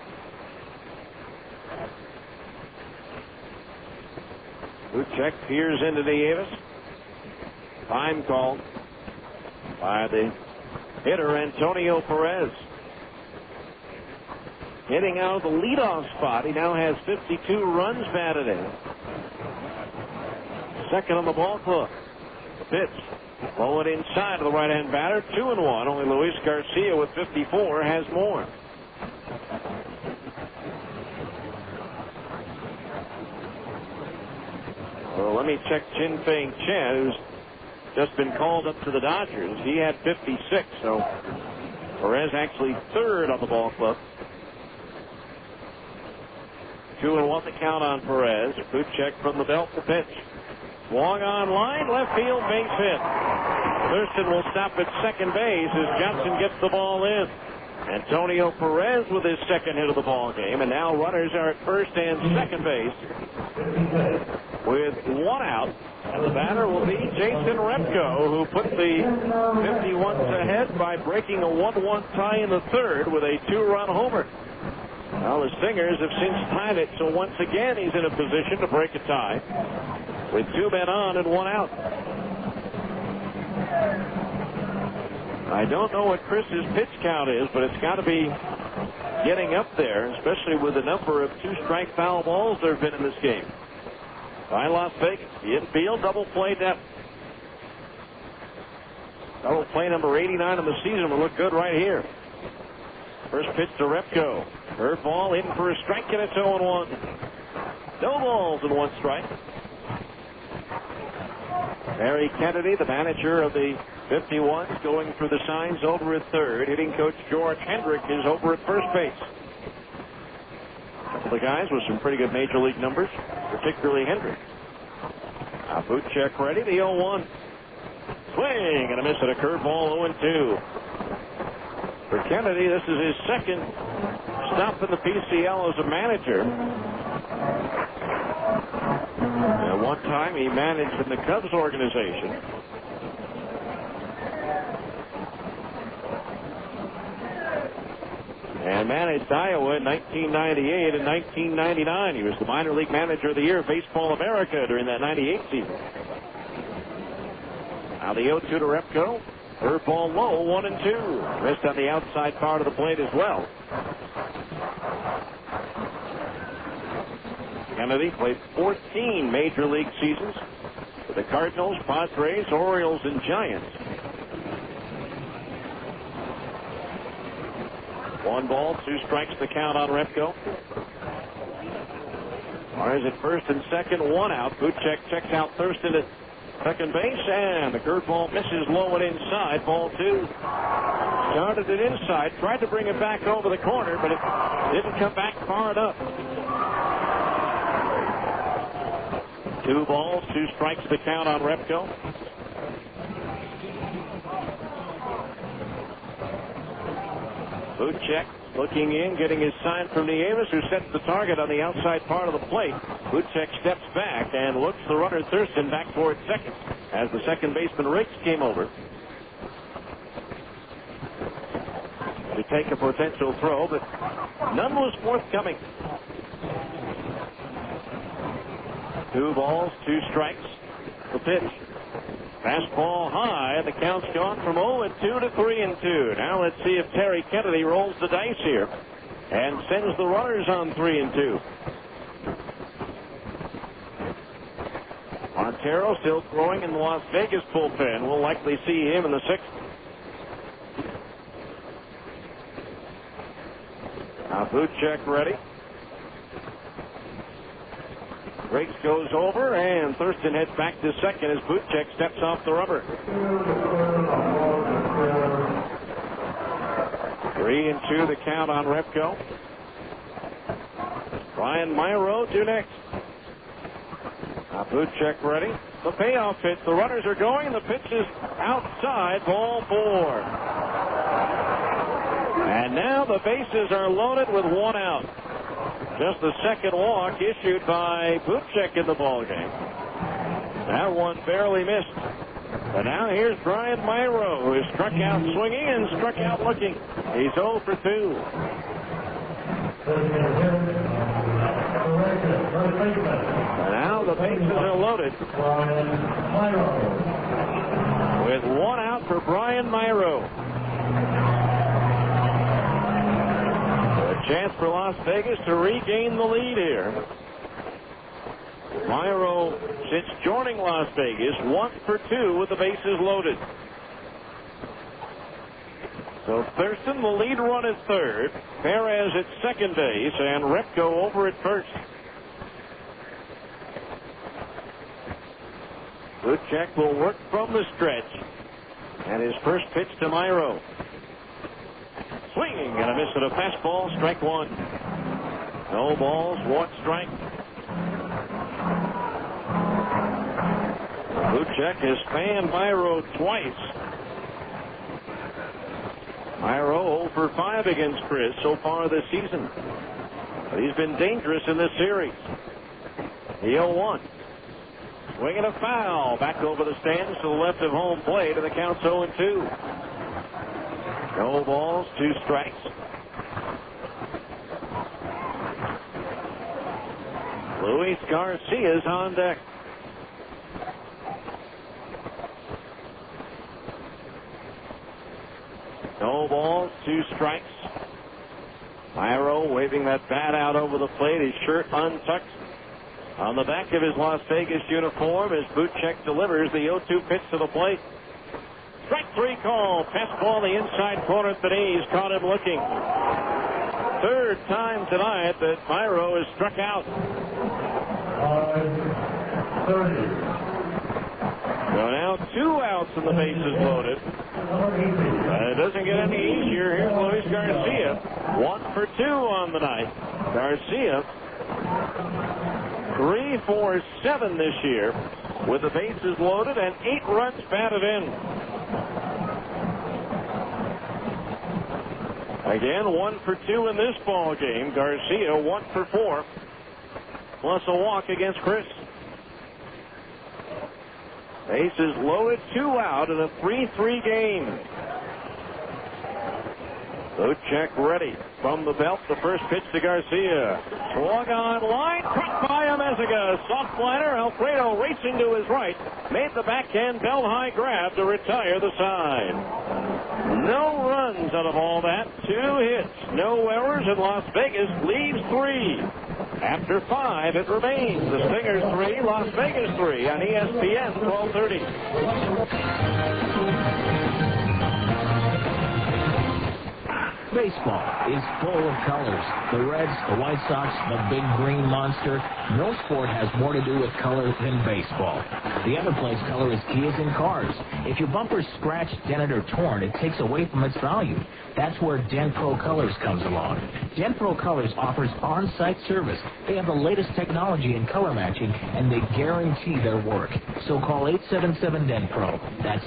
Buchek peers into Nieves. Time called by the hitter Antonio Perez. Hitting out of the leadoff spot. He now has 52 runs batted in. Second on the ball club. The pitch. Low and inside of the right-hand batter. 2-1. Only Luis Garcia with 54 has more. Well, let me check Chin-Feng Chen, who's just been called up to the Dodgers. He had 56, so Perez actually 3rd on the ball club. 2-1 the count on Perez. Buchek from the belt to pitch. Swung on line, left field, base hit. Thurston will stop at second base as Johnson gets the ball in. Antonio Perez with his 2nd hit of the ball game, and now runners are at first and second base. with one out. And the batter will be Jason Repko, who put the 51s ahead by breaking a 1-1 tie in the third with a 2-run homer. Well, the Stingers have since tied it, so once again he's in a position to break a tie with 2 men on and 1 out. I don't know what Chris's pitch count is, but it's got to be getting up there, especially with the number of 2-strike foul balls there have been in this game. By Las Vegas, the infield double play depth. Double play number 89 of the season will look good right here. First pitch to Repko. Curveball in for a strike, and it's 0-1. No balls and 1 strike. Barry Kennedy, the manager of the 51s, going through the signs over at third. Hitting coach George Hendrick is over at first base. A couple of guys with some pretty good major league numbers, particularly Hendrick. Now boot check ready, the 0-1. Swing and a miss at a curveball, 0-2. For Kennedy, this is his second stop in the PCL as a manager. At one time, he managed in the Cubs organization. And managed Iowa in 1998 and 1999. He was the minor league manager of the year of Baseball America during that 98 season. Now the 0-2 to Repko. Curveball low, 1-2. Missed on the outside part of the plate as well. Kennedy played 14 major league seasons with the Cardinals, Padres, Orioles, and Giants. 1 ball, 2 strikes the count on Repko. Mars at first and second, 1 out. Buchek checks out Thurston at second base, and the curveball misses low and inside, ball 2. Started it inside, tried to bring it back over the corner, but it didn't come back far enough. 2 balls, 2 strikes the count on Repko. Buchek looking in, getting his sign from Nieves, who sets the target on the outside part of the plate. Buchek steps back and looks the runner Thurston back towards second as the second baseman Riggs came over to take a potential throw, but none was forthcoming. 2 balls, 2 strikes. The pitch. Fastball high, and the count's gone from 0-2 to 3-2. Now let's see if Terry Kennedy rolls the dice here and sends the runners on 3-2. Montero still throwing in the Las Vegas bullpen. We'll likely see him in the 6th. Now Buchek ready. Riggs goes over, and Thurston heads back to second as Buchek steps off the rubber. 3-2 the count on Repko. Brian Myro to next. Now Buchek ready. The payoff pitch. The runners are going. The pitch is outside. Ball 4. And now the bases are loaded with 1 out. Just the second walk issued by Buchek in the ballgame. That one barely missed. But now here's Brian Myro, who has struck out swinging and struck out looking. He's 0 for 2. And now the bases are loaded with 1 out for Brian Myro. Chance for Las Vegas to regain the lead here. Myro, since joining Las Vegas, 1 for 2 with the bases loaded. So Thurston, the lead run at third, Perez at second base, and Repko over at first. Buchek will work from the stretch, and his first pitch to Myro. Swinging and a miss at a fastball, strike 1. No balls, 1 strike. Buchek has fanned Myro twice. Myro 0 for 5 against Chris so far this season. But he's been dangerous in this series. The 0-1. Swinging a foul. Back over the stands to the left of home plate, and the count's 0-2. No balls, 2 strikes. Luis Garcia's on deck. No balls, 2 strikes. Myro waving that bat out over the plate, his shirt untucked. On the back of his Las Vegas uniform as Buchek delivers the 0-2 pitch to the plate. Strike 3 call. Fastball the inside corner at the knees. Caught him looking. Third time tonight that Myro is struck out. 5-30. So now 2 outs and the bases loaded. It doesn't get any easier. Here's Luis Garcia. 1 for 2 on the night. Garcia 3 for 7 this year with the bases loaded and 8 runs batted in. Again, 1 for 2 in this ball game. Garcia 1 for 4 plus a walk against Chris. Bases loaded, 2 out in a 3-3 game. Buchek ready from the belt. The first pitch to Garcia. Swung on line, caught by Amezaga. Soft liner. Alfredo racing to his right. Made the backhand belt high grab to retire the side. No runs out of all that. 2 hits. No errors, and Las Vegas leaves 3. After 5, it remains the Stingers 3, Las Vegas 3 on ESPN 1230. Baseball is full of colors. The Reds, the White Sox, the big green monster. No sport has more to do with color than baseball. The other place color is key is in cars. If your bumper's scratched, dented, or torn, it takes away from its value. That's where DenPro Colors comes along. DenPro Colors offers on-site service. They have the latest technology in color matching, and they guarantee their work. So call 877-DenPro. That's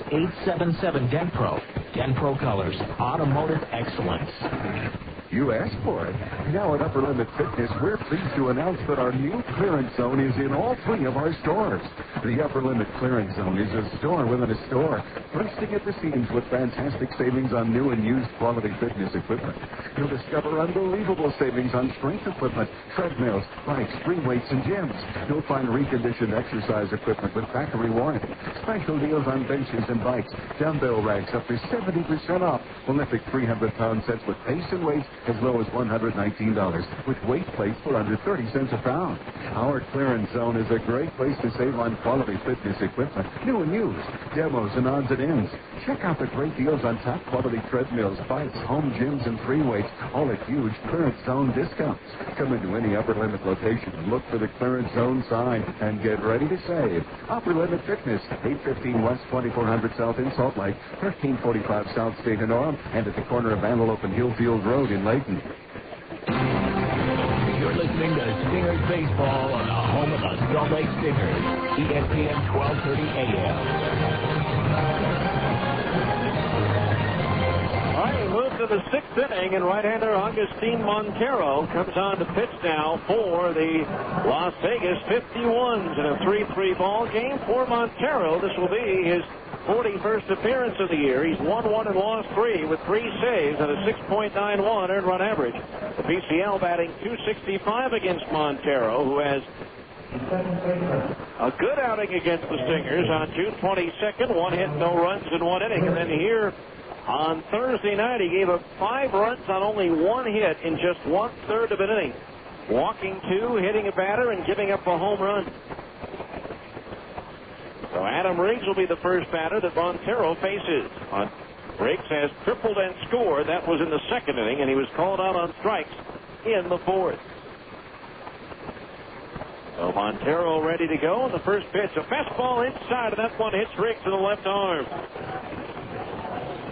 877-DenPro. DenPro Colors, automotive excellence. You asked for it. Now at Upper Limit Fitness, we're pleased to announce that our new clearance zone is in all 3 of our stores. The Upper Limit Clearance Zone is a store within a store, bursting at the seams with fantastic savings on new and used quality fitness equipment. You'll discover unbelievable savings on strength equipment, treadmills, bikes, free weights, and gyms. You'll find reconditioned exercise equipment with factory warranty, special deals on benches and bikes, dumbbell racks up to 70% off, Olympic 300-pound sets with base and weights as low as $119, with weight plates for under 30 cents a pound. Our clearance zone is a great place to save on quality fitness equipment, new and used, demos and odds and ends. Check out the great deals on top quality treadmills, bikes, home gyms, and free weights, all at huge clearance zone discounts. Come into any Upper Limit location and look for the clearance zone sign and get ready to save. Upper Limit Fitness, 815 West 2400 South in Salt Lake, 1345 South State in Orem, and at the corner of Antelope and Hillfield Road in Layton. You're listening to Stingers Baseball on the home of the Salt Lake Stingers, ESPN 1230 AM. All right, we move to the 6th inning, and right-hander Agustin Montero comes on to pitch now for the Las Vegas 51s in a 3-3 ball game. For Montero, this will be his 41st appearance of the year. He's won 1 and lost 3 with 3 saves and a 6.91 earned run average. The PCL batting .265 against Montero, who has a good outing against the Stingers on June 22nd. 1 hit, no runs in 1 inning. And then here on Thursday night, he gave up 5 runs on only 1 hit in just 1/3 of an inning. Walking 2, hitting a batter, and giving up a home run. So Adam Riggs will be the first batter that Montero faces. Riggs has tripled and scored. That was in the 2nd inning, and he was called out on strikes in the 4th. So Montero ready to go. And the first pitch, a fastball inside, and that one hits Riggs in the left arm.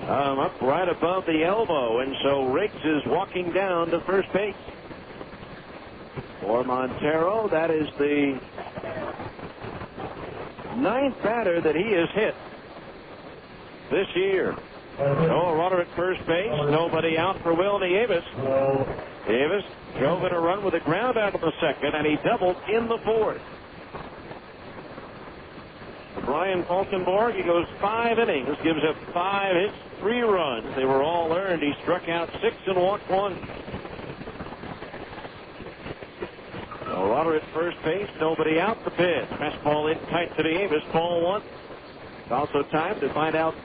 Up right above the elbow, and so Riggs is walking down to first base. For Montero, that is the 9th batter that he has hit this year. No runner at first base. Nobody out for Will Nieves. Nieves drove in a run with a ground out in the 2nd, and he doubled in the 4th. Brian Falkenborg. He goes 5 innings, gives up 5 hits, 3 runs. They were all earned. He struck out 6 and walked 1. Runner at first base, nobody out. The pitch. Fastball in tight to Davis. Ball 1. It's also time to find out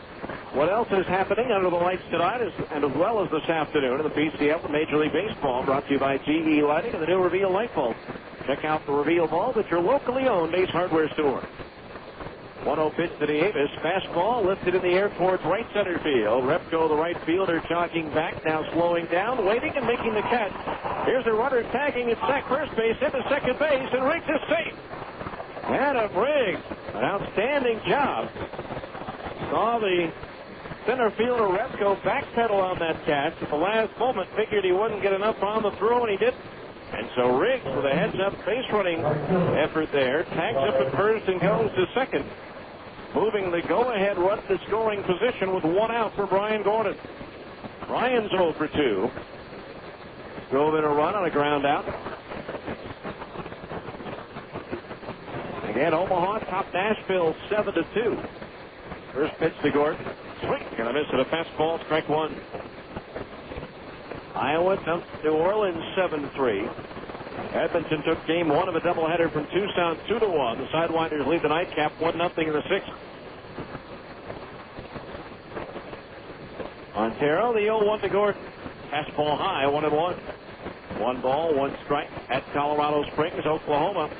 what else is happening under the lights tonight, and as well as this afternoon in the PCL of Major League Baseball, brought to you by GE Lighting and the new Reveal light bulb. Check out the Reveal bulb at your locally owned Ace Hardware store. 1-0 pitch to Davis. Fastball lifted in the air towards right center field. Repko, the right fielder, jogging back, now slowing down, waiting and making the catch. Here's a runner tagging at first base, into second base, and Riggs is safe. Adam Riggs, an outstanding job. Saw the center fielder Repko backpedal on that catch at the last moment. Figured he wouldn't get enough on the throw, and he did. And so Riggs, with a heads-up base running effort there, tags up at first and goes to second, moving the go-ahead run to scoring position with 1 out for Brian Gordon. Brian's 0 for 2. Drove in a run on a ground out. Again, Omaha top Nashville 7-2. First pitch to Gordon. Swing and a miss at a fastball. Strike 1. Iowa dumped New Orleans 7-3. Edmonton took game 1 of a doubleheader from Tucson 2-1. The Sidewinders lead the nightcap 1-0 in the 6th. Montero, the 0-1 to Gordon. Fastball high, 1-1. 1 ball, 1 strike at Colorado Springs, Oklahoma.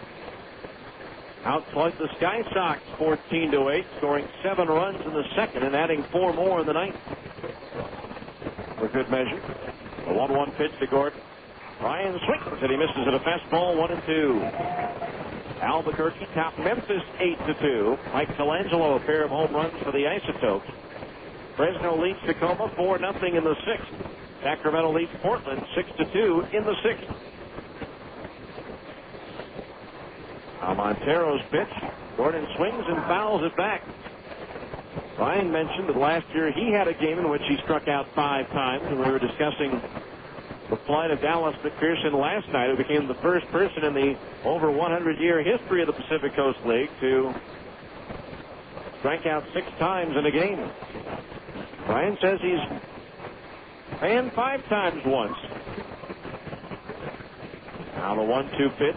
Outslugged the Sky Sox 14-8, scoring 7 runs in the second and adding 4 more in the ninth. For good measure. A 1-1 pitch to Gordon. Ryan swings and he misses at a fastball, 1-2. Albuquerque top Memphis 8-2. Mike Colangelo, a pair of home runs for the Isotopes. Fresno leads Tacoma 4-0 in the 6th. Sacramento leads Portland 6-2 in the 6th. Now Montero's pitch. Gordon swings and fouls it back. Ryan mentioned that last year he had a game in which he struck out 5 times, and we were discussing the flight of Dallas McPherson last night, who became the first person in the over 100-year history of the Pacific Coast League to strike out 6 times in a game. Ryan says he's ran 5 times once. Now the 1-2 pitch.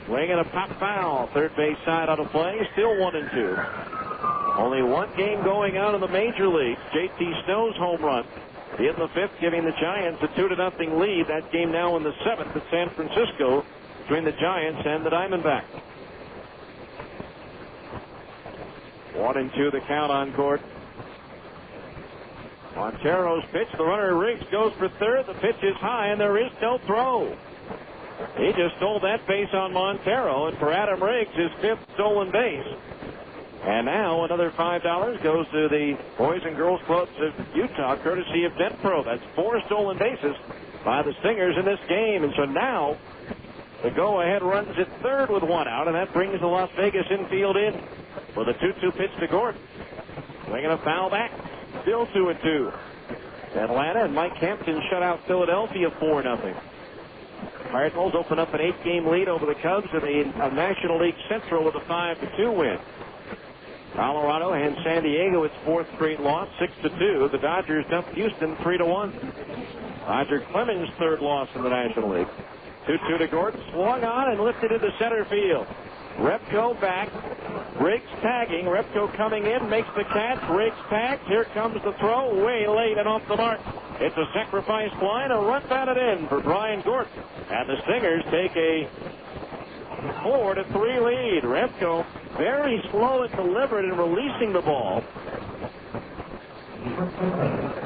Swing and a pop foul. Third base side out of play. Still 1-2. Only 1 game going on in the major leagues. J.T. Snow's home run in the 5th, giving the Giants a 2-0 lead. That game now in the 7th at San Francisco between the Giants and the Diamondbacks. 1-2 the count on Gordon. Montero's pitch. The runner Riggs goes for third. The pitch is high, and there is no throw. He just stole that base on Montero, and for Adam Riggs, his 5th stolen base. And now another $5 goes to the Boys and Girls Clubs of Utah, courtesy of DentPro. That's 4 stolen bases by the Stingers in this game. And so now the go-ahead runs at third with 1 out, and that brings the Las Vegas infield in for the 2-2 pitch to Gordon. Swinging a foul back. Still 2-2. Atlanta and Mike Hampton shut out Philadelphia 4-0. Cardinals open up an 8-game lead over the Cubs in the National League Central with a 5-2 win. Colorado and San Diego its 4th straight loss, 6-2. The Dodgers dumped Houston 3-1. Roger Clemens' 3rd loss in the National League. 2-2 to Gordon, swung on and lifted into center field. Repko back. Riggs tagging. Repko coming in, makes the catch. Riggs tags. Here comes the throw, way late and off the mark. It's a sacrifice fly, and a run batted in for Brian Gordon. And the Stingers take a 4-3 lead. Repko very slow and deliberate in releasing the ball.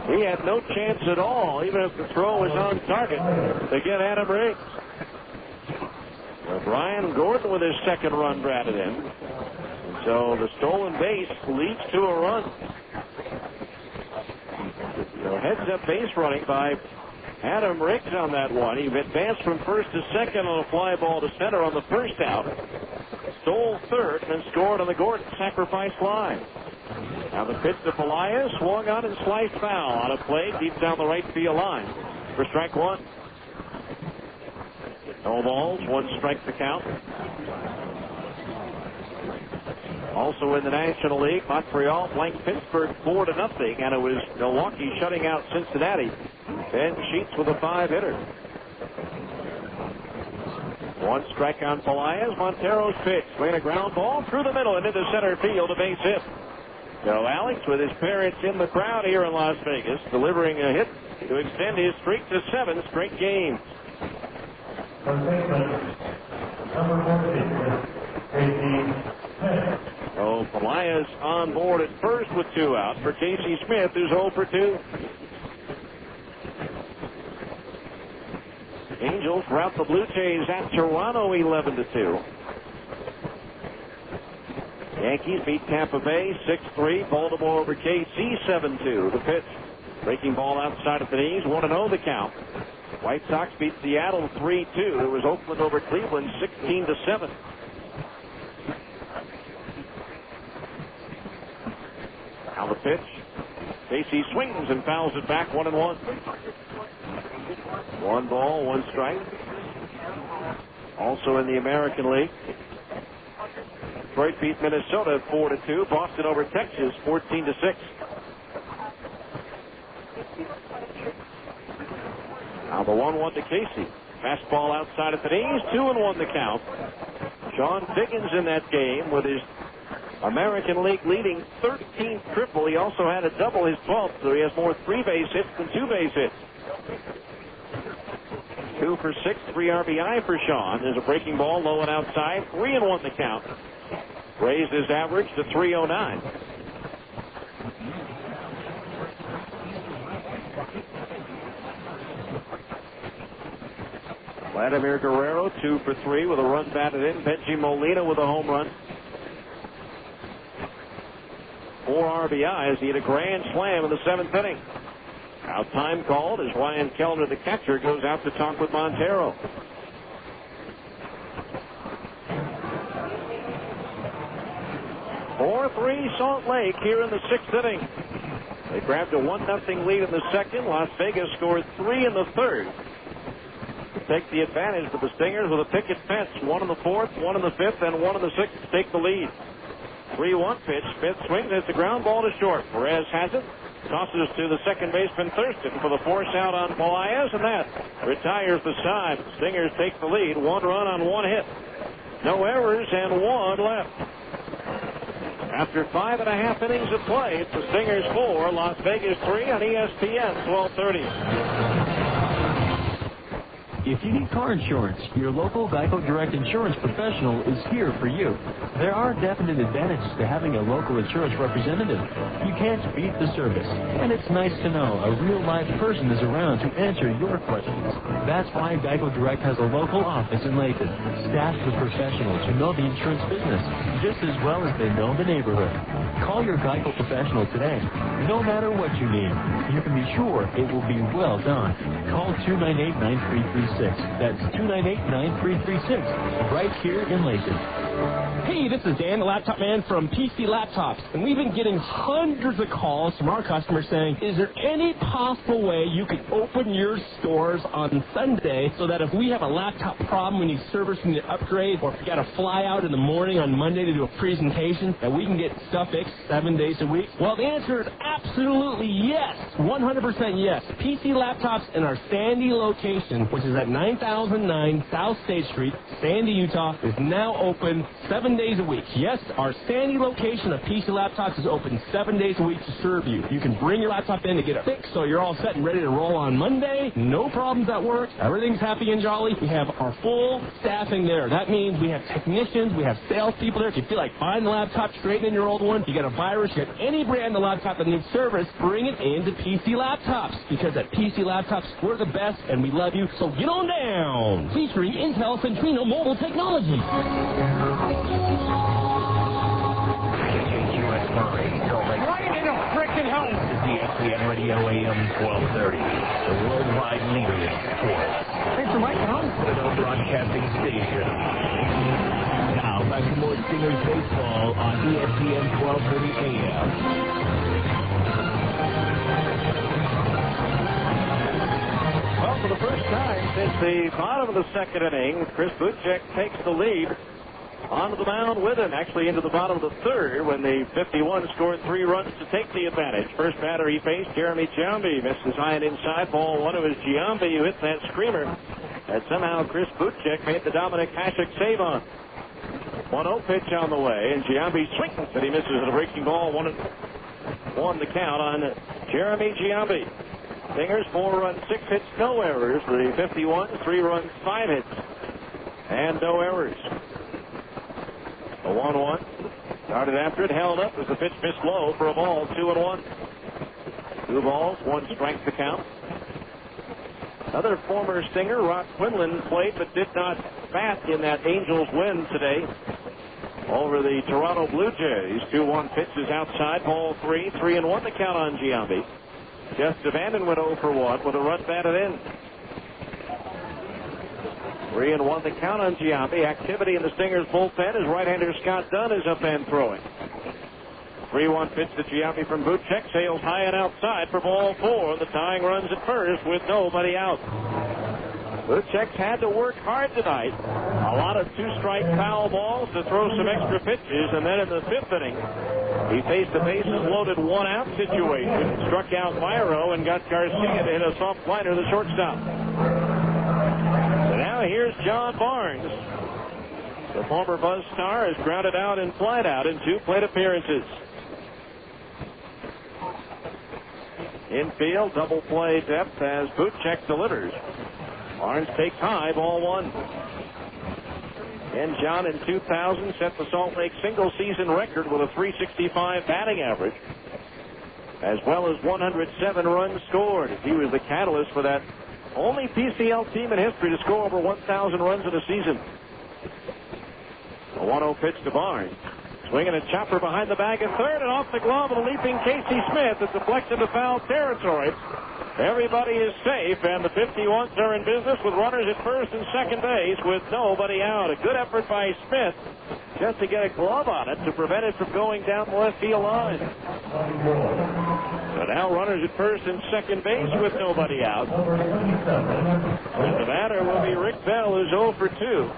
He had no chance at all, even if the throw was on target, to get Adam Riggs. Well, Brian Gordon with his 2nd run batted in. And so the stolen base leads to a run. So heads-up base running by Adam Riggs on that one. He advanced from first to second on a fly ball to center on the first out. Stole third and then scored on the Gordon sacrifice fly. Now the pitch to Pelaez, swung on and sliced foul on a play deep down the right field line for strike 1. No balls, 1 strike to count. Also in the National League, Montreal blanked Pittsburgh 4-0, and it was Milwaukee shutting out Cincinnati. Ben Sheets with a 5-hitter. One strike on Pelaez. Montero's pitch. Swing a ground ball through the middle and into center field, a base hit. So Alex with his parents in the crowd here in Las Vegas, delivering a hit to extend his streak to 7 straight games. So Pelaez on board at first with 2 outs for Casey Smith, who's 0 for 2. Angels rout the Blue Jays at Toronto 11-2. Yankees beat Tampa Bay 6-3. Baltimore over KC 7-2. The pitch. Breaking ball outside of the knees. 1-0 the count. White Sox beat Seattle 3-2. It was Oakland over Cleveland 16-7. Now the pitch. Casey swings and fouls it back 1-1. 1 ball, 1 strike. Also in the American League, Detroit beat Minnesota 4-2. Boston over Texas 14-6. Now the 1-1 to Casey. Fastball outside of the knees. 2-1 the count. Sean Diggins in that game with his American League leading 13th triple. He also had a double, his 12th, so he has more 3-base hits than 2-base hits. 2 for 6, 3 RBI for Sean. There's a breaking ball low and outside. 3-1 the count. Raised his average to 309. Vladimir Guerrero 2 for 3 with a run batted in. Benji Molina with a home run. 4 RBIs. He had a grand slam in the 7th inning. Now time called as Ryan Kellner, the catcher, goes out to talk with Montero. Four 4-3 Salt Lake here in the 6th inning. They grabbed a 1-0 lead in the 2nd. Las Vegas scored 3 in the 3rd. To take the advantage of the Stingers with a picket fence. 1 in the 4th, 1 in the 5th, and 1 in the 6th to take the lead. 3-1 pitch. Smith swings. It's a ground ball to short. Perez has it. Tosses to the second baseman Thurston for the force out on Pelaez, and that retires the side. Stingers take the lead. 1 run on 1 hit. No errors and 1 left. After 5.5 innings of play, it's the Stingers 4, Las Vegas 3 on ESPN 1230. If you need car insurance, your local Geico Direct Insurance professional is here for you. There are definite advantages to having a local insurance representative. You can't beat the service, and it's nice to know a real-life person is around to answer your questions. That's why Geico Direct has a local office in Layton, staffed with professionals who know the insurance business just as well as they know the neighborhood. Call your Geico professional today. No matter what you need, you can be sure it will be well done. Call 298-9336. That's 298-9336, right here in Layton. Hey, this is Dan, the laptop man from PC Laptops, and we've been getting hundreds of calls from our customers saying, is there any possible way you could open your stores on Sunday so that if we have a laptop problem, we need service, we need to upgrade, or if we got to fly out in the morning on Monday to do a presentation, that we can get stuff fixed 7 days a week? Well, the answer is absolutely yes, 100% yes. PC Laptops in our Sandy location, which is at 9009 South State Street, Sandy, Utah, is now open 7 days a week. Yes, our Sandy location of PC Laptops is open 7 days a week to serve you. You can bring your laptop in to get it fixed so you're all set and ready to roll on Monday. No problems at work. Everything's happy and jolly. We have our full staffing there. That means we have technicians, we have salespeople there. If you feel like buying the laptop, straightening your old one, you got a virus, you got any brand of laptop that needs service, bring it into PC Laptops. Because at PC Laptops, we're the best and we love you, so get on down. Featuring Intel Centrino Mobile Technology. Right in the frickin' home. This is ESPN Radio AM 1230, the worldwide leader in sports. Thanks for Mike Home. The broadcasting station. Now, back to more Stingers baseball on ESPN 1230 AM. Well, for the first time since the bottom of the 2nd inning, Chris Butchek takes the lead onto the mound with him, actually into the bottom of the third when the 51 scored 3 runs to take the advantage. First batter he faced, Jeremy Giambi, misses high and inside. Ball one. It was Giambi who hit that screamer that somehow Chris Butchek made the Dominic Hasek save on. 1-0 pitch on the way, and Giambi swings, but he misses a breaking ball. 1-1 the count on Jeremy Giambi. Stingers 4 runs, 6 hits, no errors. The 51, 3 runs, 5 hits, and no errors. The 1-1 started after it, held up as the pitch missed low for a ball. 2-1. 2 balls, 1 strike to count. Another former Stinger, Rock Quinlan, played but did not bat in that Angels win today over the Toronto Blue Jays. 2-1 pitch is outside. Ball 3. 3-1 the count on Giambi. Jeff Devanden went 0 for 1 with a run batted in. 3-1 the count on Giambi. Activity in the Stingers bullpen as right-hander Scott Dunn is up and throwing. 3-1 pitch to Giambi from Butchek. Sails high and outside for ball 4. The tying runs at first with nobody out. Butchek's had to work hard tonight. A lot of 2-strike foul balls to throw some extra pitches, and then in the 5th inning, he faced a bases-loaded 1-out situation, struck out Myro, and got Garcia to hit a soft liner, the shortstop. So now here's John Barnes. The former Buzz star has grounded out and flied out in 2 plate appearances. Infield, double play depth as Butchek delivers. Barnes takes high, ball 1. And John in 2000 set the Salt Lake single-season record with a .365 batting average, as well as 107 runs scored. He was the catalyst for that only PCL team in history to score over 1,000 runs in a season. A 1-0 pitch to Barnes. Swinging a chopper behind the bag at third, and off the glove of the leaping Casey Smith. It's deflected to foul territory. Everybody is safe, and the 51s are in business with runners at first and second base with nobody out. A good effort by Smith just to get a glove on it to prevent it from going down the left field line. So now runners at first and second base with nobody out. And the batter will be Rick Bell, who's 0 for 2.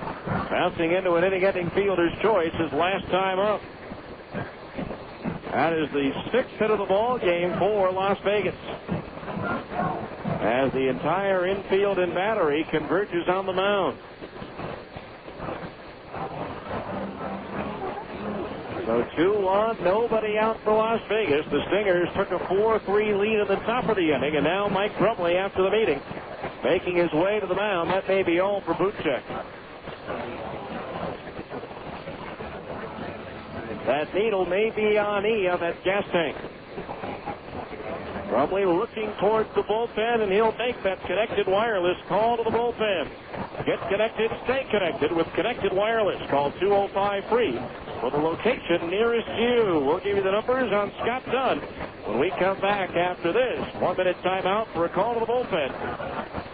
Bouncing into an inning-ending fielder's choice his last time up. That is the 6th hit of the ball game for Las Vegas, as the entire infield and battery converges on the mound. So 2-1, nobody out for Las Vegas. The Stingers took a 4-3 lead at the top of the inning, and now Mike Brumley, after the meeting, making his way to the mound. That may be all for Butchek. That needle may be on E of that gas tank. Brumley looking towards the bullpen, and he'll make that connected wireless call to the bullpen. Get connected, stay connected with Connected Wireless. Call 205-FREE for the location nearest you. We'll give you the numbers on Scott Dunn when we come back after this 1-minute timeout for a call to the bullpen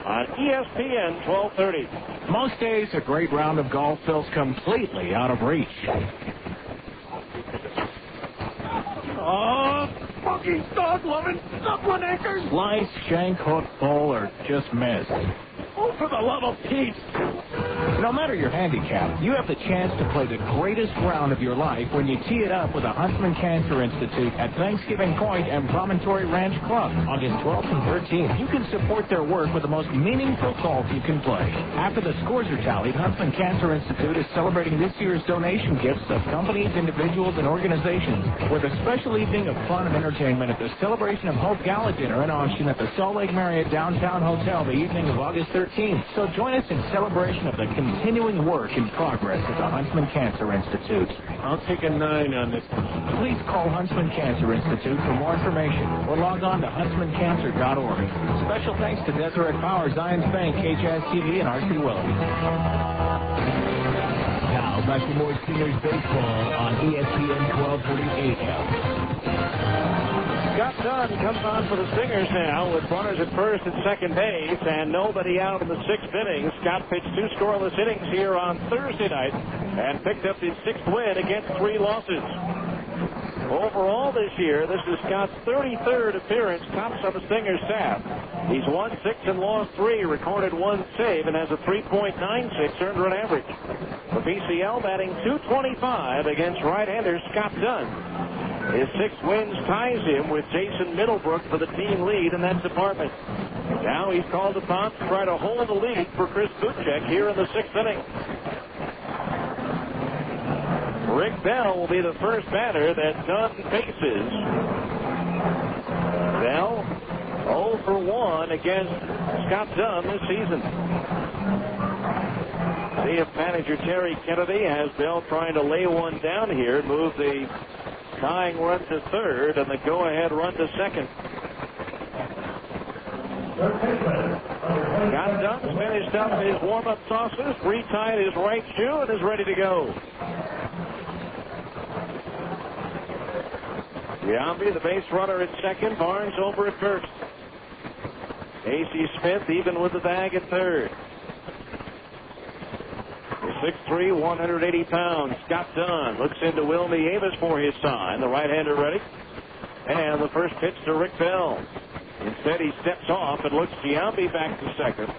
on ESPN 1230. Most days, a great round of golf feels completely out of reach. Oh, funky dog-loving Dublin anchors. Slice, shank, hook, pull, or just miss. Oh, for the love of Pete. No matter your handicap, you have the chance to play the greatest round of your life when you tee it up with the Huntsman Cancer Institute at Thanksgiving Point and Promontory Ranch Club, August 12th and 13th. You can support their work with the most meaningful golf you can play. After the scores are tallied, Huntsman Cancer Institute is celebrating this year's donation gifts of companies, individuals, and organizations with a special evening of fun and entertainment at the Celebration of Hope Gala Dinner and Auction at the Salt Lake Marriott Downtown Hotel the evening of August 13th. So join us in celebration of the continuing work in progress at the Huntsman Cancer Institute. I'll take a 9 on this. Please call Huntsman Cancer Institute for more information or log on to huntsmancancer.org. Special thanks to Deseret Power, Zions Bank, KJAZ TV, and R.C. Williams. Now, back to more Stingers baseball on ESPN 1240 AM. Scott Dunn comes on for the Stingers now with runners at first and second base and nobody out in the 6th inning. Scott pitched 2 scoreless innings here on Thursday night and picked up his 6th win against 3 losses. Overall this year, this is Scott's 33rd appearance, tops on the Stingers staff. He's won 6 and lost 3, recorded 1 save, and has a 3.96 earned run average. The PCL batting .225 against right-hander Scott Dunn. His 6 wins ties him with Jason Middlebrook for the team lead in that department. Now he's called upon to try to hold the lead for Chris Buchek here in the 6th inning. Rick Bell will be the first batter that Dunn faces. Bell 0 for 1 against Scott Dunn this season. See if manager Terry Kennedy has Bell trying to lay one down here, move the tying run to third and the go-ahead run to second. Scott Dunn's finished up his warm-up tosses, retied his right shoe, and is ready to go. Giambi, the base runner at second. Barnes over at first. A.C. Smith even with the bag at third. 6'3", 180 pounds. Scott Dunn looks into Wilmy Avis for his sign. The right-hander ready. And the first pitch to Rick Bell. Instead, he steps off and looks Giambi back to second.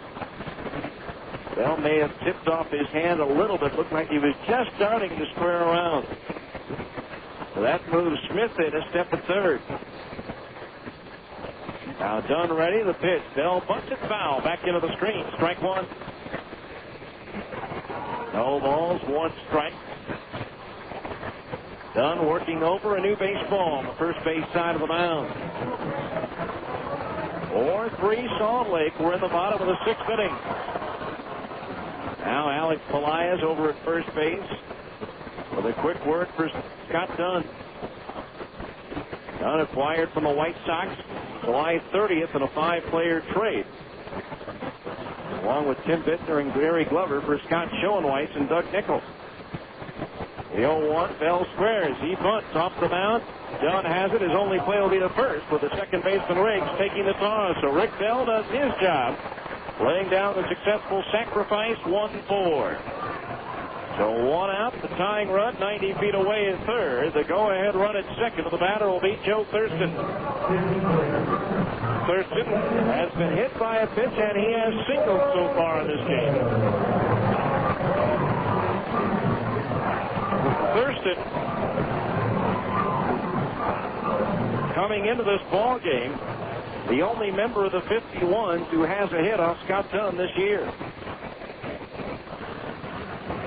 Bell may have tipped off his hand a little bit. Looked like he was just starting to square around. So that moves Smith in a step at third. Now Dunn ready. The pitch. Bell bunts it foul. Back into the screen. Strike one. No balls, 1 strike. Dunn working over a new baseball on the first base side of the mound. 4-3 Salt Lake. We're in the bottom of the 6th inning. Now Alex Pelaez over at first base with a quick word for Scott Dunn. Dunn acquired from the White Sox July 30th in a 5-player trade, along with Tim Bittner and Gary Glover for Scott Schoenweiss and Doug Nichols. The 0-1, Bell squares. He bunts off the mound. Dunn has it. His only play will be the first, with the second baseman Riggs taking the toss. So Rick Bell does his job, laying down the successful sacrifice 1-4. So 1 out, the tying run 90 feet away at third. The go-ahead run at second. The batter will be Joe Thurston. Thurston has been hit by a pitch, and he has singled so far in this game. Thurston, coming into this ball game, the only member of the 51s who has a hit off Scott Dunn this year.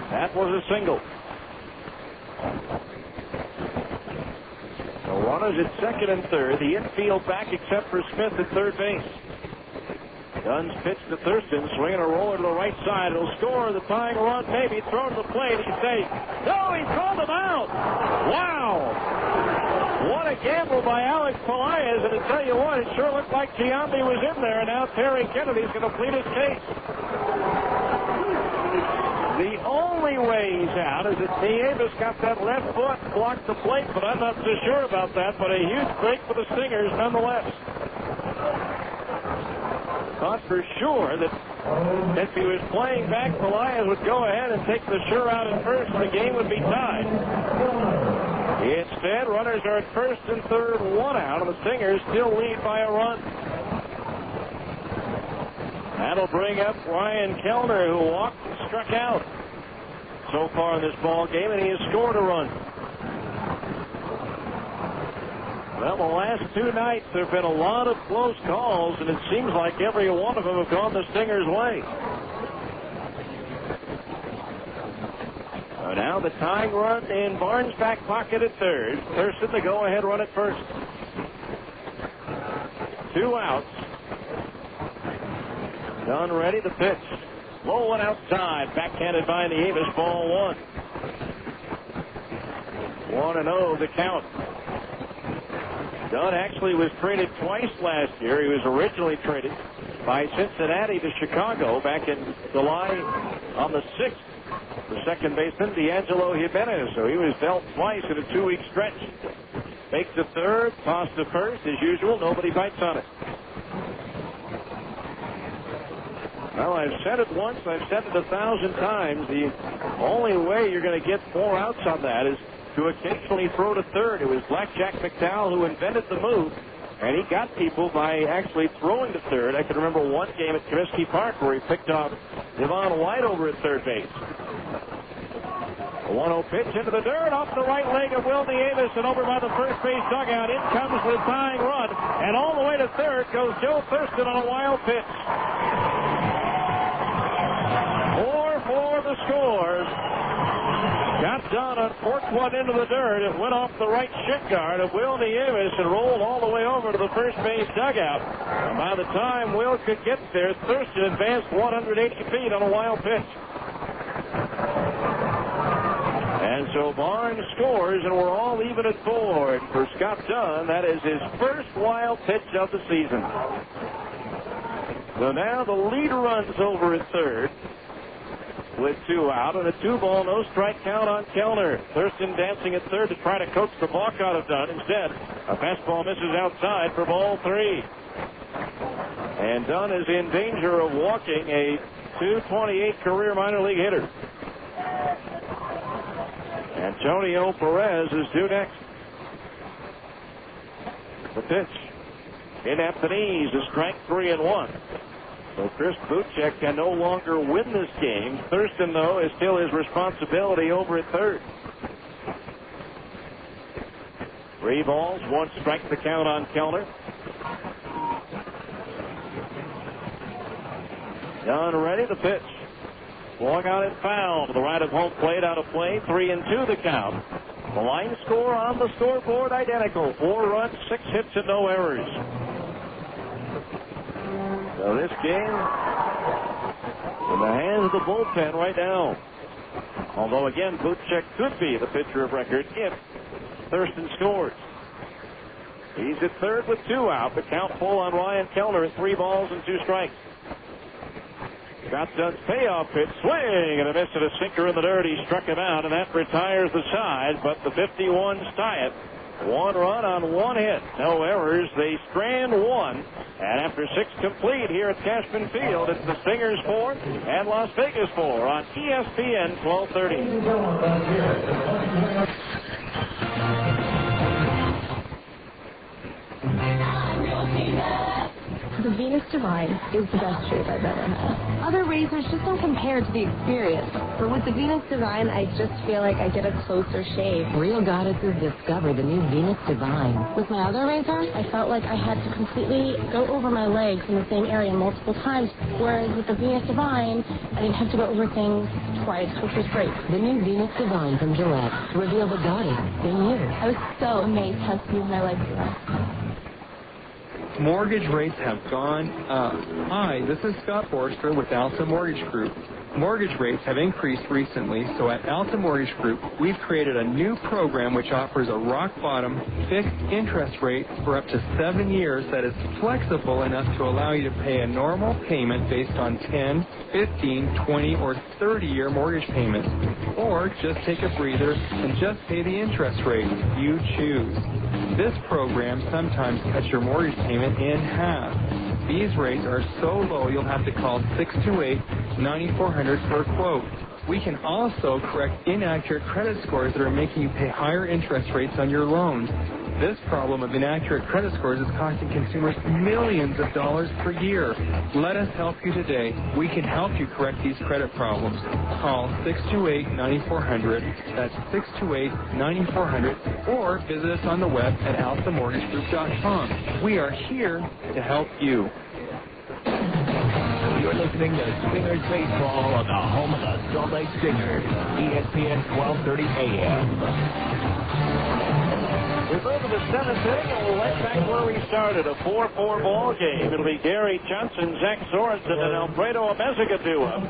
That was a single. The runners at second and third. The infield back except for Smith at third base. Dunn's pitch to Thurston, swinging a roller to the right side. It'll score the tying run, maybe thrown to the plate. He's safe. No, he called him out. Wow. What a gamble by Alex Pelaez. And to tell you what, it sure looked like Giambi was in there. And now Terry Kennedy's going to plead his case. The only way he's out is that Nieves got that left foot and blocked the plate, but I'm not so sure about that. But a huge break for the Stingers nonetheless. Thought for sure that if he was playing back, Pelaez would go ahead and take the sure out at first, and the game would be tied. Instead, runners are at first and third, 1 out, and the Stingers still lead by a run. That'll bring up Ryan Kellner, who walked and struck out so far in this ball game, and he has scored a run. Well, the last 2 nights there have been a lot of close calls, and it seems like every one of them have gone the Stingers' way. So now the tying run in Barnes' back pocket at third. Thurston the go-ahead run at first. 2 outs. Dunn ready to pitch. Low one outside. Backhanded by Nieves. Ball 1. 1-0 the count. Dunn actually was traded twice last year. He was originally traded by Cincinnati to Chicago back in July on the 6th. The second baseman, D'Angelo Jimenez. So he was dealt twice in a 2-week stretch. Makes the third, toss to first. As usual, nobody bites on it. Well, I've said it once, I've said it 1,000 times. The only way you're going to get 4 outs on that is to occasionally throw to third. It was Blackjack McDowell who invented the move And he got people by actually throwing to third. I can remember one game at Comiskey Park where he picked off Devon White over at third base. A 1-0 pitch into the dirt, off the right leg of Will Davis, and over by the first base dugout. In comes the tying run, and all the way to third goes Joe Thurston on a wild pitch. 4 for the scores. Got done on forked one into the dirt. It went off the right shin guard of Will Davis and rolled all the way over to the first base dugout. And by the time Will could get there, Thurston advanced 180 feet on a wild pitch. And so Barnes scores, and we're all even at 4. And for Scott Dunn, that is his first wild pitch of the season. So now the lead runs over at third with 2 out and a 2-ball, no-strike count on Kellner. Thurston dancing at third to try to coax the balk out of Dunn. Instead, a fastball misses outside for ball 3. And Dunn is in danger of walking a .228 career minor league hitter. Antonio Perez is due next. The pitch. In at the knees, a strike 3-1. So Chris Buchek can no longer win this game. Thurston, though, is still his responsibility over at third. 3 balls, 1 strike the count on Kellner. Dunn ready, the pitch. Swung out and foul to the right of home plate, out of play. 3-2 the count. The line score on the scoreboard identical. 4 runs, 6 hits, and no errors. So this game in the hands of the bullpen right now. Although again, Buchek could be the pitcher of record if Thurston scores. He's at third with 2 out. The count full on Ryan Kellner at 3 balls and 2 strikes. Scott Dunn's payoff pitch, swing and a miss and a sinker in the dirt. He struck him out, and that retires the side. But the 51s tie it. 1 run on 1 hit, no errors. They strand 1, and after 6 complete here at Cashman Field, it's the Stingers 4 and Las Vegas 4 on ESPN 1230. The Venus Divine is the best shave I've ever had. Other razors just don't compare to the experience. But with the Venus Divine, I just feel like I get a closer shave. Real goddesses discover the new Venus Divine. With my other razor, I felt like I had to completely go over my legs in the same area multiple times. Whereas with the Venus Divine, I didn't have to go over things twice, which was great. The new Venus Divine from Gillette. Reveal the goddess in you. I was so amazed how smooth my legs were. Mortgage rates have gone up. Hi, this is Scott Forster with Alta Mortgage Group. Mortgage rates have increased recently, so at Alta Mortgage Group, we've created a new program which offers a rock-bottom fixed interest rate for up to 7 years that is flexible enough to allow you to pay a normal payment based on 10, 15, 20, or 30-year mortgage payments. Or just take a breather and just pay the interest rate you choose. This program sometimes cuts your mortgage payment in half. These rates are so low you'll have to call 628-9400 for a quote. We can also correct inaccurate credit scores that are making you pay higher interest rates on your loans. This problem of inaccurate credit scores is costing consumers millions of dollars per year. Let us help you today. We can help you correct these credit problems. Call 628-9400. That's 628-9400. Or visit us on the web at alphamortgagegroup.com. We are here to help you. You're listening to Stingers Baseball on the home of the Salt Lake Stingers, ESPN 1230 AM. We move to the 7th inning, and we're right back where we started, a 4-4 ball game. It'll be Gary Johnson, Zach Sorensen, and Alfredo Amezaga duo.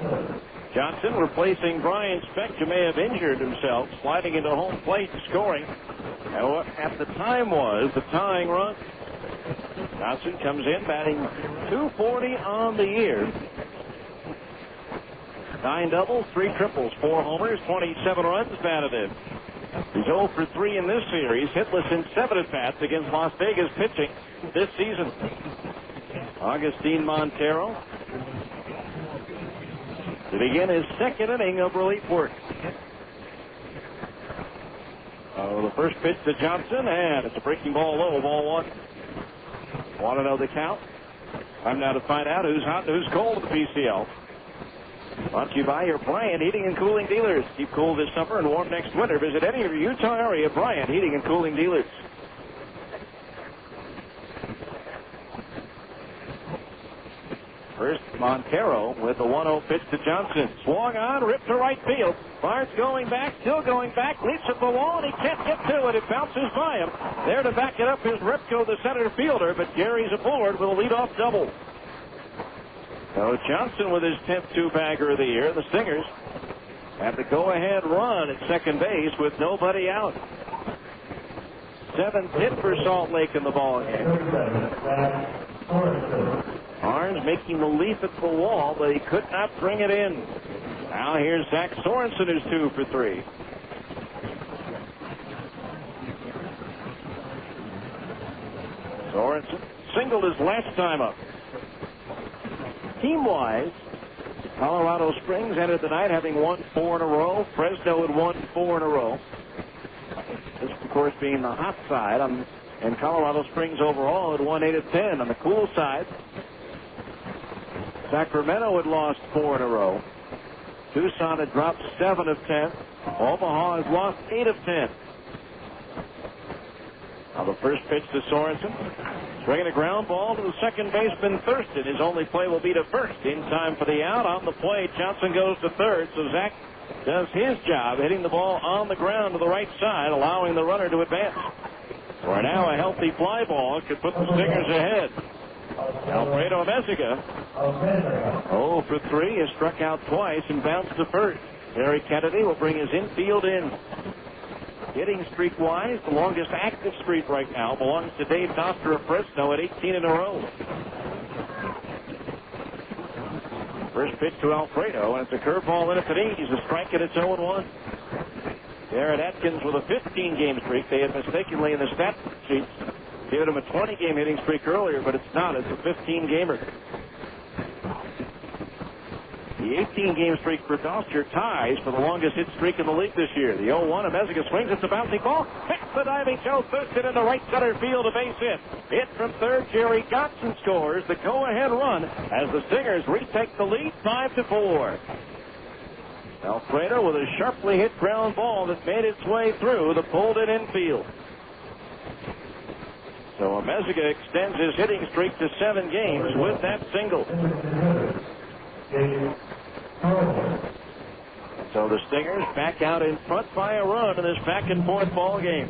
Johnson replacing Brian Speck, who may have injured himself, sliding into home plate and scoring. And what at the time was the tying run. Johnson comes in batting .240 on the year. 9 doubles, 3 triples, 4 homers, 27 runs batted in. He's 0 for 3 in this series, hitless in 7 at-bats against Las Vegas pitching this season. Agustin Montero to begin his 2nd inning of relief work. The first pitch to Johnson, and it's a breaking ball low, ball 1. Want to know the count? Time now to find out who's hot and who's cold at the PCL. Brought to you by your Bryant Heating and Cooling dealers. Keep cool this summer and warm next winter. Visit any of your Utah area Bryant Heating and Cooling dealers. First, Montero with the 1-0 pitch to Johnson. Swung on, ripped to right field. Barnes going back, still going back, leaps at the wall, and he can't get to it. It bounces by him. There to back it up is Ripko, the center fielder, but Gary's aboard with a leadoff double. So Johnson with his 10th two-bagger of the year. The Stingers have the go-ahead run at second base with nobody out. 7th hit for Salt Lake in the ball game. Barnes making the leap at the wall, but he could not bring it in. Now here's Zach Sorensen, who's 2 for 3. Sorensen singled his last time up. Team-wise, Colorado Springs ended the night having won 4 in a row. Fresno had won 4 in a row. This, of course, being the hot side. And Colorado Springs overall had won 8 of 10. On the cool side, Sacramento had lost 4 in a row. Tucson had dropped 7 of 10. Omaha has lost 8 of 10. Now the first pitch to Sorensen. Swinging a ground ball to the second baseman Thurston. His only play will be to first. In time for the out. On the plate, Johnson goes to third. So Zach does his job, hitting the ball on the ground to the right side, allowing the runner to advance. For now, a healthy fly ball could put the Stingers ahead. Alfredo Messiga, 0 for 3, has struck out twice and bounced to first. Terry Kennedy will bring his infield in. Hitting streak-wise, the longest active streak right now belongs to Dave Doster of Fresno at 18 in a row. First pitch to Alfredo, and it's a curveball in at the knees. A strike, and it's 0-1. Garrett Atkins with a 15-game streak. They had mistakenly in the stat sheets given him a 20-game hitting streak earlier, but it's not. It's a 15-gamer. The 18-game streak for Doster ties for the longest hit streak in the league this year. The 0-1, and Messiga swings. It's a bouncing ball. Past the diving Joe Thurston in the right center field, a base hit. Hit from third, Jerry Godson scores the go-ahead run as the Stingers retake the lead 5-4. Alfredo with a sharply hit ground ball that made its way through the pulled-in infield. So Messiga extends his hitting streak to 7 games with that single. So the Stingers back out in front by a run in this back-and-forth ball game.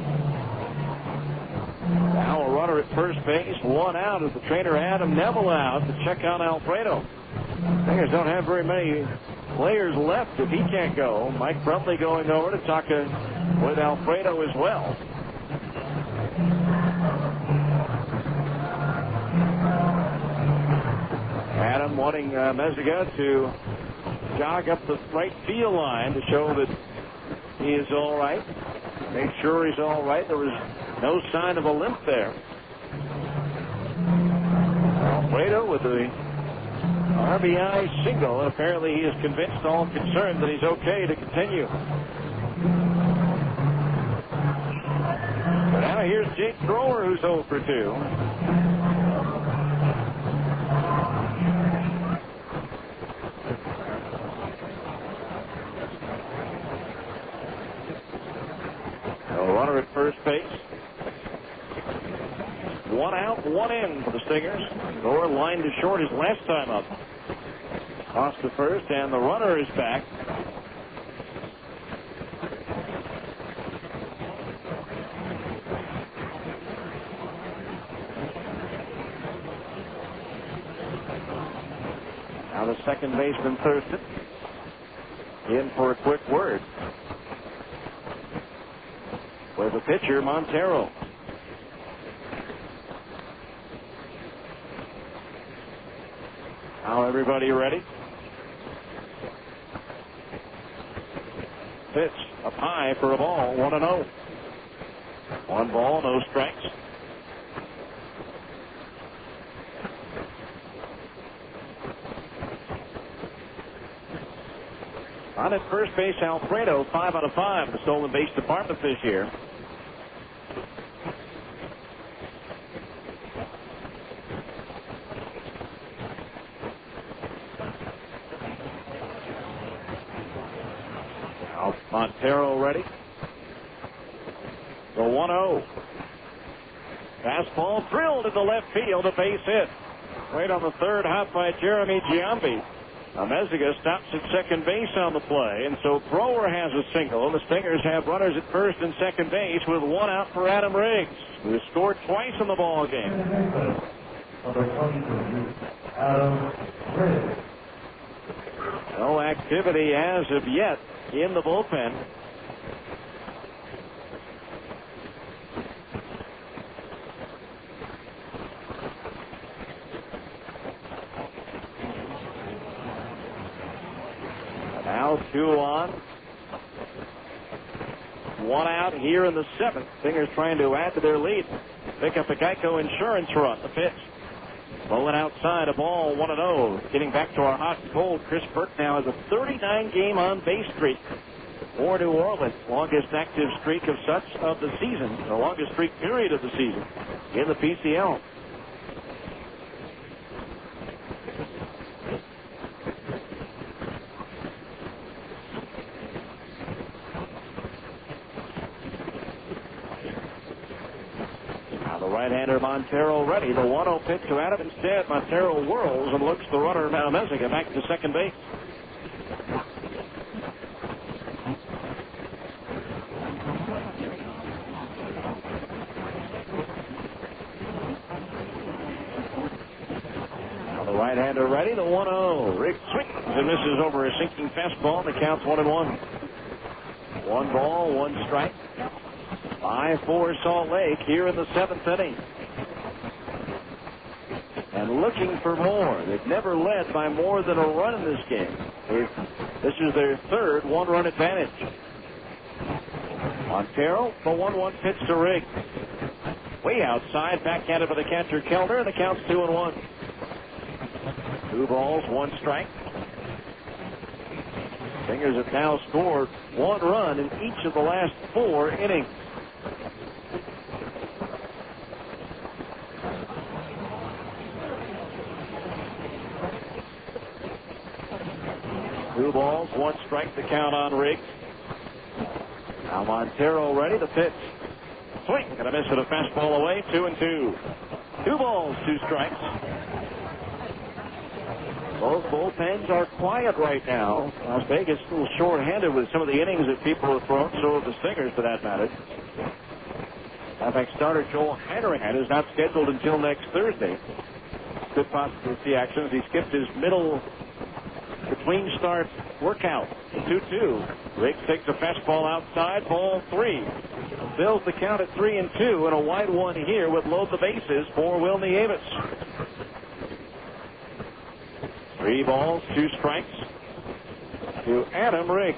Now a runner at first base, 1 out as the trainer Adam Neville out to check on Alfredo. Stingers don't have very many players left if he can't go. Mike Brumley going over to talk with Alfredo as well. Adam wanting Messiga to jog up the right field line to show that he is all right. Make sure he's all right. There was no sign of a limp there. Alfredo with the RBI single, and apparently he is convinced all concerned that he's okay to continue. But now here's Jake Thrower, who's 0 for 2. Runner at first base. 1 out, 1 in for the Stingers. Thrower lined to short his last time up. Toss to first, and the runner is back. Now the second baseman Thurston in for a quick word. With the pitcher, Montero. Now everybody ready? Pitch up high for a ball, 1-0. 1 ball, no strikes. On at first base, Alfredo, 5 out of 5 in the stolen base department this year. Montero ready. The 1-0. Fastball drilled into left field, a base hit. Right on the third hop by Jeremy Giambi. Ameziga stops at second base on the play, and so Thrower has a single, and the Stingers have runners at first and second base with one out for Adam Riggs, who has scored twice in the ball game. No activity as of yet in the bullpen. Now 2 on. 1 out here in the 7th. Stingers trying to add to their lead. Pick up a Geico Insurance run. The pitch. Rolling outside, a ball, 1-0. Getting back to our hot and cold, Chris Burke now has a 39-game on-base streak for New Orleans. Longest active streak of such of the season, the longest streak period of the season in the PCL. Right-hander Montero ready. The 1-0 pitch to Adam. Instead, Montero whirls and looks the runner Ameziga back to second base. Now the right-hander ready. The 1-0. Rick swings and misses over a sinking fastball. The count's 1-1. 1 ball, 1 strike. 5-4 Salt Lake here in the 7th inning. And looking for more. They've never led by more than a run in this game. This is their third 1-run advantage. Montero, the 1-1 pitch to Riggs. Way outside, backhanded by the catcher Kellner, and the count's 2-1. 2 balls, 1 strike. Stingers have now scored 1 run in each of the last 4 innings. Two balls, 1 strike, the count on Riggs. Now Montero ready, the pitch. Swing, and a miss at a fastball away, 2-2. 2 balls, 2 strikes. Both bullpens are quiet right now. Las Vegas a little short-handed with some of the innings that people have thrown, so have the Stingers for that matter. In fact, starter Joel Hanrahan is not scheduled until next Thursday. Good possibility action as he skipped his middle between start workout. 2-2. Riggs takes a fastball outside, ball 3. Fills the count at 3-2, and a wide one here would load the bases for Will Nieves. 3 balls, 2 strikes to Adam Riggs.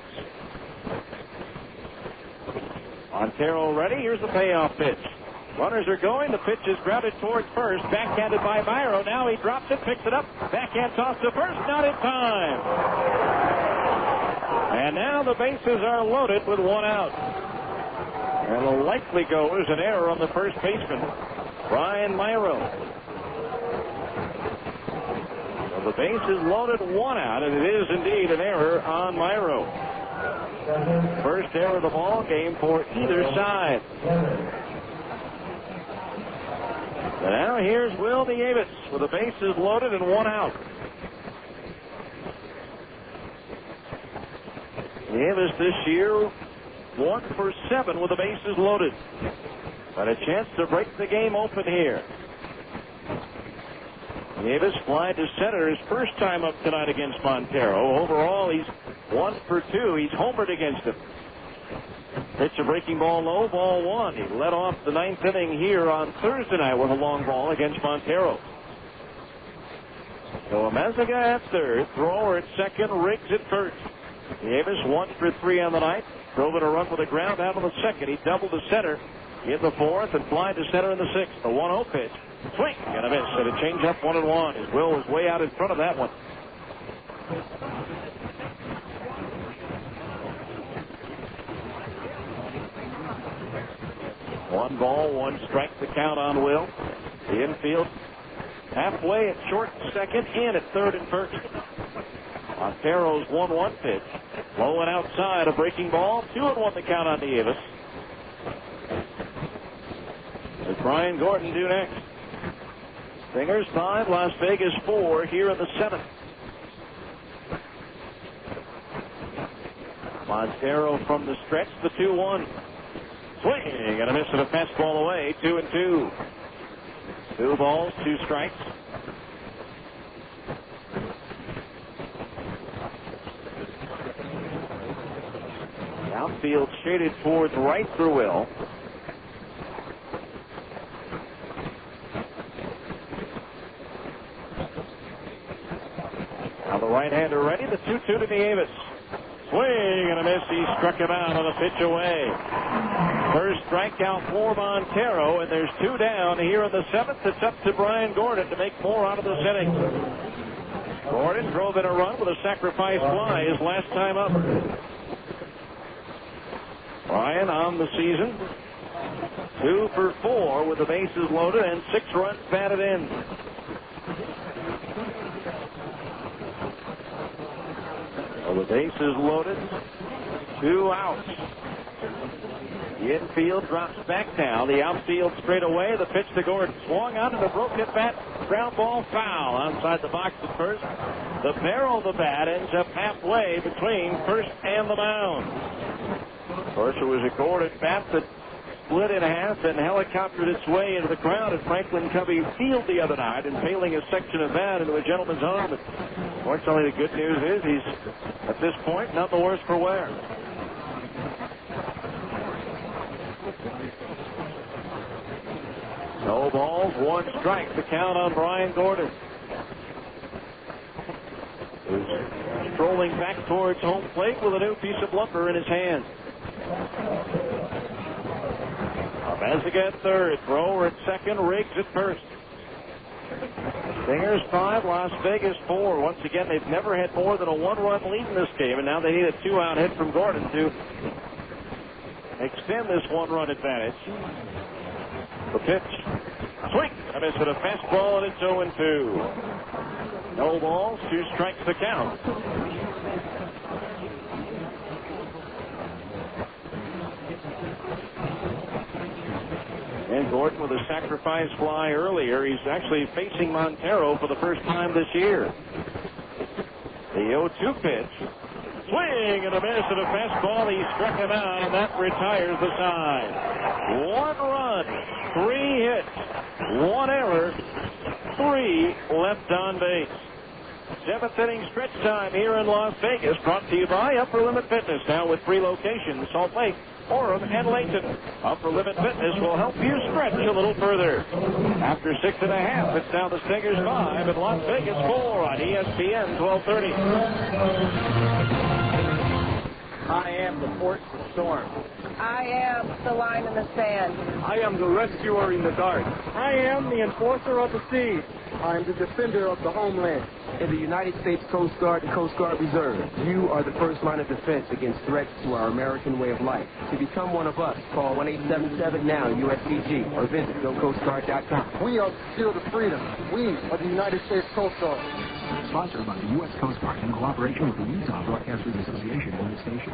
Montero ready. Here's the payoff pitch. Runners are going. The pitch is grounded towards first. Backhanded by Byro. Now he drops it, picks it up. Backhand toss to first. Not in time. And now the bases are loaded with 1 out. And the likely go is an error on the first baseman, Brian Myro. So the base is loaded, 1 out, and it is indeed an error on Myro. First error of the ball game for either side. And now here's Will Nieves with the bases loaded and 1 out. Nieves this year 1 for 7 with the bases loaded. But a chance to break the game open here. Nieves flying to center his first time up tonight against Montero. Overall, he's 1 for 2. He's homered against him. Pitch a breaking ball low, ball 1. He led off the 9th inning here on Thursday night with a long ball against Montero. So Ameziga at third, Thrower at second, Riggs at first. Nieves 1 for 3 on the night. Drove in a run with a ground out on the second. He doubled to center in the 4th and flied to center in the 6th. The 1-0 pitch. Swing and a miss. And a change up 1-1. His Will was way out in front of that one. One ball, 1 strike, the count on Will. The infield halfway at short second, in at third and first. Montero's 1-1 pitch. Low and outside, a breaking ball. 2-1 the count on Nieves. What does Brian Gordon do next? Stingers 5, Las Vegas 4 here in the 7th. Montero from the stretch, the 2-1. Swing and a miss and a fastball away. 2-2. 2 balls, 2 strikes. The outfield shaded towards right for Will. Now the right-hander ready. The 2-2 to Nieves. Swing and a miss. He struck him out on a pitch away. First strikeout for Montero, and there's 2 down here in the 7th. It's up to Brian Gordon to make more out of this inning. Gordon drove in a run with a sacrifice fly his last time up. Brian on the season, 2 for 4 with the bases loaded and 6 runs batted in. Well, the bases loaded, 2 outs. The infield drops back now. The outfield straight away. The pitch to Gordon. Swung onto the broken bat. Ground ball foul outside the box at first. The barrel of the bat ends up halfway between first and the mound. Of course, it was a Gordon bat that split in half and helicoptered its way into the crowd at Franklin Covey Field the other night, impaling a section of that into a gentleman's arm. But fortunately, the good news is he's, at this point, not the worse for wear. No balls, 1 strike. The count on Brian Gordon. Who's strolling back towards home plate with a new piece of lumber in his hand. Messick at third. Thrower at second. Riggs at first. Stingers 5, Las Vegas 4. Once again, they've never had more than a 1-run lead in this game, and now they need a 2-out hit from Gordon to extend this 1-run advantage. The pitch. Swing. I miss it. A fastball, and it's 0-2. No balls. 2 strikes the count. And Gordon with a sacrifice fly earlier. He's actually facing Montero for the first time this year. The 0-2 pitch. Swing and a miss and a fastball. He struck him out, and that retires the side. 1 run, 3 hits, 1 error, 3 left on base. 7th inning stretch time here in Las Vegas, brought to you by Upper Limit Fitness, now with 3 locations, Salt Lake, Orem, and Layton. Upper Limit Fitness will help you stretch a little further. After 6.5, it's now the Stingers 5 and Las Vegas 4 on ESPN 1230. I am the port in the storm. I am the line in the sand. I am the rescuer in the dark. I am the enforcer of the sea. I am the defender of the homeland. In the United States Coast Guard and Coast Guard Reserve, you are the first line of defense against threats to our American way of life. To become one of us, call 1-877-NOW-USCG or visit GoCoastGuard.com. We are the shield of freedom. We are the United States Coast Guard. Sponsored by the U.S. Coast Guard in cooperation with the Utah Broadcasters Association and the station.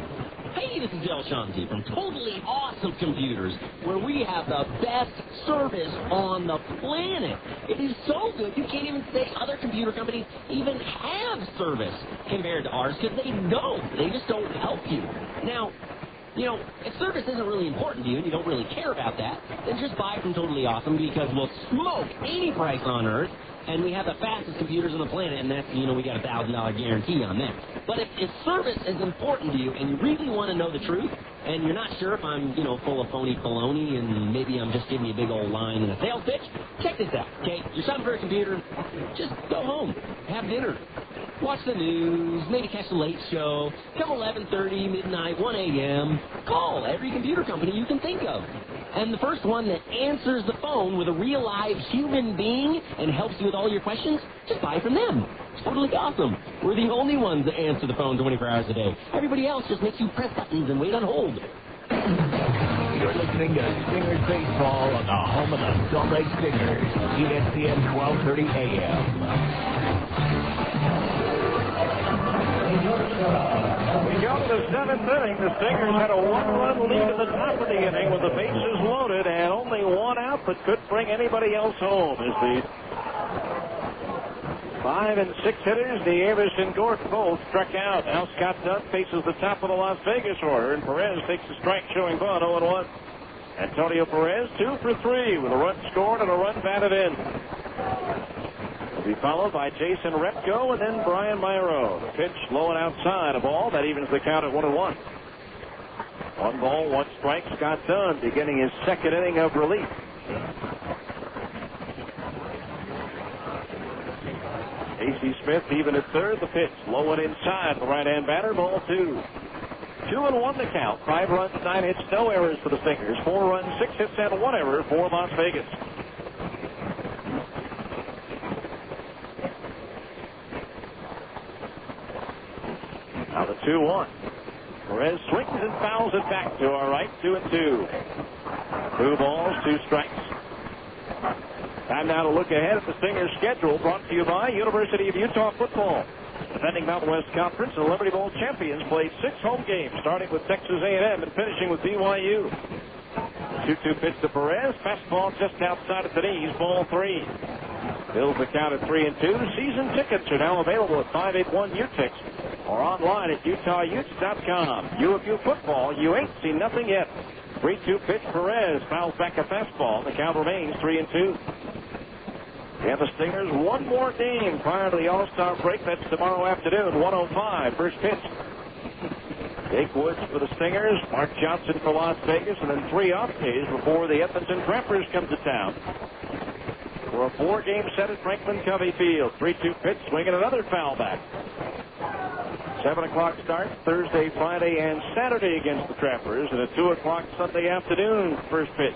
Hey, this is Del Shanti from Totally Awesome Computers, where we have the best service on the planet. It is so good you can't even say other computer companies even have service compared to ours, because they don't. They just don't help you. Now, you know, if service isn't really important to you and you don't really care about that, then just buy from Totally Awesome, because we'll smoke any price on earth, and we have the fastest computers on the planet, and that's, you know, we got a $1,000 guarantee on that. But if service is important to you and you really want to know the truth, and you're not sure if I'm, you know, full of phony baloney and maybe I'm just giving you a big old line in a sales pitch, check this out, okay? You're shopping for a computer, just go home, have dinner, watch the news, maybe catch the late show, come 11:30, midnight, 1 a.m., call every computer company you can think of. And the first one that answers the phone with a real live human being and helps you with all your questions, just buy from them. It's totally awesome. We're the only ones that answer the phone 24 hours a day. Everybody else just makes you press buttons and wait on hold. You're listening to Stingers Baseball on the home of the Salt Lake Stingers, ESPN 1230 AM. seventh inning, the Stingers had a one-run lead at the top of the inning with the bases loaded and only one out, but couldn't bring anybody else home as the 5 and 6 hitters, Nieves and Gort, both struck out. Now Scott Dunn faces the top of the Las Vegas order, and Perez takes a strike, showing Vaughn 0-1. Antonio Perez 2 for 3 with a run scored and a run batted in. Will be followed by Jason Repko and then Brian Myro. The pitch low and outside, a ball that evens the count at 1-1. 1 ball, 1 strike. Scott Dunn beginning his second inning of relief. A.C. Smith even at third. The pitch low and inside. The right-hand batter, ball 2. 2-1 the count. 5 runs, 9 hits, no errors for the Stingers. 4 runs, 6 hits, and 1 error for Las Vegas. Now the 2-1. Perez swings and fouls it back to our right. 2-2. 2 balls, 2 strikes. Time now to look ahead at the Stingers' schedule, brought to you by University of Utah Football. Defending Mountain West Conference and Liberty Bowl champions played 6 home games, starting with Texas A&M and finishing with BYU. 2-2 pitch to Perez. Fastball just outside of the knees, ball 3. Bills the count at 3-2. Season tickets are now available at 581-UTIX or online at UtahUtes.com. U of U football, you ain't seen nothing yet. 3-2 pitch, Perez fouls back a fastball. The count remains 3-2. And the Stingers one more game prior to the All-Star break. That's tomorrow afternoon, 1:05. First pitch. Jake Woods for the Stingers, Mark Johnson for Las Vegas, and then 3 off days before the Edmonton Trappers come to town for a 4-game set at Franklin Covey Field. 3-2 pitch, swinging another foul back. 7 o'clock start Thursday, Friday, and Saturday against the Trappers, and a 2 o'clock Sunday afternoon first pitch.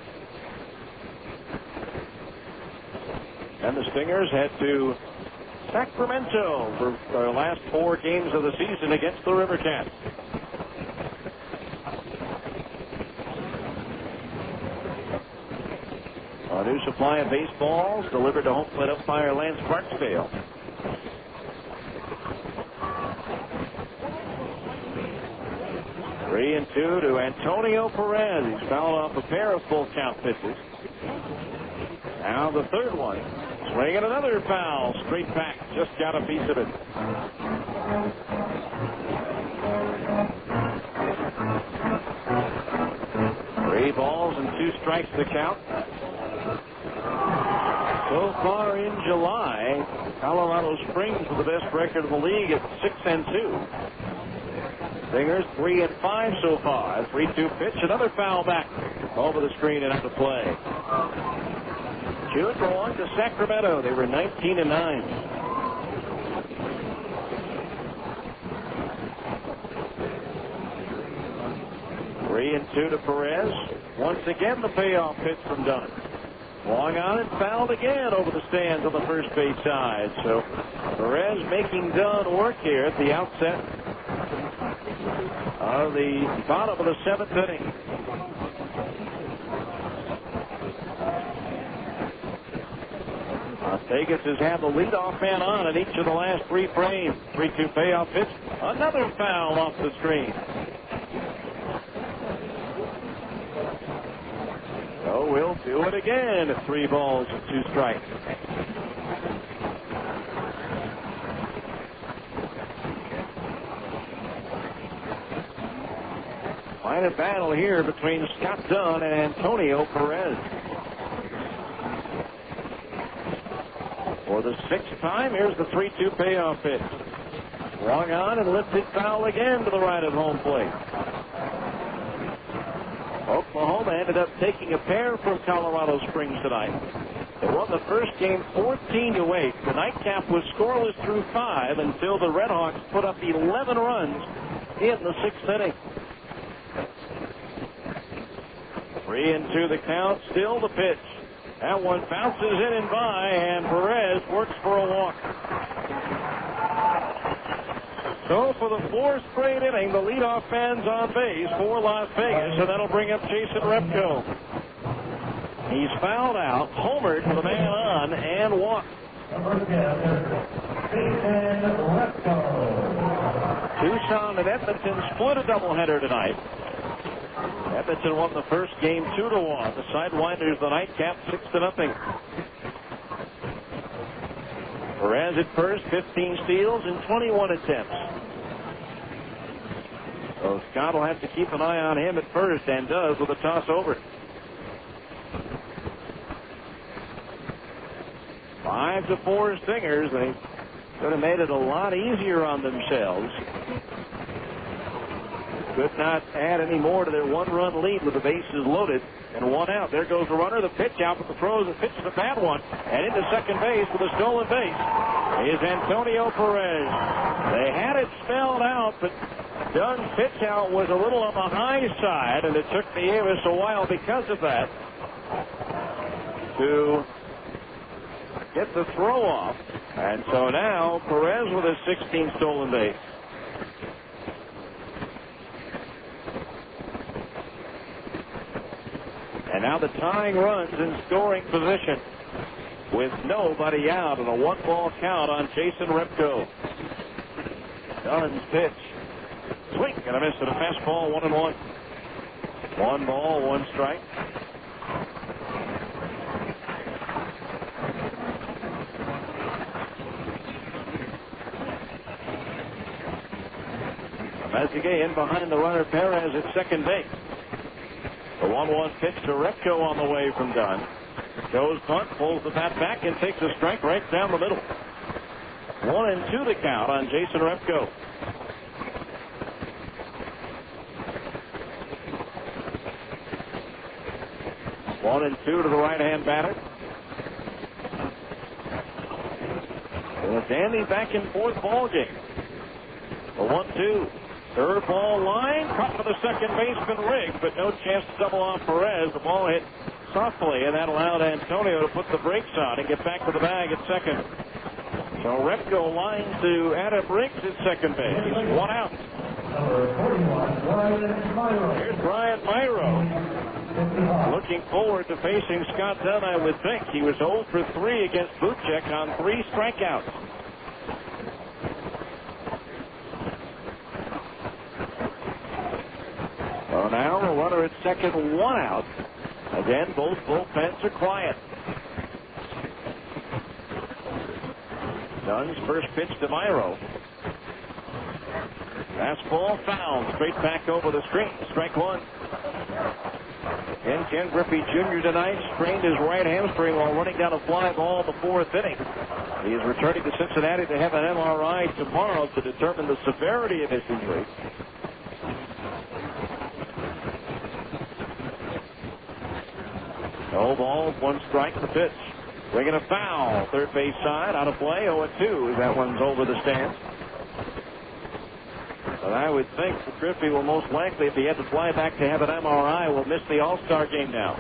And the Stingers head to Sacramento for their last 4 games of the season against the River Cats. A new supply of baseballs delivered to home plate umpire Lance Barksdale. Three and 2 to Antonio Perez. He's fouled off a pair of full count pitches. Now the third one. Swinging another foul. Straight back. Just got a piece of it. Three balls and 2 strikes to count. So far in July, Colorado Springs with the best record in the league at 6-2. Stingers 3-5 so far. 3-2 pitch. Another foul back over the screen and out to play. June belonged to Sacramento. They were 19-9. Three and 2 to Perez. Once again, the payoff pitch from Dunn. Long on and fouled again over the stands on the first base side. So Perez making Dunn work here at the outset of the bottom of the 7th inning. Las Vegas has had the leadoff man on in each of the last 3 frames. 3-2 payoff pitch. Another foul off the screen. So we'll do it again at 3 balls and 2 strikes. Quite a battle here between Scott Dunn and Antonio Perez. For the 6th time, here's the 3-2 payoff pitch. Swung on and lifted foul again to the right of home plate. Oklahoma ended up taking a pair from Colorado Springs tonight. They won the first game 14-8. The nightcap was scoreless through 5 until the Redhawks put up 11 runs in the 6th inning. 3-2 the count, still the pitch. That one bounces in and by, and Perez works for a walk. So for the 4th straight inning, the leadoff man's on base for Las Vegas, and that'll bring up Jason Repko. He's fouled out, homered for the man on, and walked. 2 Tucson and Edmonton split a doubleheader tonight. Edmonton won the first game 2-1. The Sidewinders, the nightcap, 6-0. Perez at first, 15 steals in 21 attempts. So Scott will have to keep an eye on him at first, and does with a toss over. 5-4 Stingers. They could have made it a lot easier on themselves. Could not add any more to their one-run lead with the bases loaded and one out. There goes the runner. The pitch out, but the throw is a pitch is a bad one. And into second base with a stolen base is Antonio Perez. They had it spelled out, but Dunn's pitch out was a little on the high side, and it took Nieves a while because of that to get the throw off. And so now Perez with a 16th stolen base. And now the tying runs in scoring position with nobody out and a 1-ball count on Jason Repko. Dunn's pitch. Swing and a miss at a fastball, 1-1. 1 ball, 1 strike. Mezigue in behind the runner Perez at second base. The 1-1 pitch to Repko on the way from Dunn. Goes punt, pulls the bat back, and takes a strike right down the middle. 1-2 the count on Jason Repko. One and two to the right-hand batter. And a dandy back and forth ball game. The 1-2. Third ball line, cut for the second baseman Riggs, but no chance to double off Perez. The ball hit softly, and that allowed Antonio to put the brakes on and get back to the bag at second. So Repko lines to Adam Riggs at second base. He's 1 out. Here's Brian Myro. Looking forward to facing Scott Dunn, I would think. He was 0 for 3 against Buchek on 3 strikeouts. So now a runner at second, 1 out. Again, both bullpens are quiet. Dunn's first pitch to Myro. Fastball foul, straight back over the screen. Strike 1. And Ken Griffey Jr. tonight strained his right hamstring while running down a fly ball in the 4th inning. He is returning to Cincinnati to have an MRI tomorrow to determine the severity of his injury. No balls, 1 strike, the pitch. Swinging a foul, third base side, out of play, 0-2. That one's over the stands. But I would think that Griffey will most likely, if he had to fly back to have an MRI, will miss the All-Star game now.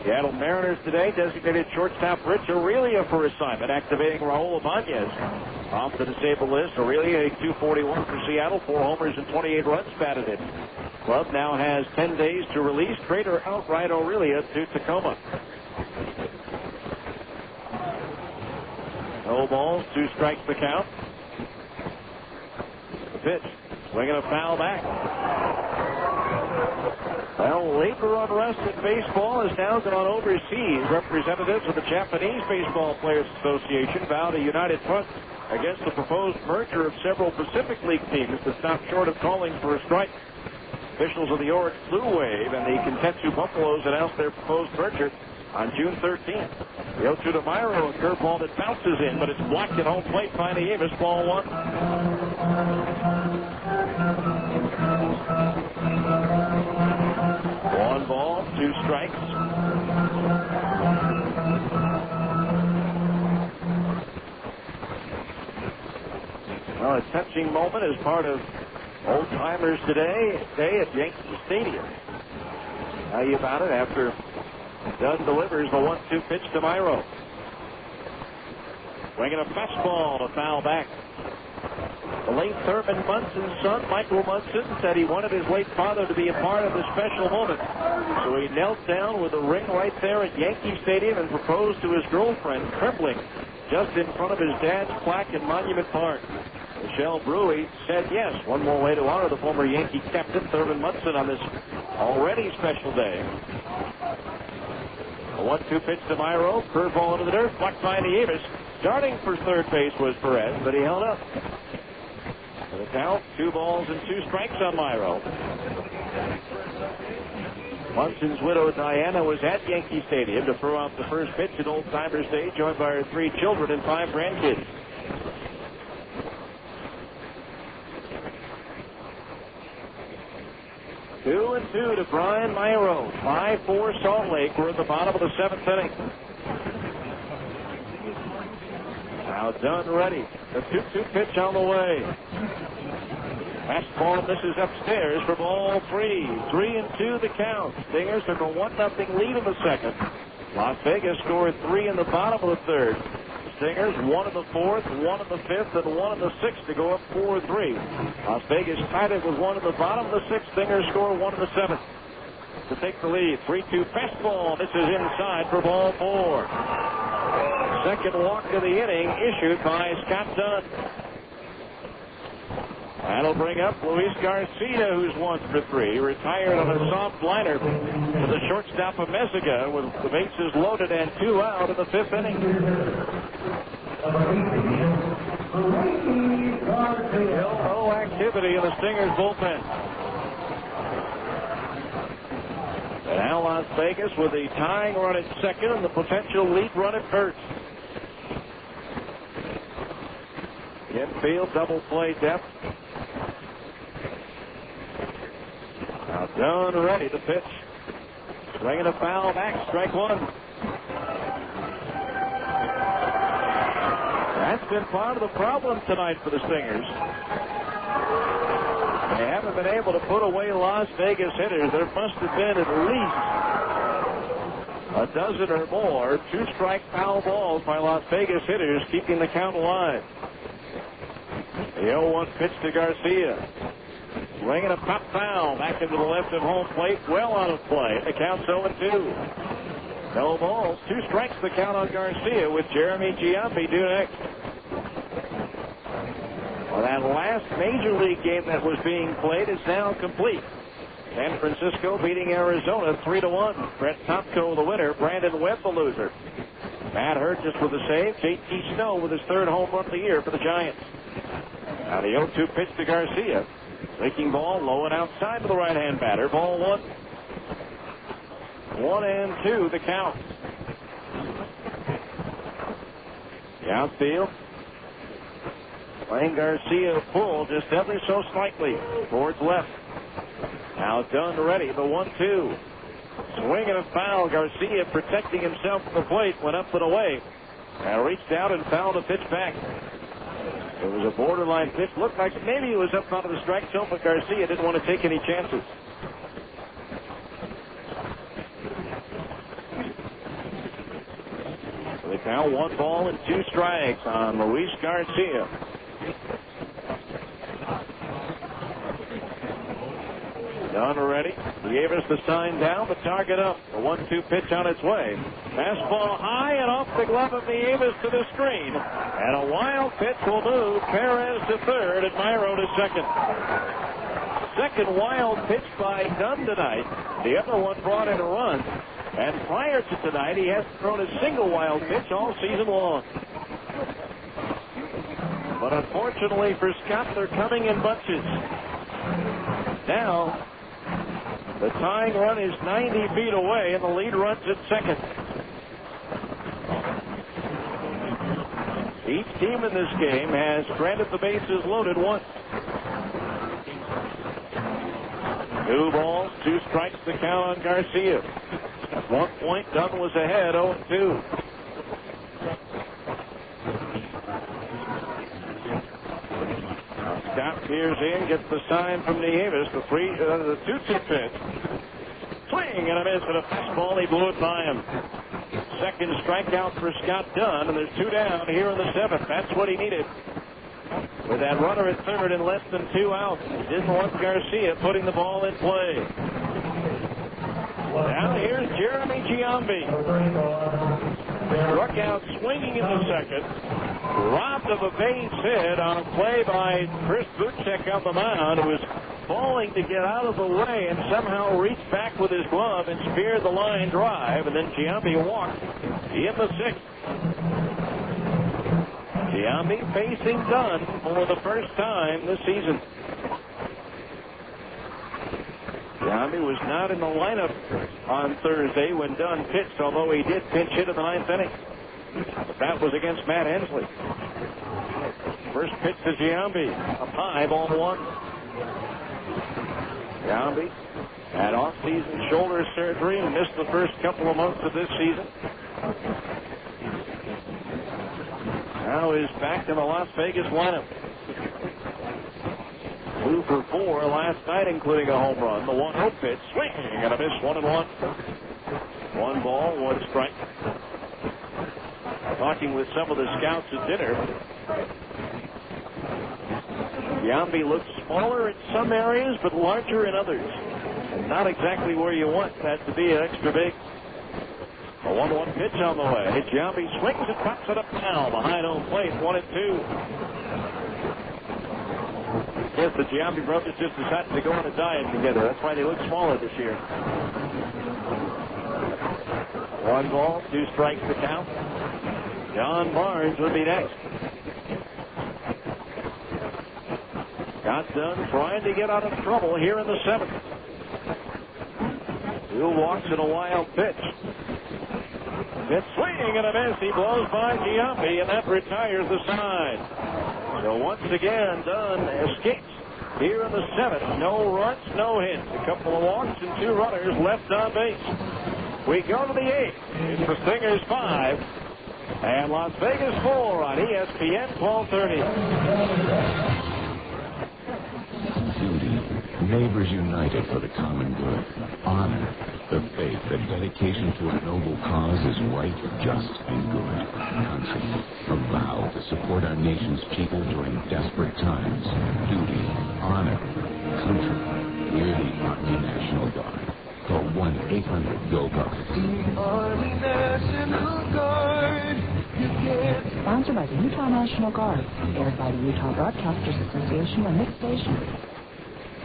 Seattle Mariners today designated shortstop Rich Aurelia for assignment, activating Raul Ibanez off the disabled list. Aurelia, a .241 for Seattle, 4 homers and 28 runs batted in. Club now has 10 days to release, trade, or outright Aurelia to Tacoma. No balls, 2 strikes the count. The pitch, swinging a foul back. Well, labor unrest in baseball has now gone overseas. Representatives of the Japanese Baseball Players Association vowed a united front against the proposed merger of several Pacific League teams that stopped short of calling for a strike. Officials of the Oryx Blue Wave and the Kintetsu Buffaloes announced their proposed merger on June 13th. The 0-2 to Myro, a curveball that bounces in, but it's blocked at home plate by Nieves, ball 1. 1 ball, 2 strikes. Well, a touching moment as part of Old Timers today at Yankee Stadium. How you about it after Dunn delivers the 1-2 pitch to Myro. Swinging a fastball to foul back. The late Thurman Munson's son, Michael Munson, said he wanted his late father to be a part of the special moment. So he knelt down with a ring right there at Yankee Stadium and proposed to his girlfriend, trembling, just in front of his dad's plaque in Monument Park. Michelle Brewy said yes. One more way to honor the former Yankee captain, Thurman Munson, on this already special day. A 1-2 pitch to Myro. Curveball into the dirt. Blocked by Nieves. Starting for third base was Perez, but he held up. For the count, 2 balls and 2 strikes on Myro. Munson's widow, Diana, was at Yankee Stadium to throw out the first pitch at Old Timers Day, joined by her 3 children and 5 grandkids. Two and two to Brian Myro. 5-4 Salt Lake. We're at the bottom of the 7th inning. Now done, ready. The 2-2 pitch on the way. Fastball misses upstairs for ball 3. 3-2 the count. Stingers took a 1-0 lead in the second. Las Vegas scored 3 in the bottom of the third. Stingers 1 in the 4th, 1 in the 5th, and 1 in the 6th to go up 4-3. Las Vegas tied it with 1 in the bottom of the 6th. Stingers score 1 in the 7th to take the lead. 3-2 fastball. This is inside for ball 4. Second walk of the inning issued by Scott Dunn. That'll bring up Luis Garcia, who's 1 for 3. Retired on a soft liner to the shortstop of Messiga with the bases loaded and 2 out in the 5th inning. No activity in the Stingers bullpen. And now Las Vegas with the tying run at second and the potential lead run at first. Infield double play depth. Now Dunn ready to pitch. Swinging a foul back, strike 1. That's been part of the problem tonight for the Stingers. They haven't been able to put away Las Vegas hitters. There must have been at least a dozen or more 2-strike foul balls by Las Vegas hitters, keeping the count alive. The 0-1 pitch to Garcia. Swinging a pop foul back into the left of home plate, well out of play. The count's 0-2. No balls, 2 strikes the count on Garcia with Jeremy Giambi due next. Well, that last Major League game that was being played is now complete. San Francisco beating Arizona 3-1. Brett Topko the winner, Brandon Webb the loser. Matt Hurgis with the save, J.T. Snow with his 3rd home run of the year for the Giants. Now the 0-2 pitch to Garcia. Breaking ball low and outside to the right-hand batter. Ball 1. 1-2 the count. The outfield. Playing Garcia full just ever so slightly towards left. Now Dunn ready. The 1-2. Swing and a foul. Garcia protecting himself from the plate. Went up and away. And reached out and fouled a pitch back. It was a borderline pitch. Looked like maybe he was up out of the strike zone, but Garcia didn't want to take any chances. So they count 1 ball and 2 strikes on Luis Garcia. Dunn ready. Gave us the sign down, the target up. The 1-2 pitch on its way. Fastball high and off the glove of Nieves to the screen. And a wild pitch will move Perez to third and Myro to second. Second wild pitch by Dunn tonight. The other one brought in a run. And prior to tonight, he hasn't thrown a single wild pitch all season long. But unfortunately for Scott, they're coming in bunches. Now, the tying run is 90 feet away, and the lead runs at second. Each team in this game has granted the bases loaded once. 2 balls, 2 strikes to count on Garcia. At one point, Dunn was ahead, 0-2. Scott peers in, gets the sign from Nieves, the 2-2 pitch. Swing and a miss at a fastball. He blew it by him. Second strikeout for Scott Dunn, and there's 2 down here in the 7th. That's what he needed. With that runner at third and less than 2 outs, he didn't want Garcia putting the ball in play. Now here's Jeremy Giambi. Struck out swinging in the second. Robbed of a base hit on a play by Chris Buchek on the mound, who was falling to get out of the way and somehow reached back with his glove and speared the line drive, and then Giambi walked in the sixth. Giambi facing Dunn for the first time this season. Giambi was not in the lineup on Thursday when Dunn pitched, although he did pinch hit in the ninth inning. But that was against Matt Hensley. First pitch to Giambi, up high, ball one. Giambi had off-season shoulder surgery and missed the first couple of months of this season. Now is back in the Las Vegas lineup. 2 for 4 last night, including a home run. The 1-0 pitch, swing and a miss, 1-1. 1 ball, 1 strike. Talking with some of the scouts at dinner, Giambi looks smaller in some areas, but larger in others. And not exactly where you want that to be extra big. A 1-1 pitch on the way. Giambi swings and pops it up now behind home plate, 1-2. Yes, the Giambi brothers just decided to go on a diet together. That's why they look smaller this year. 1 ball, 2 strikes to count. John Barnes would be next. Got done trying to get out of trouble here in the 7th. 2 walks and a wild pitch. It's swinging and a miss. He blows by Giambi, and that retires the side. So once again, Dunn escapes here in the 7th. No runs, no hits. A couple of walks and 2 runners left on base. We go to the 8th. It's the Stingers 5 and Las Vegas 4 on ESPN 1230. Duty. Neighbors united for the common good. Honor. The faith that dedication to a noble cause is right, just, and good. Country. A vow to support our nation's people during desperate times. Duty. Honor. Country. We're the Army National Guard. Call 1-800-GO-GUARD. The Army National Guard. Sponsored by the Utah National Guard. Aired by the Utah Broadcasters Association and this station.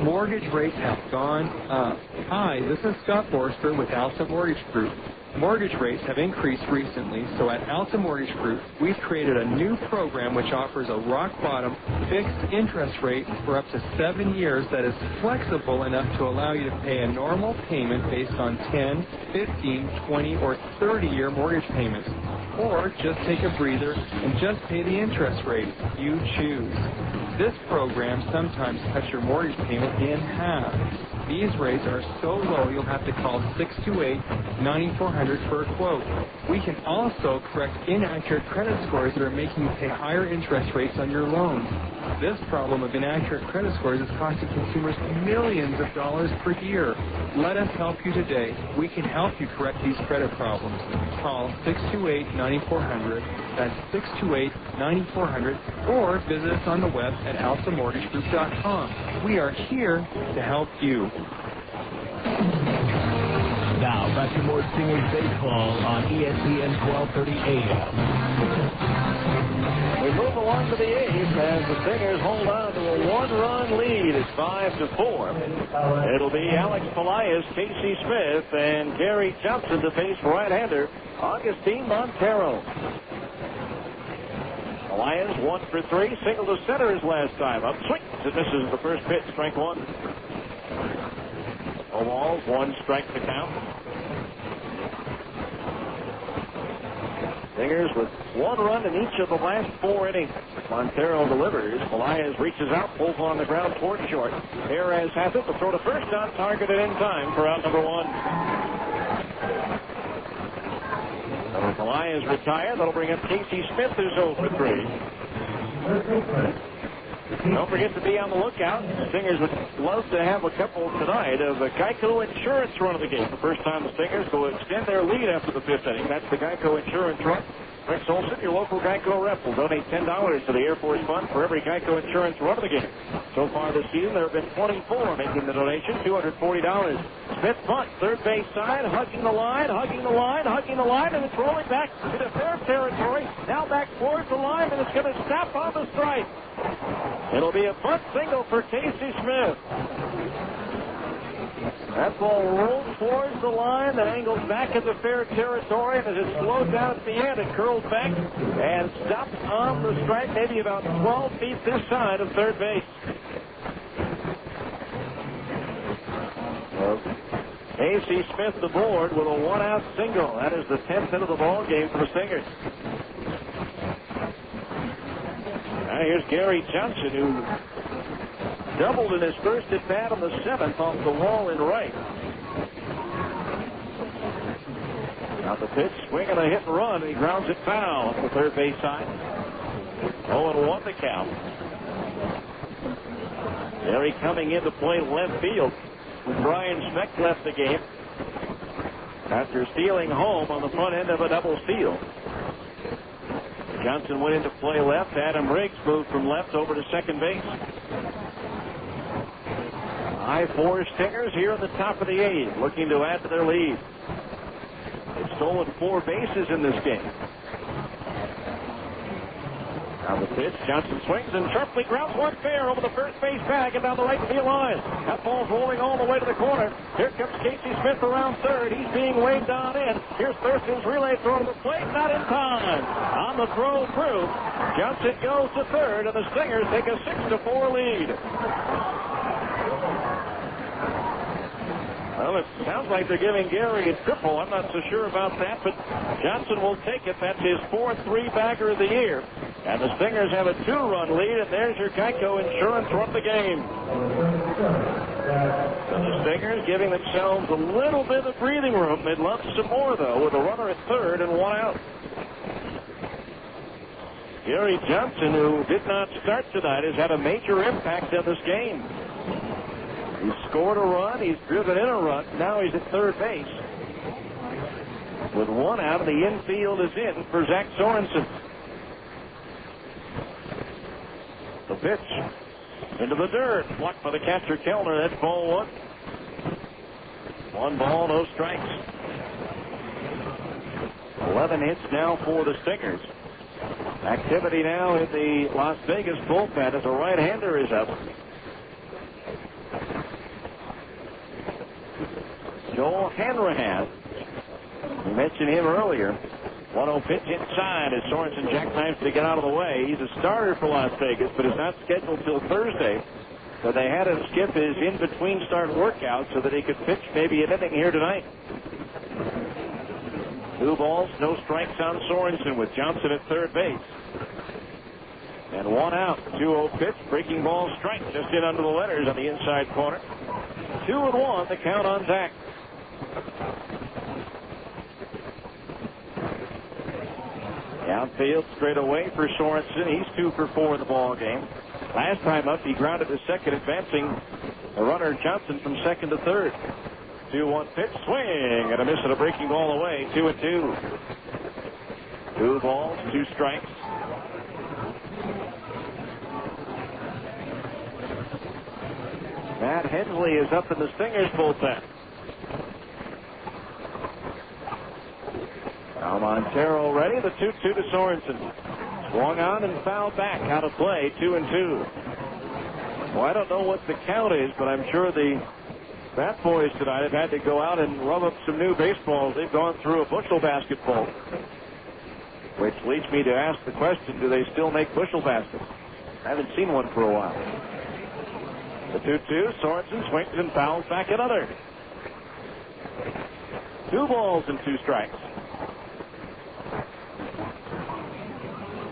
Mortgage rates have gone up. Hi, this is Scott Forster with Alta Mortgage Group. Mortgage rates have increased recently, so at Alta Mortgage Group, we've created a new program which offers a rock-bottom fixed interest rate for up to 7 years that is flexible enough to allow you to pay a normal payment based on 10, 15, 20, or 30-year mortgage payments. Or just take a breather and just pay the interest rate you choose. This program sometimes cuts your mortgage payment in half. These rates are so low you'll have to call 628-9400 for a quote. We can also correct inaccurate credit scores that are making you pay higher interest rates on your loans. This problem of inaccurate credit scores is costing consumers millions of dollars per year. Let us help you today. We can help you correct these credit problems. Call 628-9400. That's 628-9400. Or visit us on the web at altamortgagegroup.com. We are here to help you. Now, back to more Stingers baseball on ESPN 1230 AM. We move along to the 8th as the Stingers hold on to a 1-run lead. It's 5-4. It'll be Alex Pelaez, Casey Smith, and Gary Johnson to face right-hander Augustine Montero. Pelaez 1 for 3, single to center his last time. Up swings and misses the first pitch, strike 1. No balls, 1 strike to count. Stingers with 1 run in each of the last 4 innings. Montero delivers. Pelaez reaches out, pulls on the ground toward short. Perez has it. The throw to first, not targeted in time for out number 1. Pelaez retired. That'll bring up Casey Smith, who's 0 for 3. Don't forget to be on the lookout. Stingers would love to have a couple tonight of the Geico Insurance run of the game. The first time the Stingers will extend their lead after the 5th inning. That's the Geico Insurance run. Rex Olson, your local Geico rep, will donate $10 to the Air Force Fund for every Geico insurance run of the game. So far this season, there have been 24 making the donation, $240. Smith punt, third base side, hugging the line, and it's rolling back into fair territory. Now back towards the line, and it's going to snap on the strike. It'll be a bunt single for Casey Smith. That ball rolls towards the line, that angles back into fair territory, and as it slowed down at the end, it curls back and stops on the strike, maybe about 12 feet this side of third base. Casey Smith the board with a one-out single. That is the 10th hit of the ball game for the Stingers. Now here's Gary Johnson, who doubled in his first at bat on the 7th off the wall in right. Now the pitch, swing and a hit and run, and he grounds it foul on the third base side. 0-1 the count. Gary coming in to play left field. Brian Speck left the game after stealing home on the front end of a double steal. Johnson went in to play left. Adam Riggs moved from left over to second base. High four Stingers here at the top of the 8th, looking to add to their lead. They've stolen 4 bases in this game. Now the pitch, Johnson swings and sharply grounds one fair over the first base bag and down the right field line. That ball's rolling all the way to the corner. Here comes Casey Smith around third. He's being waved on in. Here's Thurston's relay throw to the plate, not in time. On the throw through, Johnson goes to third, and the Stingers take a 6-4 lead. Well, it sounds like they're giving Gary a triple. I'm not so sure about that, but Johnson will take it. That's his 4th 3-bagger of the year. And the Stingers have a 2-run lead, and there's your Geico insurance run of the game. And the Stingers giving themselves a little bit of breathing room. They'd love some more, though, with a runner at third and 1 out. Gary Johnson, who did not start tonight, has had a major impact on this game. He's scored a run. He's driven in a run. Now he's at third base. With 1 out, and the infield is in for Zach Sorensen. The pitch into the dirt. Blocked by the catcher, Kellner. That's ball 1. 1 ball, no strikes. 11 hits now for the Stingers. Activity now in the Las Vegas bullpen as a right-hander is up. Joel Hanrahan. We mentioned him earlier. 1-0 pitch inside as Sorensen jackknifes to get out of the way. He's a starter for Las Vegas, but is not scheduled till Thursday. So they had him skip his in-between start workout so that he could pitch maybe an inning here tonight. 2 balls, no strikes on Sorensen with Johnson at third base. And 1 out. 2-0 pitch, breaking ball strike just in under the letters on the inside corner. 2-1, the count on Zach. The outfield straight away for Sorensen. He's 2 for 4 in the ball game. Last time up, he grounded to second, advancing the runner Johnson from second to third. 2-1 pitch, swing, and a miss at a breaking ball away. 2-2. 2 balls, 2 strikes. Matt Hensley is up in the Stingers bullpen. Now Montero ready. The 2-2 to Sorensen. Swung on and fouled back. Out of play. 2-2. Well, I don't know what the count is, but I'm sure the Bat Boys tonight have had to go out and rub up some new baseballs. They've gone through a bushel basketball. Which leads me to ask the question, do they still make bushel baskets? I haven't seen one for a while. The 2-2, Sorensen swings and fouls back another. 2 balls and 2 strikes.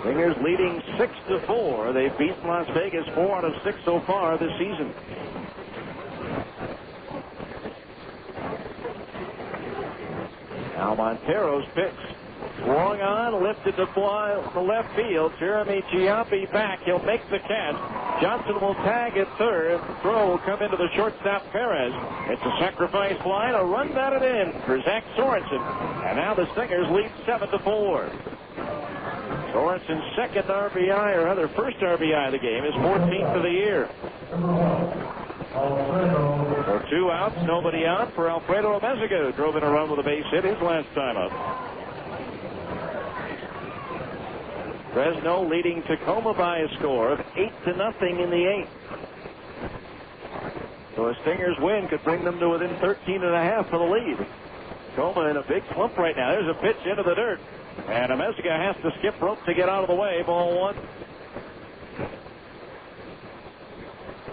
Stingers leading 6-4. They've beaten Las Vegas 4 out of 6 so far this season. Now Montero's pitch. Swung on, lifted to fly to left field. Jeremy Giambi back. He'll make the catch. Johnson will tag at third. Throw will come into the shortstop Perez. It's a sacrifice fly, a run batted in for Zach Sorensen. And now the Stingers lead 7-4. Morrison's second RBI, or rather first RBI of the game, his 14th of the year. So 2 outs, nobody out for Alfredo Amezaga, who drove in a run with a base hit his last time up. Fresno leading Tacoma by a score of 8-0 in the 8th. So a Stingers win could bring them to within 13.5 for the lead. Tacoma in a big slump right now. There's a pitch into the dirt. And Amezaga has to skip rope to get out of the way. Ball 1.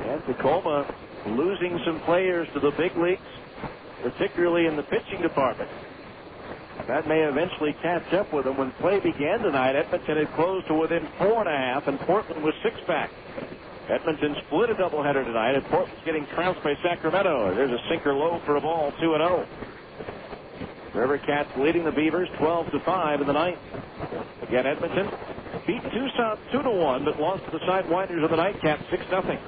And Tacoma losing some players to the big leagues, particularly in the pitching department. That may eventually catch up with them. When play began tonight, Edmonton had closed to within 4.5, and Portland was 6 back. Edmonton split a doubleheader tonight, and Portland's getting trounced by Sacramento. There's a sinker low for a ball, 2-0. River Cats leading the Beavers 12-5 in the 9th. Again, Edmonton beat Tucson 2-1, but lost to the Sidewinders of the Nightcaps 6-0.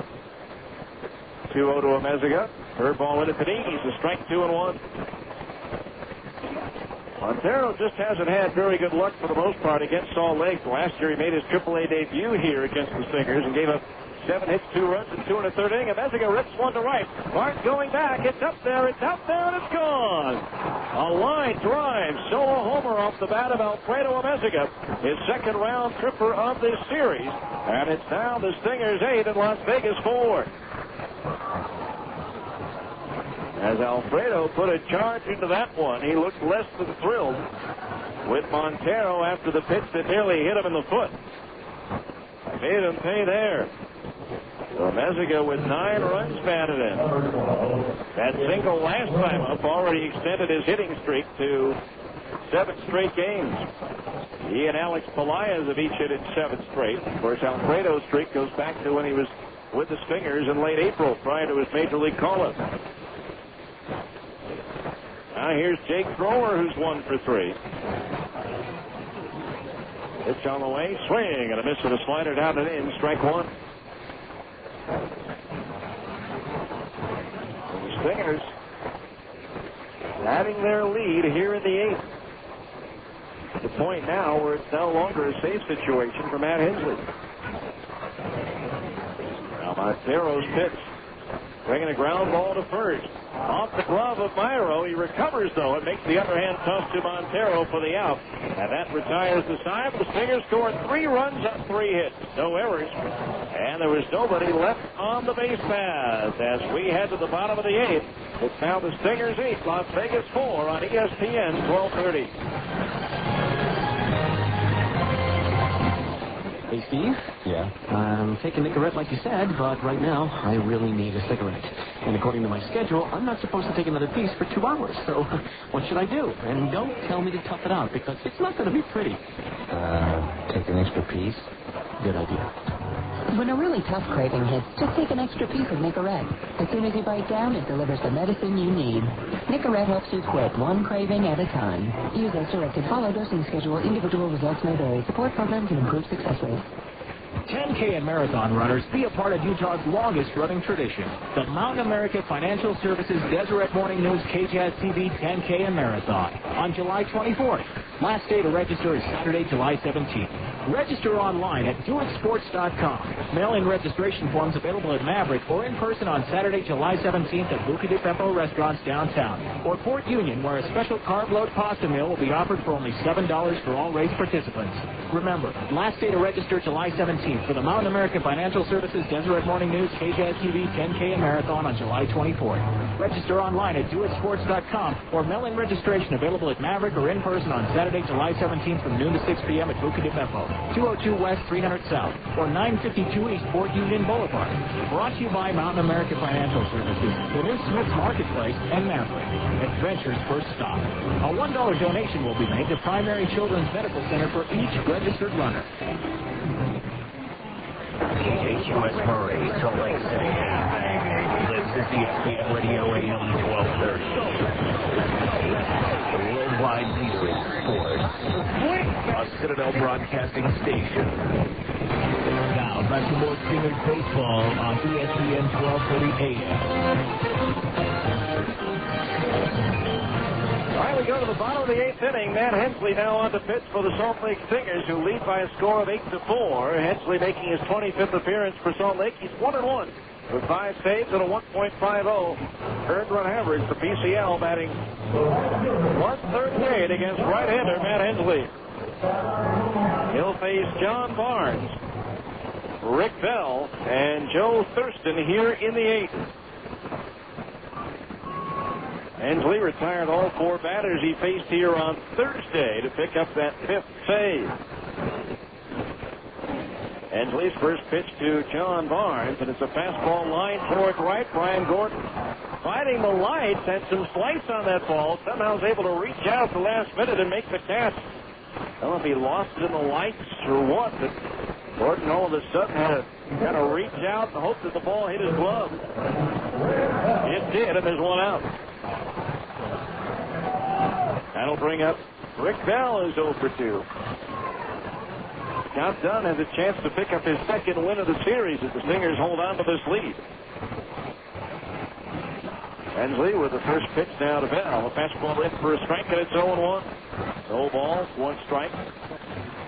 2-0 to Amezaga. Third ball into Panini. A strike, 2-1. Montero just hasn't had very good luck for the most part against Salt Lake. Last year he made his AAA debut here against the Stingers and gave up 7 hits, 2 runs, and 2 in the 3rd inning. Amezaga rips one to right. Martin going back. It's up there, and it's gone. A line drive, solo homer off the bat of Alfredo Amezaga, his second round tripper of this series. And it's now the Stingers 8 and Las Vegas 4. As Alfredo put a charge into that one, he looked less than thrilled with Montero after the pitch that nearly hit him in the foot. Made him pay there. So Amezaga with 9 runs batted in. That single last time up already extended his hitting streak to 7 straight games. He and Alex Pelaez have each hit it 7 straight. Of course, Alfredo's streak goes back to when he was with the Stingers in late April prior to his major league call-up. Now here's Jake Thrower, who's 1 for 3. Pitch on the way, swing, and a miss with a slider down and in, strike 1. And the Stingers adding their lead here in the 8th. At the point now where it's no longer a safe situation for Matt Hensley. Now Montero's pitch, bringing a ground ball to first. Off the glove of Myro. He recovers, though, and makes the underhand toss to Montero for the out. And that retires the side. The Stingers scored 3 runs on 3 hits. No errors. And there was nobody left on the base paths. As we head to the bottom of the 8th, it's now the Stingers 8, Las Vegas 4 on ESPN 1230. Hey, Steve? Yeah? I'm taking Nicorette like you said, but right now I really need a cigarette. And according to my schedule, I'm not supposed to take another piece for 2 hours. So what should I do? And don't tell me to tough it out, because it's not going to be pretty. Take an extra piece? Good idea. When a really tough craving hits, just take an extra piece of Nicorette. As soon as you bite down, it delivers the medicine you need. Nicorette helps you quit one craving at a time. Use as directed. Follow dosing schedule. Individual results may vary. Support programs and improve success rates. 10K and marathon runners, be a part of Utah's longest running tradition. The Mountain America Financial Services Deseret Morning News KJAZ TV 10K and Marathon on July 24th. Last day to register is Saturday, July 17th. Register online at doitsports.com. Mail-in registration forms available at Maverick or in person on Saturday, July 17th at Buca di Beppo restaurants downtown. Or Fort Union, where a special carb-load pasta meal will be offered for only $7 for all race participants. Remember, last day to register July 17th for the Mountain America Financial Services Deseret Morning News KJAZ TV 10K and Marathon on July 24th. Register online at doitsports.com or mail-in registration available at Maverick or in person on Saturday, July 17th from noon to 6 p.m. at Buca di Beppo. 202 West, 300 South, or 952 East Fort Union Boulevard. Brought to you by Mountain America Financial Services, the new Smith's Marketplace, and Maverick. Adventure's first stop. A $1 donation will be made to Primary Children's Medical Center for each registered runner. KQS Murray, Salt Lake City. This is ESPN Radio AM 1230. The worldwide leader in sports. A Citadel Broadcasting Station. Now, back to more Stingers baseball on ESPN 1230 AM. All right, we go to the bottom of the 8th inning. Matt Hensley now on the pitch for the Salt Lake Stingers, who lead by a score of 8-4. Hensley making his 25th appearance for Salt Lake. He's 1-1 with 5 saves and a 1.50 earned run average for PCL, batting 138 against right-hander Matt Hensley. He'll face John Barnes, Rick Bell, and Joe Thurston here in the 8th. Hensley retired all 4 batters he faced here on Thursday to pick up that 5th save. Hensley's first pitch to John Barnes, and it's a fastball line toward right. Brian Gordon fighting the lights, had some slice on that ball. Somehow was able to reach out the last minute and make the catch. I don't know if he lost it in the lights or what, but Gordon all of a sudden had to kind of reach out and hope that the ball hit his glove. It did, and there's one out. That'll bring up Rick Bell, who's 0 for 2. Scott Dunn has a chance to pick up his 2nd win of the series as the Stingers hold on to this lead. Hensley with the first pitch now to Bell. A fastball in for a strike, and it's 0-1. No balls, 1 strike.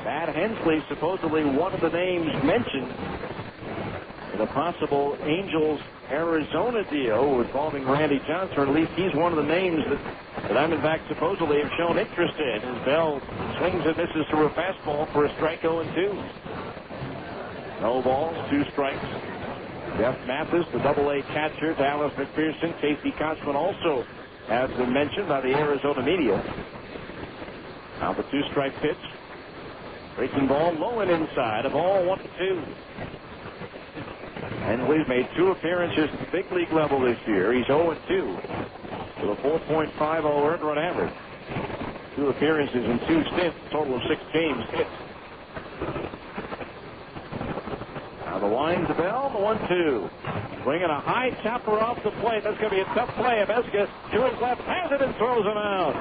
Matt Hensley, supposedly one of the names mentioned in a possible Angels-Arizona deal involving Randy Johnson, or at least he's one of the names that Diamondbacks supposedly have shown interest in. As Bell swings and misses through a fastball for a strike, 0-2. No balls, 2 strikes. Jeff Mathis, the Double-A catcher, Dallas McPherson, Casey Kochman also has been mentioned by the Arizona media. Now the 2-strike pitch. Breaking ball low and inside. A ball 1-2. Hensley's made 2 appearances at the big league level this year. He's 0-2 with a 4.50 earned run average. 2 appearances in 2 stints, total of 6 games hit. Now the line to Bell, the 1-2. Bringing a high chopper off the plate. That's going to be a tough play. Abeska to his left, has it and throws him out.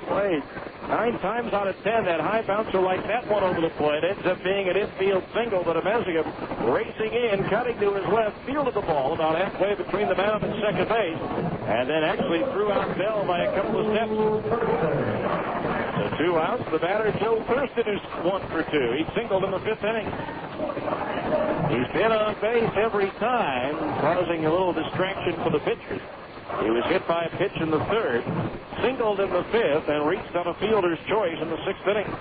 Played 9 times out of 10, that high bouncer like that one over the plate ends up being an infield single, but Abeska racing in, cutting to his left, fielded the ball about halfway between the mound and second base, and then actually threw out Bell by a couple of steps. So 2 outs. The batter, Joe Thurston, is 1 for 2. He singled in the 5th inning. He's been on base every time, causing a little distraction for the pitchers. He was hit by a pitch in the 3rd, singled in the 5th, and reached on a fielder's choice in the 6th inning.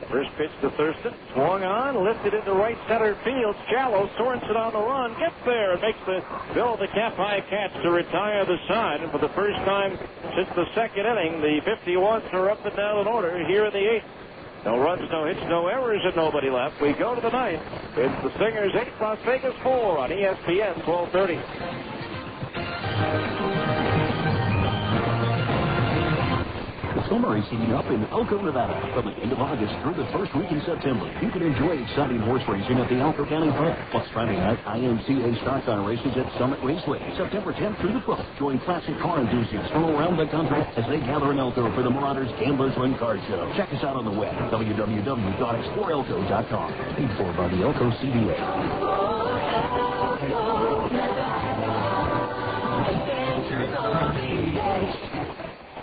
First pitch to Thurston, swung on, lifted into right center field, shallow. Sorensen on the run, gets there, and makes the Bill the cap high catch to retire the side. And for the first time since the 2nd inning, the 51s are up and down in order here in the 8th. No runs, no hits, no errors, and nobody left. We go to the 9th. It's the Stingers 8, Las Vegas 4 on ESPN 1230. Summer is heating up in Elko, Nevada. From the end of August through the first week in September, you can enjoy exciting horse racing at the Elko County Fair. Plus Friday night, IMCA Stock Car races at Summit Raceway, September 10th through the 12th. Join classic car enthusiasts from around the country as they gather in Elko for the Marauders Gamblers Run Car Show. Check us out on the web, www.exploreelko.com. Paid for by the Elko CDA.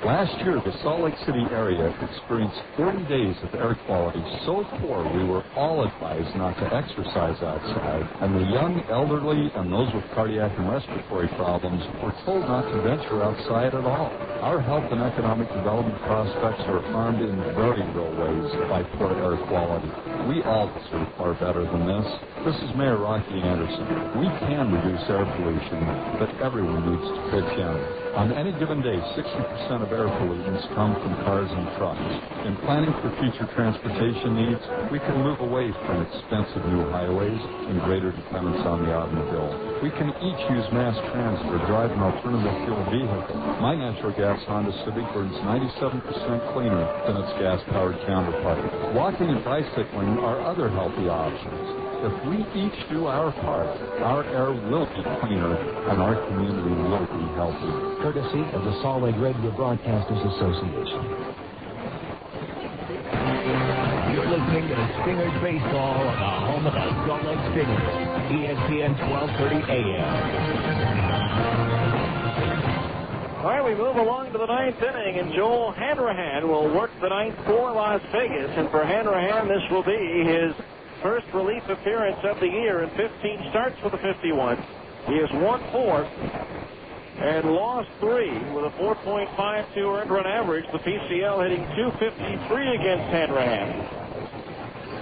Last year, the Salt Lake City area experienced 40 days of air quality so poor we were all advised not to exercise outside, and the young, elderly, and those with cardiac and respiratory problems were told not to venture outside at all. Our health and economic development prospects are harmed in very real ways by poor air quality. We all deserve far better than this. This is Mayor Rocky Anderson. We can reduce air pollution, but everyone needs to pitch in. On any given day, 60% of air pollutants come from cars and trucks. In planning for future transportation needs, we can move away from expensive new highways and greater dependence on the automobile. We can each use mass transit or drive an alternative fuel vehicle. My natural gas Honda Civic burns 97% cleaner than its gas-powered counterpart. Walking and bicycling are other healthy options. If we each do our part, our air will be cleaner and our community will be healthy. Courtesy of the Salt Lake Radio Broadcasters Association. You're listening to Stingers Baseball on the home of the Salt Lake Stingers. ESPN 1230 AM. All right, we move along to the ninth inning, and Joel Hanrahan will work the ninth for Las Vegas. And for Hanrahan, this will be his first relief appearance of the year in 15 starts for the 51. He has won 4 and lost 3 with a 4.52 earned run average. The PCL hitting .253 against Hanrahan.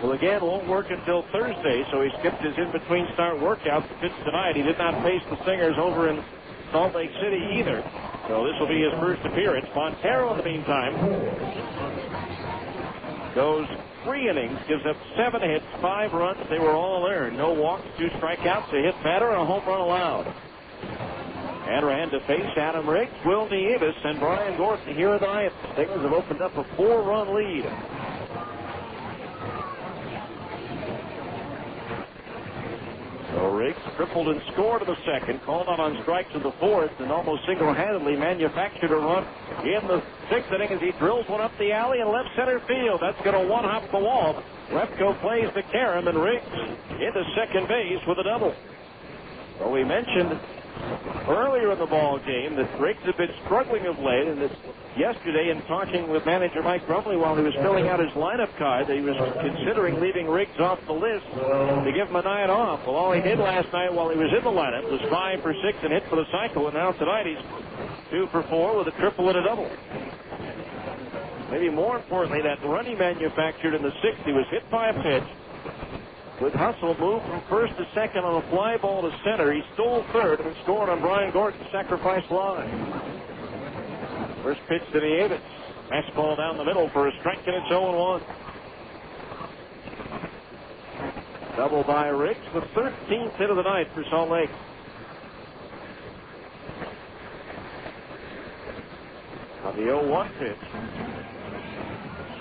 Well, again, won't work until Thursday, so he skipped his in-between start workouts to pitch tonight. He did not face the Stingers over in Salt Lake City either. So this will be his first appearance. Montero, in the meantime, goes 3 innings, gives up 7 hits, 5 runs. They were all earned. No walks, 2 strikeouts, a hit batter, and a home run allowed. Hanrahan to face Adam Riggs, Will Nieves, and Brian Gordon here in the ninth. The Stingers have opened up a 4-run lead. So Riggs tripled and scored in the second, called out on strikes in the fourth, and almost single-handedly manufactured a run in the 6th inning as he drills one up the alley in left center field. That's going to one-hop the wall. Repko plays the carom, and Riggs into second base with a double. So we mentioned earlier in the ball game that Riggs had been struggling of late, and that yesterday in talking with manager Mike Brumley while he was filling out his lineup card, that he was considering leaving Riggs off the list to give him a night off. Well, all he did last night while he was in the lineup was 5 for 6 and hit for the cycle, and now tonight he's 2 for 4 with a triple and a double. Maybe more importantly, that run he manufactured in the 6th, he was hit by a pitch. With hustle, moved from first to second on a fly ball to center. He stole third and scored on Brian Gordon's sacrifice line. First pitch to Nieves. Fastball down the middle for a strike, and it's 0-1. Double by Riggs, the 13th hit of the night for Salt Lake. On the 0-1 pitch.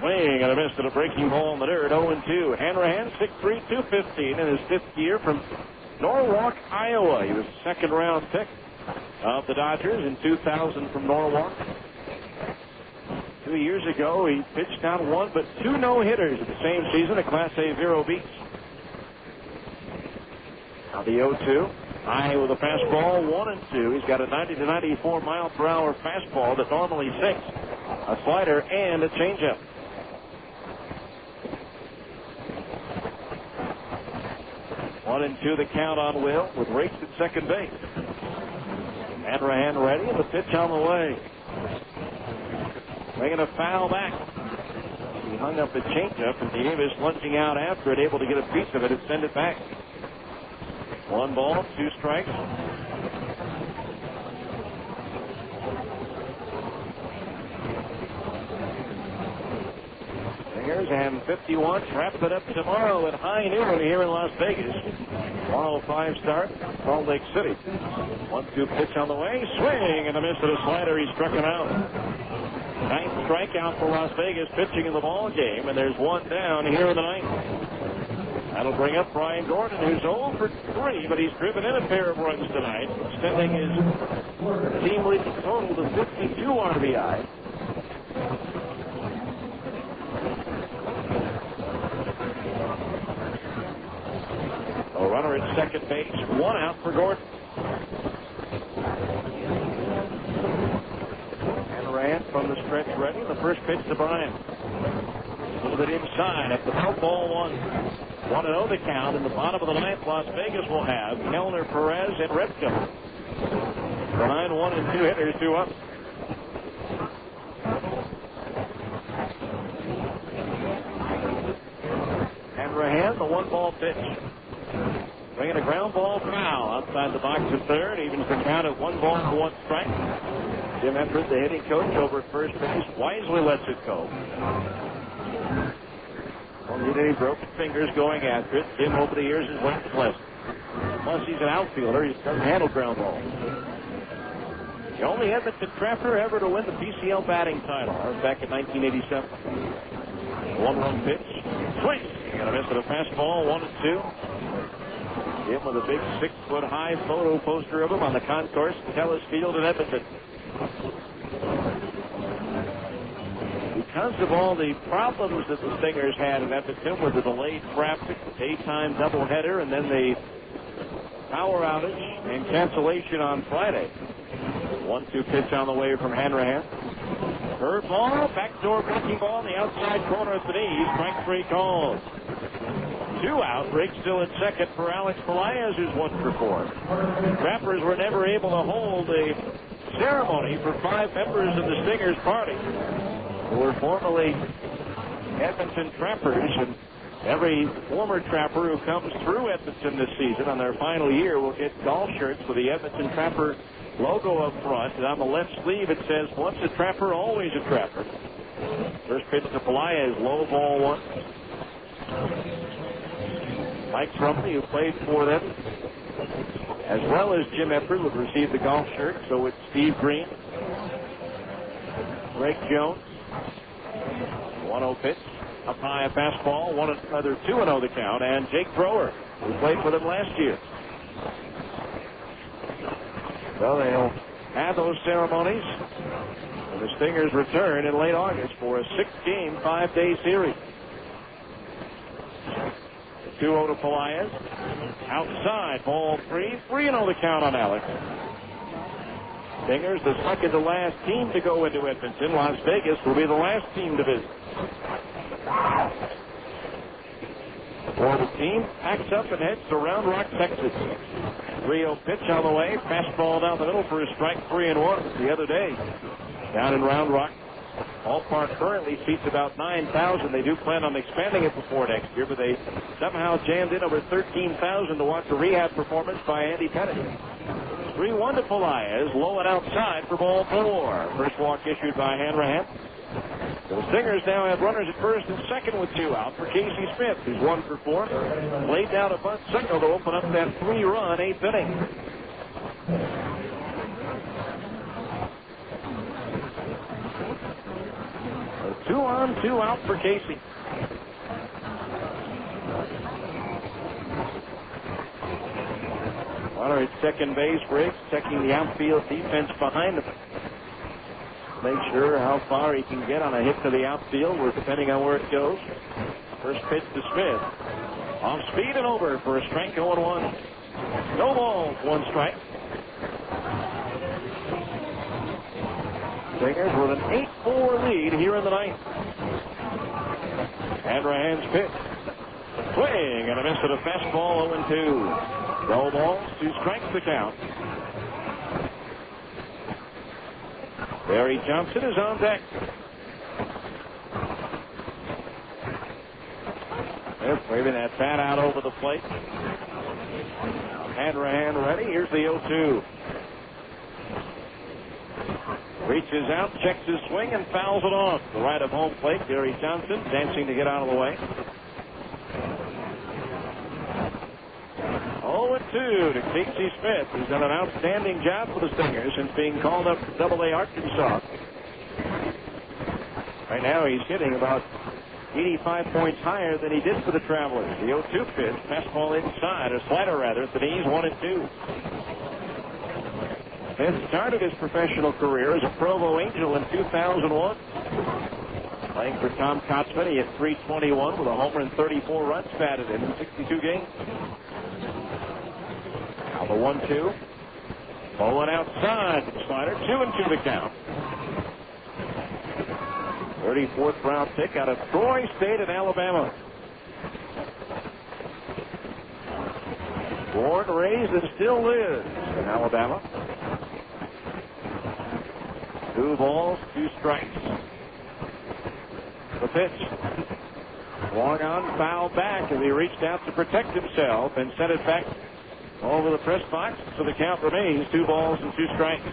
Swing and a miss to the breaking ball in the dirt. 0-2. Hanrahan, 6'3", 215 in his 5th year from Norwalk, Iowa. He was a second-round pick of the Dodgers in 2000 from Norwalk. 2 years ago, he pitched not 1 but 2 no-hitters in the same season at Class A Vero Beach. Now the 0-2. High with a fastball, 1-2. He's got a 90 to 94 mile per hour fastball that normally sinks, a slider, and a changeup. 1-2 the count on Will with Riggs at second base. Hanrahan ready and the pitch on the way. Making a foul back. He hung up the changeup and Nieves lunging out after it, able to get a piece of it and send it back. 1 ball, 2 strikes. Stingers and 51 wrap it up tomorrow at high noon here in Las Vegas. 105 start, Salt Lake City. 1-2 pitch on the way, swing and a miss to the slider. He struck him out. 9th strikeout for Las Vegas pitching in the ball game, and there's 1 down here in the 9th. That'll bring up Brian Gordon, who's 0 for 3, but he's driven in a pair of runs tonight, extending his team leading total to 52 RBI. A runner at second base, 1 out for Gordon. Hanrahan from the stretch ready. The first pitch to Brian. A little bit inside at the foul, ball 1. 1-0 the count. In the bottom of the 9th, Las Vegas will have Kellner, Perez, and Repko. Behind 1 and 2 hitters, 2 up. Hanrahan, the 1-ball pitch. Bringing a ground ball foul outside the box at third. Evens the count at 1 ball for 1 strike. Jim Everett, the hitting coach over at first base, wisely lets it go. Only any broken fingers going after it. Jim over the years has learned his lesson. Plus he's an outfielder. He doesn't handle ground balls. The only Edmonton Trapper ever to win the PCL batting title. That was back in 1987. 1-run pitch. Swing. Got a miss at a fastball. 1-2. Him with a big 6-foot-high photo poster of him on the concourse at Telus Field in Edmonton. Because of all the problems that the Stingers had in Edmonton with the delayed traffic, the daytime doubleheader, and then the power outage and cancellation on Friday. 1-2 pitch on the way from Hanrahan. Curveball, backdoor breaking ball in the outside corner at the knees. Strike 3 calls. 2 out. Briggs still at second for Alex Pelaez, who's 1 for 4. Trappers were never able to hold a ceremony for 5 members of the Stingers party who were formerly Edmonton Trappers, and every former Trapper who comes through Edmonton this season on their final year will get golf shirts with the Edmonton Trapper logo up front, and on the left sleeve it says, once a Trapper, always a Trapper. First pitch to Pelaez, low ball 1. Mike Trumley, who played for them, as well as Jim Epper, would receive the golf shirt. So it's Steve Green, Greg Jones. 1-0 pitch. Up high, a fastball. Another 2-0 the count. And Jake Thrower, who played with him last year. So they'll have those ceremonies. And the Stingers return in late August for a 6-game, 5-day series. 2-0 to Pelaez. Outside, ball 3. 3-0 the count on Alex. Stingers, the second to last team to go into Edmonton. Las Vegas will be the last team to visit. For the team, packs up and heads to Round Rock, Texas. 3-0 pitch on the way. Fastball down the middle for a strike 3-1 the other day. Down in Round Rock. Ballpark currently seats about 9,000. They do plan on expanding it before next year, but they somehow jammed in over 13,000 to watch a rehab performance by Andy Pettit. 3-1 to Pelaez, low and outside for ball 4. First walk issued by Hanrahan. The Stingers now have runners at first and second with 2 out for Casey Smith, who's 1 for 4. Laid down a bunt signal to open up that 3-run 8th inning. So 2 on, 2 out for Casey. Runner at second base, Briggs checking the outfield defense behind him. Make sure how far he can get on a hit to the outfield, or depending on where it goes. First pitch to Smith. Off speed and over for a strike 0-1. No balls, 1 strike. Stingers with an 8-4 lead here in the 9th. Hanrahan's pitch. Swing and a miss at a fastball 0-2. No balls, 2 strikes the count. Barry Johnson is on deck. They're waving that bat out over the plate. Hanrahan ready. Here's the 0-2. Reaches out, checks his swing, and fouls it off. The right of home plate, Barry Johnson dancing to get out of the way. 0-2 to Casey Smith, who's done an outstanding job for the Stingers since being called up to Double-A Arkansas. Right now he's hitting about 85 points higher than he did for the Travelers. The 0-2 pitch, fastball inside, a slider rather, at the knees, 1-2. Smith started his professional career as a Provo Angel in 2001. Playing for Tom Kotzman, he hit .321 with a homer and 34 runs batted in 62 games. Now the 1-2. Bowling outside. Slider, 2-2 to count. 34th round pick out of Troy State in Alabama. Born, raised, and still lives in Alabama. 2 balls, 2 strikes. The pitch. Swung on, foul back as he reached out to protect himself and sent it back over the press box. So the count remains 2 balls and 2 strikes.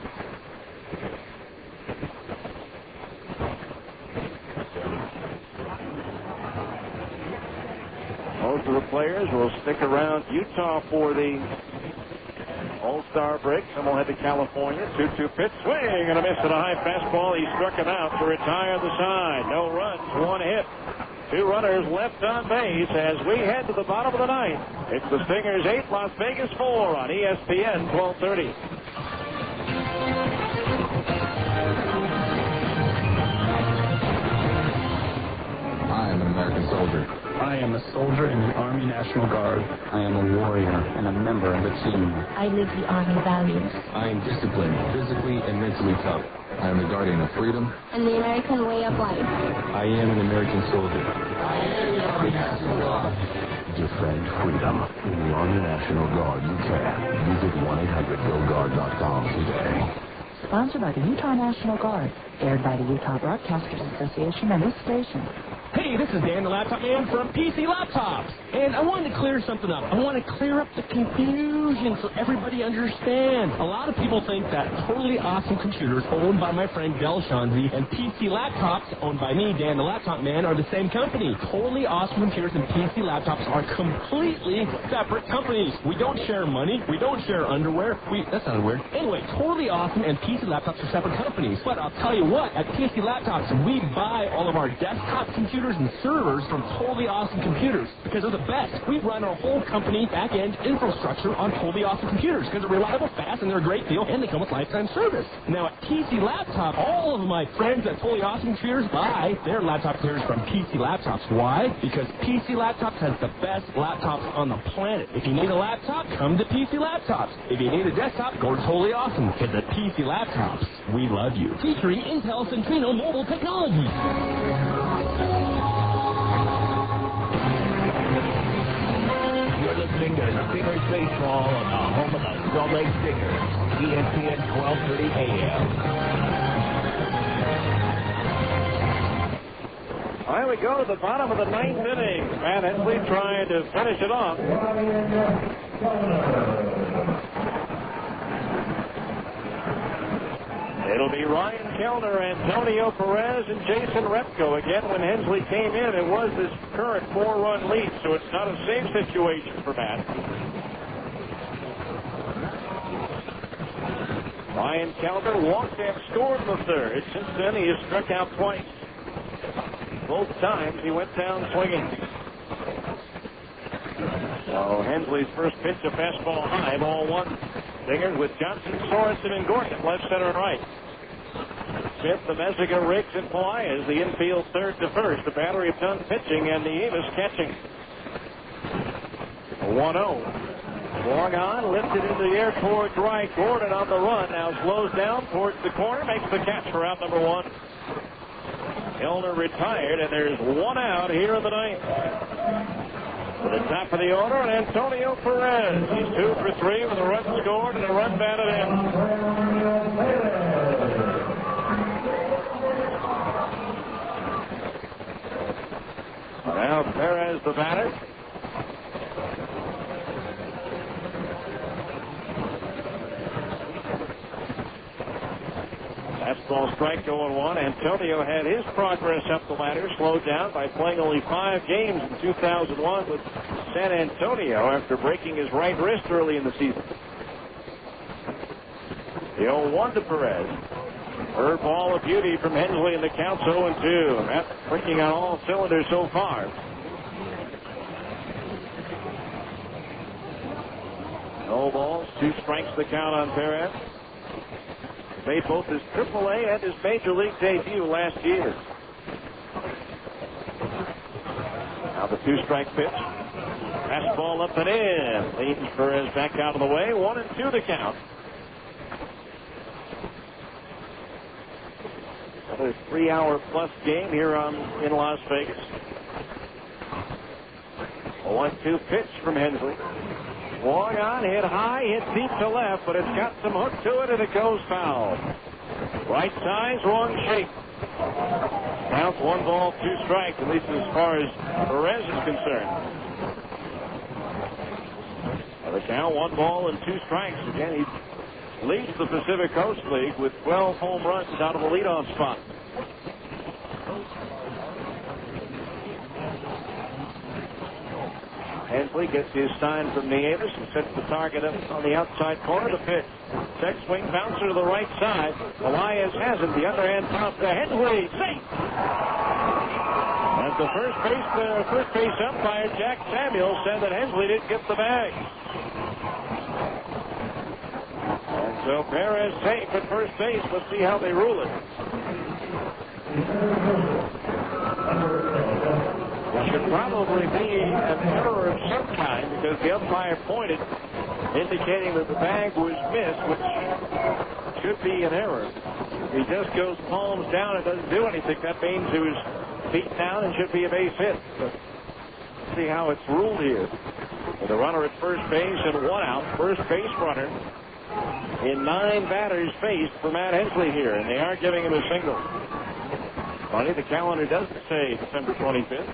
Most of the players will stick around Utah for the All-Star break. Some will head to California. 2-2 pitch, swing and a miss at a high fastball. He struck him out to retire the side. No runs, 1 hit. 2 runners left on base as we head to the bottom of the 9th. It's the Stingers 8, Las Vegas 4 on ESPN 1230. I am an American soldier. I am a soldier in the Army National Guard. I am a warrior and a member of a team. I live the Army values. I am disciplined, physically and mentally tough. I am the guardian of freedom And the American way of life. I am an American soldier. Defend freedom. In the Army National Guard, you can. Visit 1-800-GO-GUARD.com today. Sponsored by the Utah National Guard. Aired by the Utah Broadcasters Association and this station. Hey, this is Dan, the Laptop Man from PC Laptops. And I wanted to clear something up. I want to clear up the confusion so everybody understands. A lot of people think that Totally Awesome Computers, owned by my friend Del Shanzi, and PC Laptops, owned by me, Dan, the Laptop Man, are the same company. Totally Awesome Computers and PC Laptops are completely separate companies. We don't share money. We don't share underwear. That sounded weird. Anyway, Totally Awesome and PC Laptops are separate companies. But I'll tell you what, at PC Laptops, we buy all of our desktop computers and servers from Totally Awesome Computers because they're the best. We run our whole company back-end infrastructure on Totally Awesome Computers because they're reliable, fast, and they're a great deal, and they come with lifetime service. Now, at PC Laptop, all of my friends at Totally Awesome Computers buy their laptop computers from PC Laptops. Why? Because PC Laptops has the best laptops on the planet. If you need a laptop, come to PC Laptops. If you need a desktop, go to Totally Awesome because at PC Laptops, we love you. Featuring Intel Centrino mobile technology. You're listening to Stingers Baseball on the home of the Salt Lake Stingers, ESPN 1230 AM. All right, we go to the bottom of the ninth inning. Matt Hensley trying to finish it off. It'll be Ryan Kellner, Antonio Perez, and Jason Repko. Again, when Hensley came in, it was this current 4-run lead, so it's not a safe situation for Matt. Ryan Kellner walked and scored in the third. Since then, he has struck out twice. Both times, he went down swinging. So Hensley's first pitch, a fastball high, ball one. Stingers with Johnson, Sorensen, and Gordon left, center, and right. Smith, the Messica, Riggs, and Pelaez, the infield third to first. The battery of Dunn pitching and Nieves catching. 1-0. Swung on, lifted into the air towards right. Gordon on the run, now slows down towards the corner, makes the catch for out number one. Kellner retired, and there's one out here in the ninth. To the top of the order, and Antonio Perez. He's 2 for 3 with a run scored and a run batted in. Now Perez the batter. Fastball strike 0-1. Antonio had his progress up the ladder, slowed down by playing only 5 games in 2001 with San Antonio after breaking his right wrist early in the season. The 0-1 to Perez. Third ball of beauty from Hensley, and the count's 0-2. Matt clicking on all cylinders so far. No balls, 2 strikes the count on Perez. Made both his AAA and his Major League debut last year. Now the 2-strike pitch. Fastball up and in. Leans Perez back out of the way. 1-2 the count. Another 3-hour-plus game here in Las Vegas. A 1-2 pitch from Hensley. Swung on, hit high, hit deep to left, but it's got some hook to it, and it goes foul. Right size, wrong shape. Count 1 ball, 2 strikes, at least as far as Perez is concerned. The count, 1 ball and 2 strikes. Again, he leads the Pacific Coast League with 12 home runs out of the leadoff spot. Hensley gets his sign from Nieves and sets the target up on the outside corner of the pitch. Check swing bouncer to the right side. Elias has it. The underhand pop to Hensley. Safe! As the first base umpire, Jack Samuel, said that Hensley didn't get the bag. And so Perez safe at first base. Let's see how they rule it. It should probably be an error of some kind because the umpire pointed, indicating that the bag was missed, which should be an error. If he just goes palms down and doesn't do anything, that means he was feet down and should be a base hit. But let's see how it's ruled here. With a runner at first base and one out, first base runner in 9 batters faced for Matt Hensley here, and they are giving him a single. Funny, the calendar doesn't say December 25th.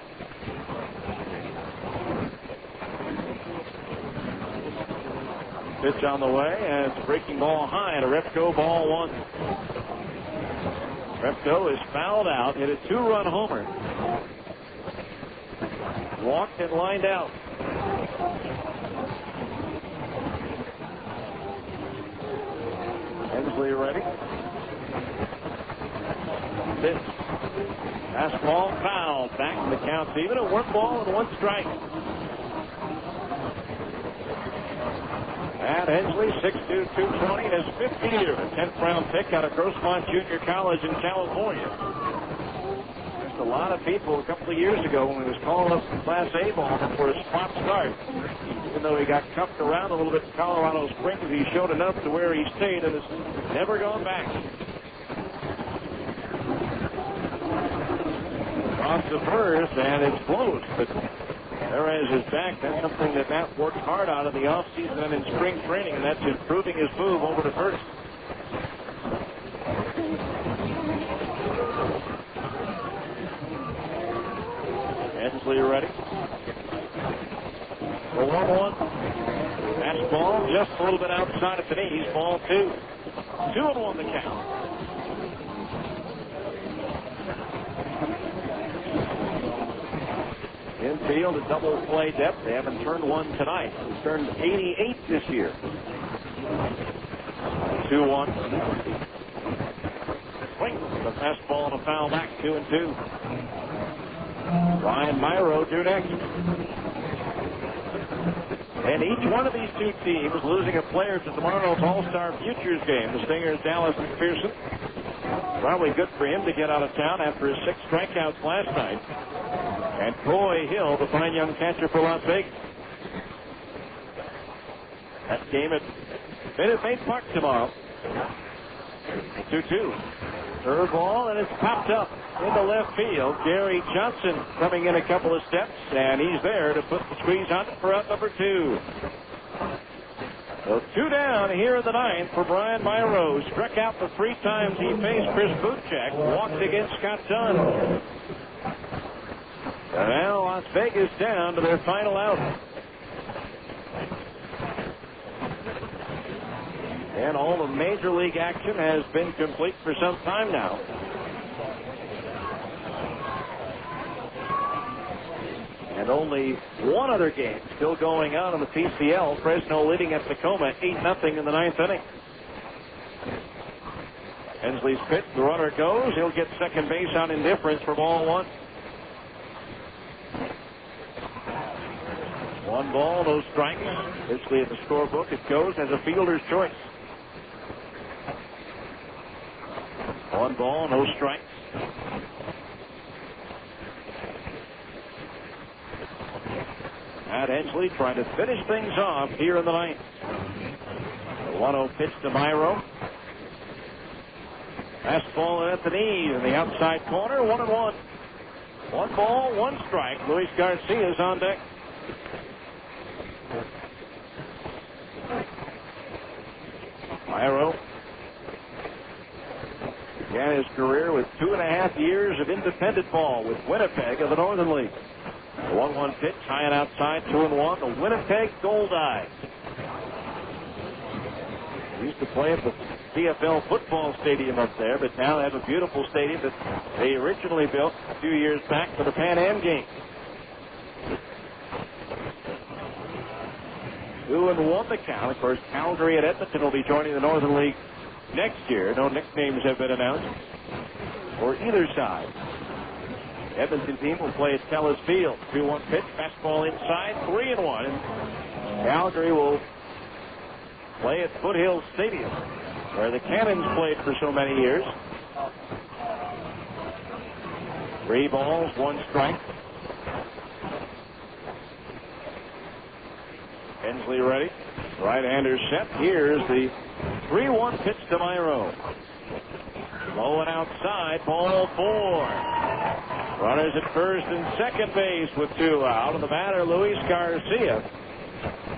Pitch on the way, and it's a breaking ball high, and a Repko ball 1. Repko is fouled out, hit a 2-run homer. Walked and lined out. Hensley ready. Pitch. Fastball foul. Back in the count. Even a 1 ball and 1 strike. Matt Hensley, 6'2", 220, and his 5th year, a 10th round pick out of Grossmont Junior College in California. Just a lot of people a couple of years ago when he was calling up some Class A ball for a spot start. Even though he got cuffed around a little bit in Colorado Springs, he showed enough to where he stayed and has never gone back. Off the first, and it's close, but Perez is back. That's something that Matt worked hard on in the offseason and in spring training, and that's improving his move over to first. Hensley ready. The 1-1. Fastball just a little bit outside of the knees. Ball 2. 2-1 the count. Infield, a double play depth. They haven't turned one tonight. He's turned 88 this year. 2-1. Swing. The fastball and a foul back. 2-2. Brian Myro due next. And each one of these two teams losing a player to tomorrow's All-Star Futures game. The Stingers, Dallas McPherson. Probably good for him to get out of town after his 6 strikeouts last night. And Coy Hill, the fine young catcher for Las Vegas. That game at Minute Maid Park tomorrow. 2-2. Third ball, and it's popped up into left field. Gary Johnson coming in a couple of steps, and he's there to put the squeeze on for out number 2. So 2 down here in the 9th for Brian Myro. Struck out the 3 times he faced Chris Butchak. Walked against Scott Dunn. And now Las Vegas down to their final out. And all the major league action has been complete for some time now. And only one other game still going on in the PCL. Fresno leading at Tacoma 8-0 in the 9th inning. Hensley's pitch. The runner goes. He'll get second base on indifference for ball 1. 1 ball, no strikes. Basically at the scorebook, it goes as a fielder's choice. 1 ball, no strikes. Matt Hensley trying to finish things off here in the 9th. The 1-0 pitch to Myro. Fastball at the knees in the outside corner, 1-1. 1 ball, 1 strike. Luis Garcia's on deck. Myro began his career with 2.5 years of independent ball with Winnipeg of the Northern League. The 1-1 pitch, high and outside, 2-1. The Winnipeg Goldeyes. He used to play at the CFL football stadium up there, but now they have a beautiful stadium that they originally built a few years back for the Pan Am game. 2-1 the count. Of course, Calgary and Edmonton will be joining the Northern League next year. No nicknames have been announced for either side. The Edmonton team will play at Telus Field. 2-1 pitch, fastball inside, 3-1. And Calgary will play at Foothill Stadium, where the Cannons played for so many years. 3 balls, 1 strike. Hensley ready. Right-hander set. Here's the 3-1 pitch to Myro. Low and outside, ball 4. Runners at first and second base with 2 out. And the batter, Luis Garcia.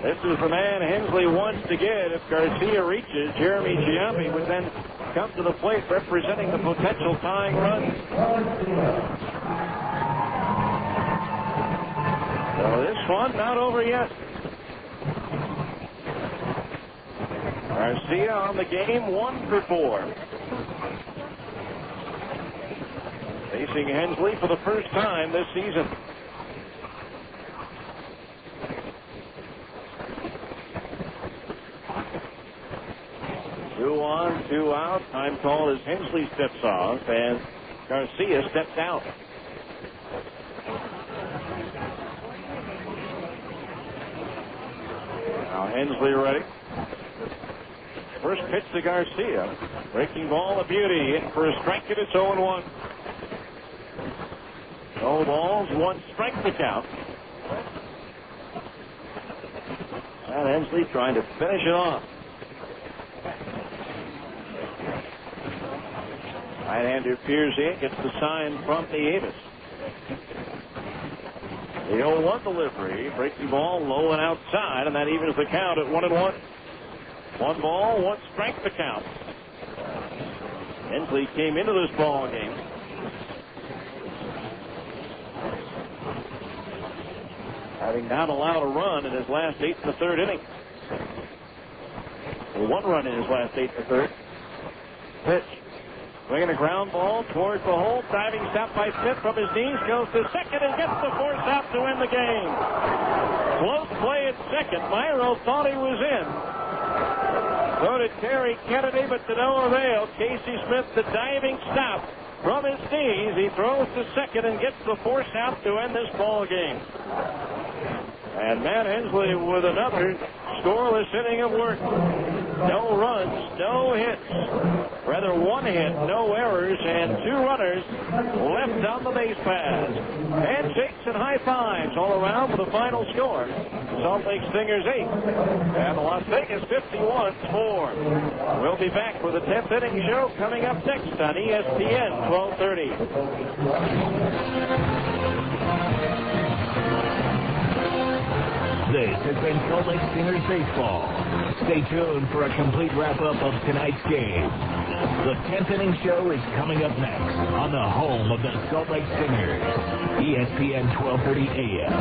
This is the man Hensley wants to get. If Garcia reaches, Jeremy Giambi would then come to the plate representing the potential tying run. So this one not over yet. Garcia on the game, 1 for 4. Facing Hensley for the first time this season. Two on, 2 out. Time call as Hensley steps off and Garcia steps out. Now Hensley ready. First pitch to Garcia. Breaking ball, a beauty. In for a strike, and it's 0-1. No balls, 1 strike to count. And Hensley trying to finish it off. Right-hander peers in, gets the sign from Nieves. The 0-1 delivery. Breaking ball low and outside, and that evens the count at 1-1. 1 ball, 1 strike to count. Hensley came into this ball game having not allowed a run in his last 8 in the 3rd inning. 1 run in his last 8 in the 3rd. Pitch. Swinging a ground ball towards the hole. Diving stop by Smith from his knees. Goes to second and gets the force out to win the game. Close play at second. Myro thought he was in. So did Terry Kennedy, but to no avail. Casey Smith, the diving stop from his knees. He throws to second and gets the force out to end this ball game. And Matt Hensley with another scoreless inning of work. No runs, no hits. Rather, 1 hit, no errors, and 2 runners left on the base paths. Handshakes and high fives all around for the final score. Salt Lake Stingers 8 and the Las Vegas 51-4. We'll be back with the 10th inning show coming up next on ESPN 1230. This has been Salt Lake Stingers baseball. Stay tuned for a complete wrap-up of tonight's game. The 10th inning show is coming up next on the home of the Salt Lake Stingers, ESPN 1230 AM.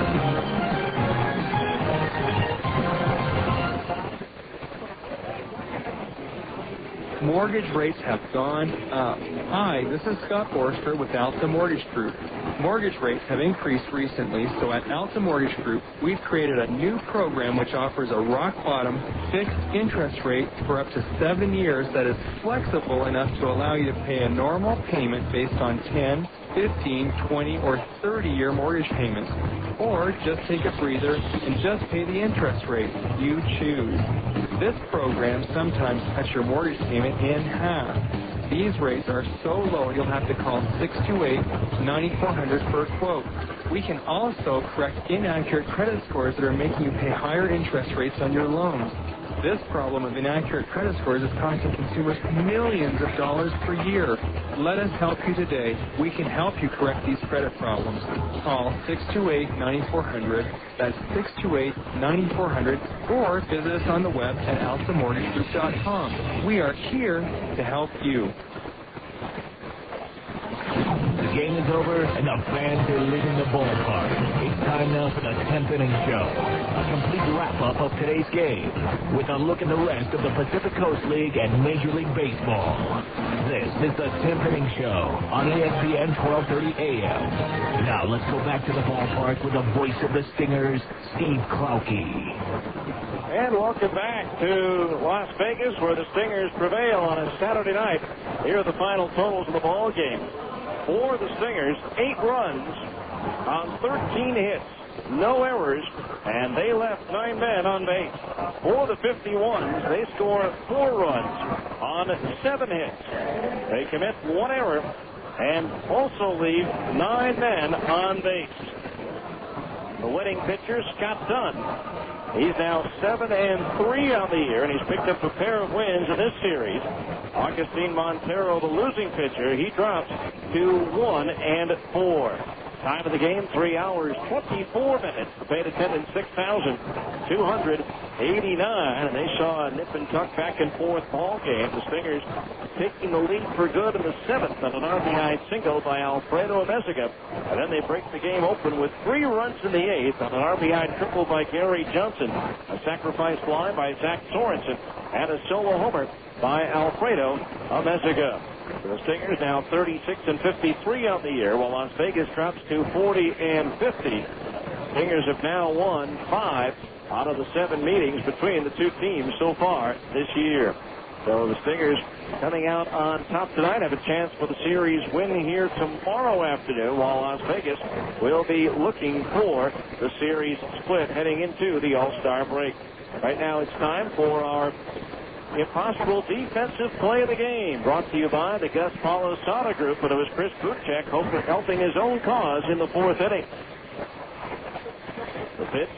Mortgage rates have gone up. Hi, this is Scott Forster with Alta Mortgage Group. Mortgage rates have increased recently, so at Alta Mortgage Group, we've created a new program which offers a rock-bottom fixed interest rate for up to 7 years that is flexible enough to allow you to pay a normal payment based on 10, 15, 20, or 30-year mortgage payments. Or just take a breather and just pay the interest rate you choose. This program sometimes cuts your mortgage payment in half. These rates are so low you'll have to call 628-9400 for a quote. We can also correct inaccurate credit scores that are making you pay higher interest rates on your loans. This problem of inaccurate credit scores is costing consumers millions of dollars per year. Let us help you today. We can help you correct these credit problems. Call 628-9400. That's 628-9400. Or visit us on the web at altamortgagegroup.com. We are here to help you. The game is over, and the fans are leaving the ballpark. It's time now for the 10th inning show. A complete wrap-up of today's game, with a look at the rest of the Pacific Coast League and Major League Baseball. This is the 10th inning show on ESPN 1230 AM. Now let's go back to the ballpark with the voice of the Stingers, Steve Klauke. And welcome back to Las Vegas, where the Stingers prevail on a Saturday night. Here are the final totals of the ball game. For the Stingers, 8 runs on 13 hits, no errors, and they left 9 men on base. For the 51s, they score 4 runs on 7 hits. They commit 1 error and also leave 9 men on base. the winning pitcher, Scott Dunn. He's now 7-3 on the year, and he's picked up a pair of wins in this series. Augustine Montero, the losing pitcher, he drops to 1-4. Time of the game, 3 hours, 24 minutes. The paid attendance, 6,289. And they saw a nip and tuck back and forth ball game. The Stingers taking the lead for good in the 7th on an RBI single by Alfredo Amezaga. And then they break the game open with 3 runs in the 8th on an RBI triple by Gary Johnson. A sacrifice fly by Zach Sorensen. And a solo homer by Alfredo Amezaga. The Stingers now 36-53 on the year, while Las Vegas drops to 40-50. Stingers have now won 5 out of the 7 meetings between the two teams so far this year. So the Stingers coming out on top tonight have a chance for the series win here tomorrow afternoon, while Las Vegas will be looking for the series split heading into the All-Star break. Right now it's time for our impossible defensive play of the game, brought to you by the Gus Polisada Group, but it was Chris Buchek helping his own cause in the 4th inning. The pitch,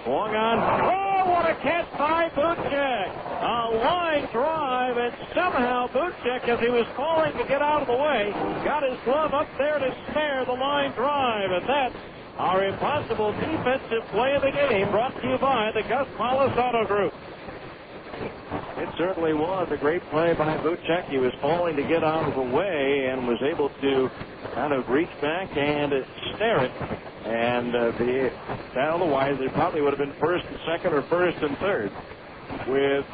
swung on. Oh, what a catch by Buchek! A line drive, and somehow Buchek, as he was falling to get out of the way, got his glove up there to snare the line drive, and that's our impossible defensive play of the game, brought to you by the Gus Polisada Group. It certainly was a great play by Buchek. He was falling to get out of the way and was able to kind of reach back and snare it. And otherwise, it probably would have been first and second or first and third with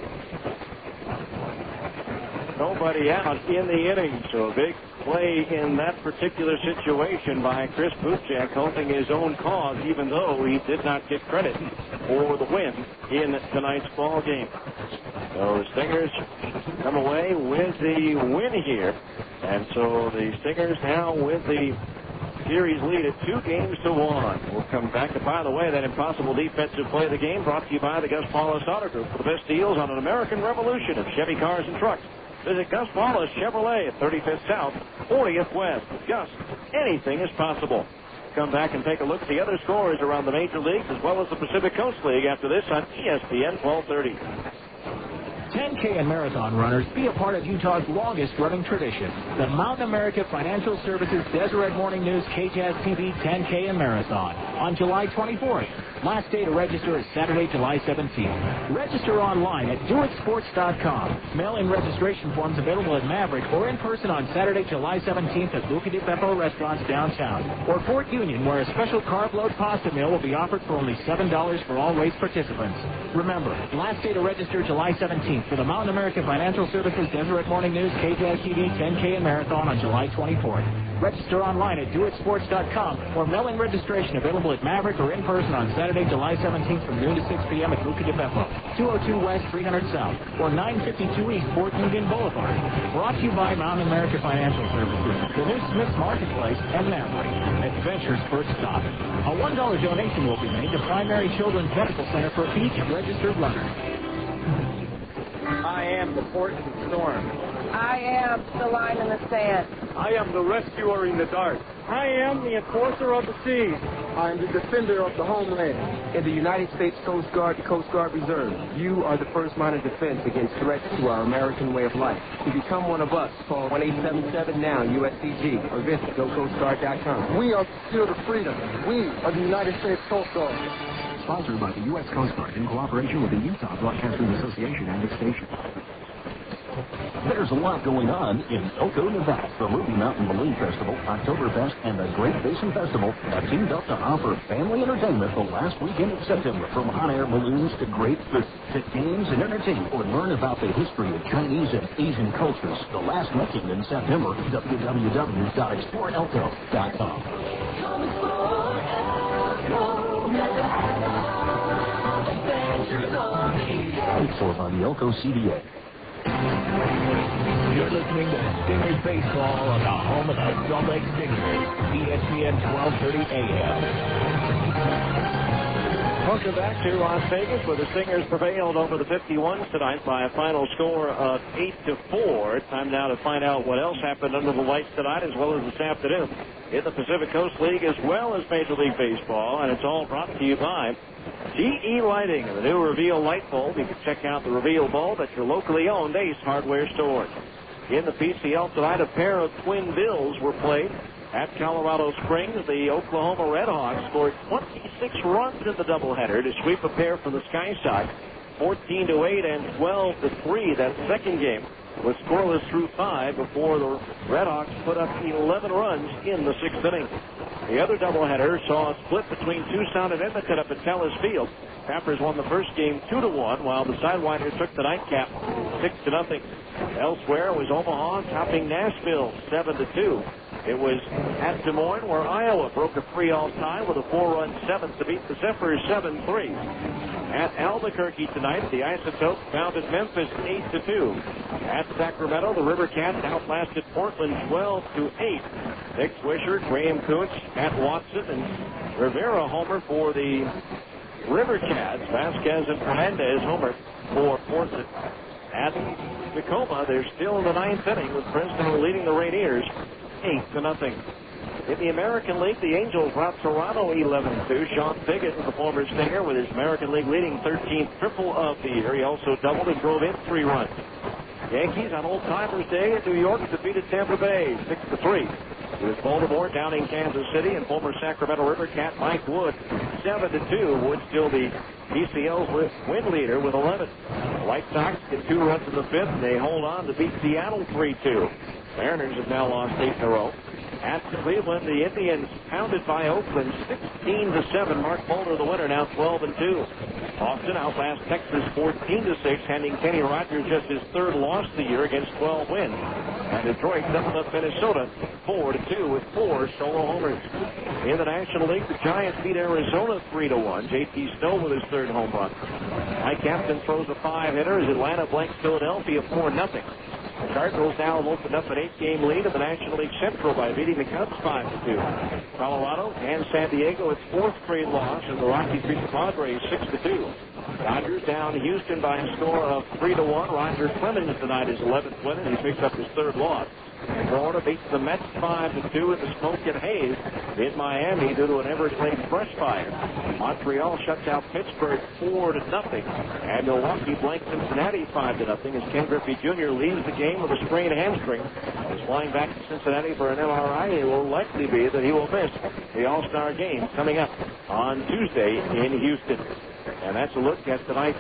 nobody out in the inning. So a big play in that particular situation by Chris Buchek, helping his own cause, even though he did not get credit for the win in tonight's ball game. So the Stingers come away with the win here. And so the Stingers now with the series lead at 2-1. We'll come back to, by the way, that impossible defensive play of the game brought to you by the Gus Paulus Auto Group. For the best deals on an American revolution of Chevy cars and trucks, visit Gus Paulus Chevrolet at 35th South, 40th West. With Gus, anything is possible. Come back and take a look at the other scores around the major leagues as well as the Pacific Coast League after this on ESPN 1230. 10K and marathon runners, be a part of Utah's longest-running tradition, the Mountain America Financial Services Deseret Morning News KJAZ TV 10K and Marathon on July 24th. Last day to register is Saturday, July 17th. Register online at doitsports.com. Mail-in registration forms available at Maverick or in person on Saturday, July 17th at Buca di Beppo restaurants downtown, or Fort Union, where a special carb-load pasta meal will be offered for only $7 for all race participants. Remember, last day to register July 17th for the Mountain America Financial Services Deseret Morning News KJAZ TV 10K and Marathon on July 24th. Register online at doitsports.com or mail-in registration available at Maverick or in person on Saturday, July 17th from noon to 6 p.m. at Buca di Beppo, 202 West, 300 South, or 952 East, Fort Union Boulevard. Brought to you by Mountain America Financial Services, the new Smith's Marketplace, and Maverick. Adventure's first stop. A $1 donation will be made to Primary Children's Medical Center for each registered runner. I am the port in the storm. I am the line in the sand. I am the rescuer in the dark. I am the enforcer of the seas. I am the defender of the homeland. In the United States Coast Guard, the Coast Guard Reserve, you are the first line of defense against threats to our American way of life. To become one of us, call 1-877-NOW-USCG or visit GoCoastGuard.com. We are the shield of freedom. We are the United States Coast Guard. Sponsored by the U.S. Coast Guard in cooperation with the Utah Broadcasters Association and its station. There's a lot going on in Elko, Nevada. The Ruby Mountain Balloon Festival, Oktoberfest, and the Great Basin Festival have teamed up to offer family entertainment the last weekend of September. From hot-air balloons to great food, to games and entertainment, or learn about the history of Chinese and Asian cultures. The last weekend in September, www.explorelko.com. Paid for by the Elko CDA. You're listening to Stingers Baseball on the home of the Salt Lake Stingers, ESPN 1230 AM. Welcome back to Las Vegas, where the Stingers prevailed over the 51s tonight by a final score of 8-4. Time now to find out what else happened under the lights tonight as well as this afternoon in the Pacific Coast League as well as Major League Baseball, and it's all brought to you by GE Lighting and the new Reveal light bulb. You can check out the Reveal bulb at your locally owned Ace Hardware store. In the PCL tonight, a pair of twin bills were played at Colorado Springs. The Oklahoma Red Hawks scored 26 runs in the doubleheader to sweep a pair from the Sky Sox, 14-8 and 12-3. That second game was scoreless through 5 before the Red Hawks put up 11 runs in the 6th inning. The other doubleheader saw a split between Tucson and Edmonton up at Telus Field. Packers won the first game 2-1, while the Sidewinders took the nightcap 6-0. Elsewhere was Omaha topping Nashville 7-2. It was at Des Moines where Iowa broke a 3-all tie with a 4-run 7th to beat the Zephyrs 7-3. At Albuquerque tonight, the Isotopes pounded Memphis 8-2. At Sacramento, the River Cats outlasted Portland 12-8. Nick Swisher, Graham Kuntz, Matt Watson, and Rivera homer for the River Cats. Vasquez and Fernandez homer for Portland. At Tacoma, they're still in the 9th inning with Princeton leading the Rainiers 8-0. In the American League, the Angels rout Toronto 11-2. Sean Piggott, the former Stinger, with his American League leading 13th triple of the year. He also doubled and drove in 3 runs. Yankees on Old Timers Day in New York defeated Tampa Bay 6-3. It was Baltimore down in Kansas City, and former Sacramento River Cat Mike Wood 7-2. Wood still the PCL's win leader with 11. The White Sox get 2 runs in the 5th, and they hold on to beat Seattle 3-2. Mariners have now lost 8 in a row. At Cleveland, the Indians pounded by Oakland 16-7. Mark Mulder, the winner, now 12-2. Boston outlast Texas 14-6, handing Kenny Rogers just his 3rd loss of the year against 12 wins. And Detroit doubled up Minnesota 4-2 with 4 solo homers. In the National League, the Giants beat Arizona 3-1. J.T. Snow with his 3rd home run. Mike Hampton throws a 5-hitter as Atlanta blanks Philadelphia 4-0. The Cardinals now have opened up an 8-game lead in the National League Central by beating the Cubs 5-2. Colorado and San Diego, its 4th straight loss, and the Rockies beat the Padres 6-2. Dodgers down Houston by a score of 3-1. Roger Clemens tonight his 11th win, and he picks up his 3rd loss. Florida beats the Mets 5-2 at the Smoke and Haze in Miami due to an Everglades brush fire. Montreal shuts out Pittsburgh 4-0, and Milwaukee blanks Cincinnati 5-0 as Ken Griffey Jr. leaves the game with a sprained hamstring. He's flying back to Cincinnati for an MRI. It will likely be that he will miss the All-Star game coming up on Tuesday in Houston. And that's a look at tonight's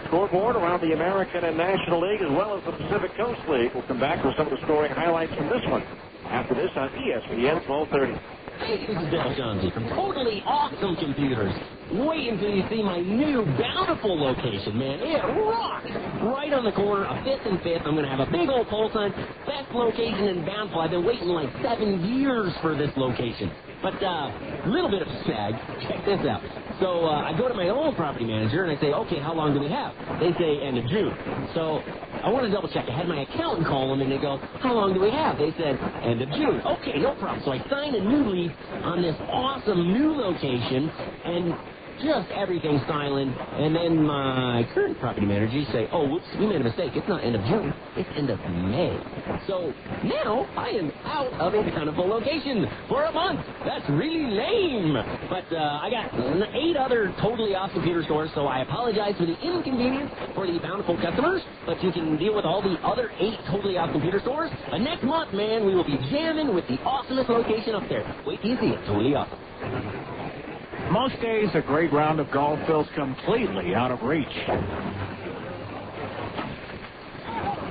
scoreboard around the American and National League as well as the Pacific Coast League. We'll come back with some of the scoring highlights from this one after this on ESPN 1230. This is Bill Jonesy from Totally Awesome Computers. Wait until you see my new Bountiful location, man. It rocks! Right on the corner of 5th and 5th. I'm going to have a big old pole sign. Best location in Bountiful. I've been waiting like 7 years for this location. But a little bit of snag. Check this out. So I go to my old property manager and I say, okay, how long do we have? They say end of June. So I want to double check. I had my accountant call them and they go, how long do we have? They said end of June. Okay, no problem. So I signed a new lease on this awesome new location and just everything silent. And then my current property manager say, oh, whoops, we made a mistake. It's not end of June. It's end of May. So now I am out of a Bountiful location for a month. That's really lame. But I got 8 other Totally Awesome Computer stores, so I apologize for the inconvenience for the Bountiful customers, but you can deal with all the other 8 Totally Awesome Computer stores. And next month, man, we will be jamming with the awesomest location up there. Wait till you see it. Totally Awesome. Most days, a great round of golf feels completely out of reach.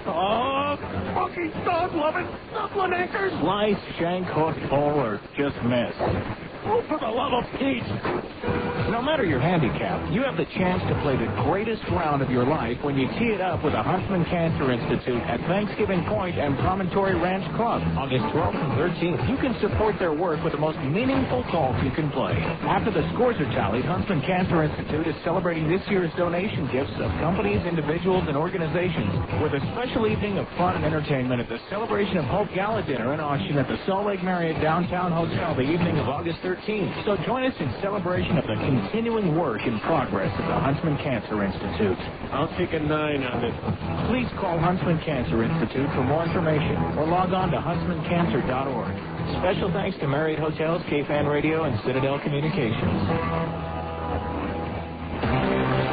Oh, fucking dog-loving Dublin anchors! Slice, shank, hook, pull, or just miss. Oh, for the love of Pete! No matter your handicap, you have the chance to play the greatest round of your life when you tee it up with the Huntsman Cancer Institute at Thanksgiving Point and Promontory Ranch Club. August 12th and 13th, you can support their work with the most meaningful golf you can play. After the scores are tallied, Huntsman Cancer Institute is celebrating this year's donation gifts of companies, individuals, and organizations with a special evening of fun and entertainment at the Celebration of Hope Gala Dinner and Auction at the Salt Lake Marriott Downtown Hotel the evening of August 13th. So join us in celebration of the continuing work in progress at the Huntsman Cancer Institute. I'll take a 9 on this. Please call Huntsman Cancer Institute for more information or log on to huntsmancancer.org. Special thanks to Marriott Hotels, KFan Radio, and Citadel Communications.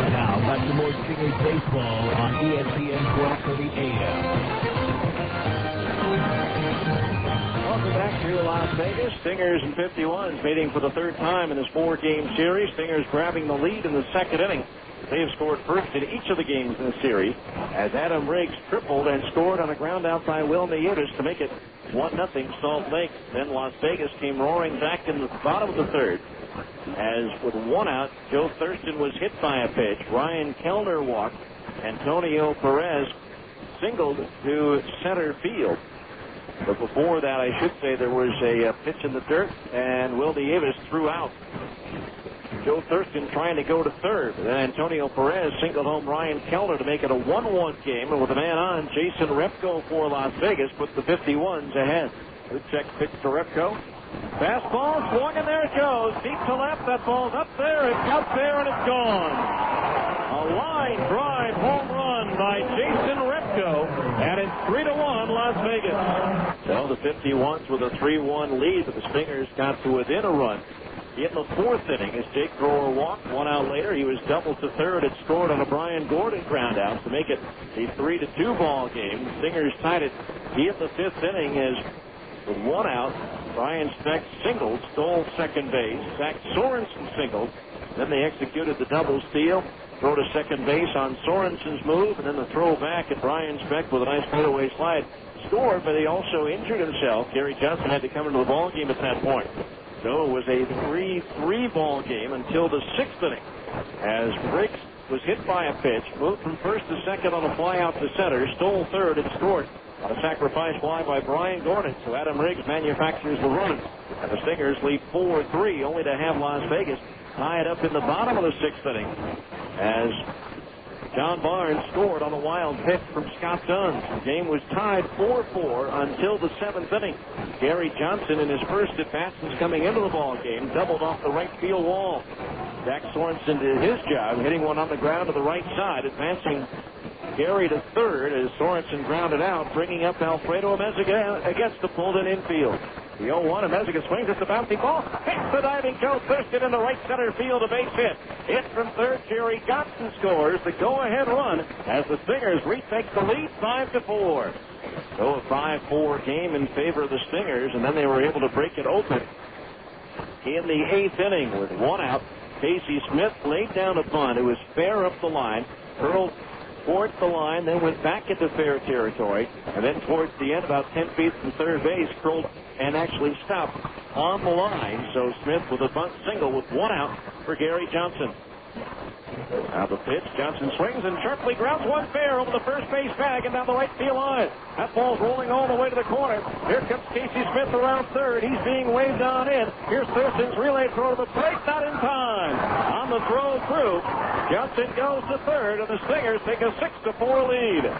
Now, back to more Stingers baseball on ESPN 1230 AM. Welcome back to Las Vegas. Stingers and 51s meeting for the third time in this four-game series. Stingers grabbing the lead in the second inning. They have scored first in each of the games in the series as Adam Riggs tripled and scored on a ground out by Will Nieves to make it 1-0 Salt Lake. Then Las Vegas came roaring back in the bottom of the third as with one out, Joe Thurston was hit by a pitch. Ryan Kellner walked. Antonio Perez singled to center field. But before that, I should say there was a pitch in the dirt, and Will Nieves threw out. Joe Thurston trying to go to third. Then Antonio Perez singled home Ryan Kellner to make it a 1-1 game. And with a man on, Jason Repko for Las Vegas puts the 51s ahead. Good check pitch to Repko. Fastball swung, and there it goes. Deep to left. That ball's up there. It's out there, and it's gone. A line drive home run by Jason Repko, and it's 3-1 Las Vegas. So the 51s with a 3-1 lead, but the Stingers got to within a run. In the fourth inning, as Jake Grower walked, 1 out later, he was doubled to third and scored on a Brian Gordon ground out to make it a 3-2 ball game. The Stingers tied it in the fifth inning as with 1 out, Brian Speck singled, stole second base. Zach Sorensen singled. Then they executed the double steal, throw to second base on Sorensen's move, and then the throw back at Brian Speck with a nice fadeaway slide. Scored, but he also injured himself. Gary Johnson had to come into the ball game at that point. So it was a 3-3 ball game until the sixth inning, as Riggs was hit by a pitch, moved from first to second on a fly out to center, stole third, and scored on a sacrifice fly by Brian Gordon. So Adam Riggs manufactures the run, and the Stingers lead 4-3, only to have Las Vegas tie it up in the bottom of the sixth inning, as John Barnes scored on a wild pitch from Scott Dunn. The game was tied 4-4 until the seventh inning. Gary Johnson, in his first at-bat since coming into the ball game, doubled off the right field wall. Zach Sorensen did his job, hitting one on the ground to the right side, advancing Gary to third as Sorensen grounded out, bringing up Alfredo Amezaga against the pulled-in infield. The 0-1, Amezaga swings at the bouncing ball, hits the diving Joe Thurston in the right center field, a base hit. Hit from third, Jerry Gotson scores the go-ahead run as the Stingers retake the lead 5-4. So a 5-4 game in favor of the Stingers, and then they were able to break it open in the eighth inning with 1 out. Casey Smith laid down a bunt. It was fair up the line, curled towards the line, then went back into fair territory, and then towards the end, about 10 feet from third base, curled and actually stopped on the line. So Smith with a bunt single with 1 out for Gary Johnson. Now the pitch, Johnson swings and sharply grounds one fair over the first base bag and down the right field line. That ball's rolling all the way to the corner. Here comes Casey Smith around third. He's being waved on in. Here's Thurston's relay throw to the plate, not in time. On the throw through, Johnson goes to third, and the Stingers take a 6-4 lead.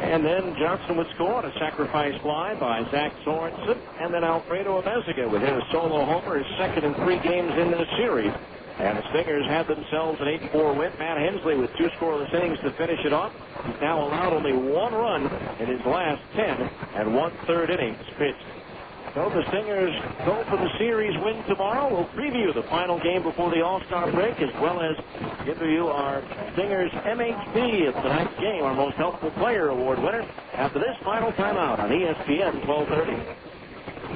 And then Johnson would score on a sacrifice fly by Zach Sorensen, and then Alfredo Amezaga would hit a solo homer, his second in 3 games in this series. And the Stingers had themselves an 8-4 win. Matt Hensley with 2 scoreless innings to finish it off. He's now allowed only 1 run in his last 10 and 1/3 innings pitched. So the Stingers go for the series win tomorrow. We'll preview the final game before the All-Star break, as well as give you our Stingers MHP of tonight's game, our Most Helpful Player Award winner, after this final timeout on ESPN 1230.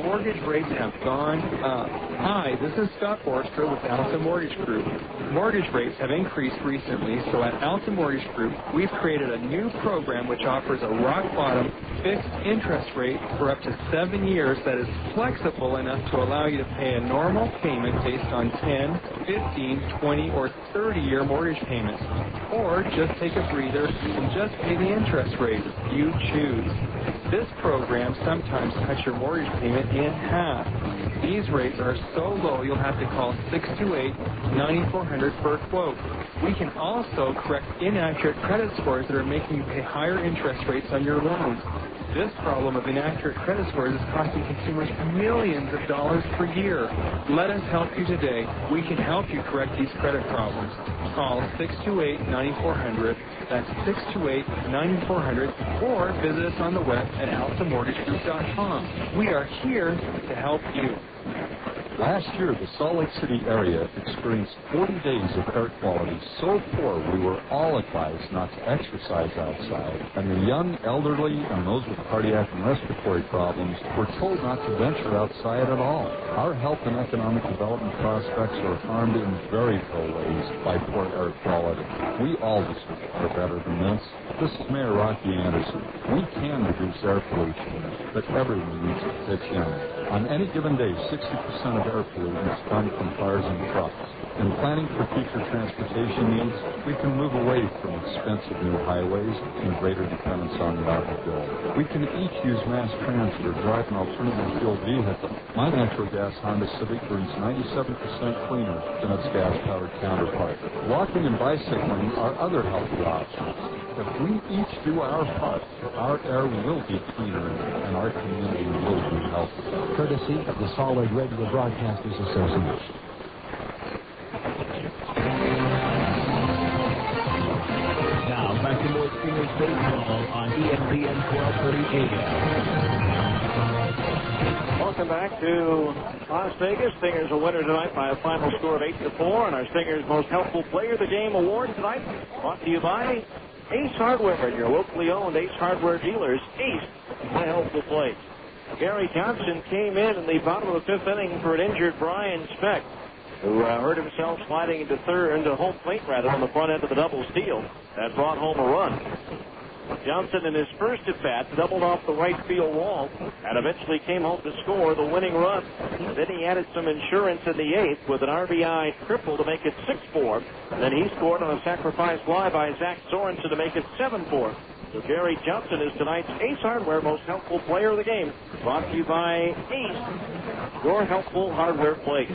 Mortgage rates have gone up. Hi, this is Scott Forster with Alta Mortgage Group. Mortgage rates have increased recently, so at Alta Mortgage Group, we've created a new program which offers a rock-bottom fixed interest rate for up to 7 years that is flexible enough to allow you to pay a normal payment based on 10, 15, 20, or 30-year mortgage payments. Or just take a breather and just pay the interest rate you choose. This program sometimes cuts your mortgage payment in half. These rates are so low you'll have to call 628-9400 for a quote. We can also correct inaccurate credit scores that are making you pay higher interest rates on your loans. This problem of inaccurate credit scores is costing consumers millions of dollars per year. Let us help you today. We can help you correct these credit problems. Call 628-9400. That's 628-9400. Or visit us on the web at altamortgagegroup.com. We are here to help you. Last year, the Salt Lake City area experienced 40 days of air quality so poor we were all advised not to exercise outside, and the young, elderly, and those with cardiac and respiratory problems were told not to venture outside at all. Our health and economic development prospects are harmed in very real ways by poor air quality. We all deserve better than this. This is Mayor Rocky Anderson. We can reduce air pollution, but everyone needs to pitch in. On any given day, 60% of air pollutants come from cars and trucks. In planning for future transportation needs, we can move away from expensive new highways and greater dependence on the automobile. We can each use mass transit or drive an alternative fuel vehicle. My natural gas Honda Civic burns 97% cleaner than its gas-powered counterpart. Walking and bicycling are other healthy options. If we each do our part, our air will be cleaner and our community will be healthier. Courtesy of the Salt Lake Radio Broadcasters Association. Now, back to more Stingers baseball on ESPN 1230 AM. Welcome back to Las Vegas. Stingers a winner tonight by a final score of 8-4, and our Stingers Most Helpful Player of the Game award tonight brought to you by Ace Hardware, your locally owned Ace Hardware dealers. Ace, my helpful place. Gary Johnson came in the bottom of the fifth inning for an injured Brian Speck, who hurt himself sliding into home plate on the front end of the double steal that brought home a run. Johnson, in his first at-bat, doubled off the right field wall and eventually came home to score the winning run. Then he added some insurance in the eighth with an RBI triple to make it 6-4. And then he scored on a sacrifice fly by Zach Sorensen to make it 7-4. So Gary Johnson is tonight's Ace Hardware Most Helpful Player of the Game, brought to you by Ace, your helpful hardware place.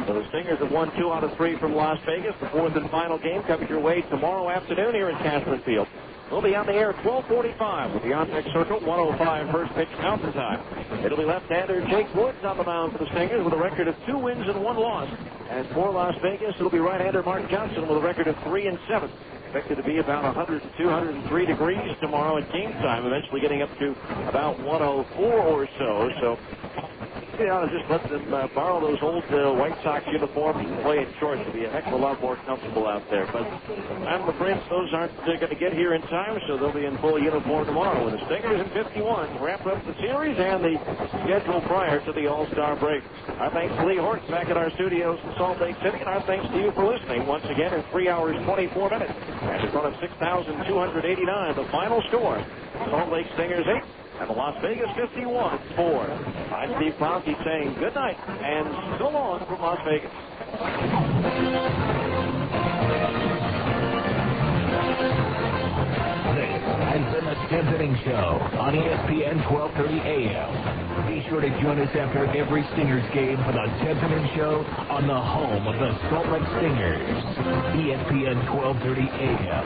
So the Stingers have won 2 out of 3 from Las Vegas. The fourth and final game comes your way tomorrow afternoon here in Cashman Field. We'll be on the air at 12:45 with the on-deck circle, 105 first pitch mountain time. It'll be left-hander Jake Woods on the mound for the Stingers with a record of 2 wins and 1 loss. And for Las Vegas, it'll be right-hander Mark Johnson with a record of 3-7. Expected to be about 102, 103 degrees tomorrow at game time, eventually getting up to about 104 or so. So, you know, just let them borrow those old White Sox uniforms and play in shorts. It'll be a heck of a lot more comfortable out there. But I'm afraid those aren't going to get here in time, so they'll be in full uniform tomorrow when the Stingers in 51 wrap up the series and the schedule prior to the All-Star break. Our thanks to Lee Horton back at our studios in Salt Lake City, and our thanks to you for listening once again in 3 hours, 24 minutes. And in front of 6,289, the final score, Salt Lake Stingers 8. And the Las Vegas 51-4. I'm Steve Plowke saying good night and so long from Las Vegas. This has been the 10th Inning Show on ESPN 1230 AM. Be sure to join us after every Stingers game for the 10th Inning Show on the home of the Salt Lake Stingers, ESPN 1230 AM.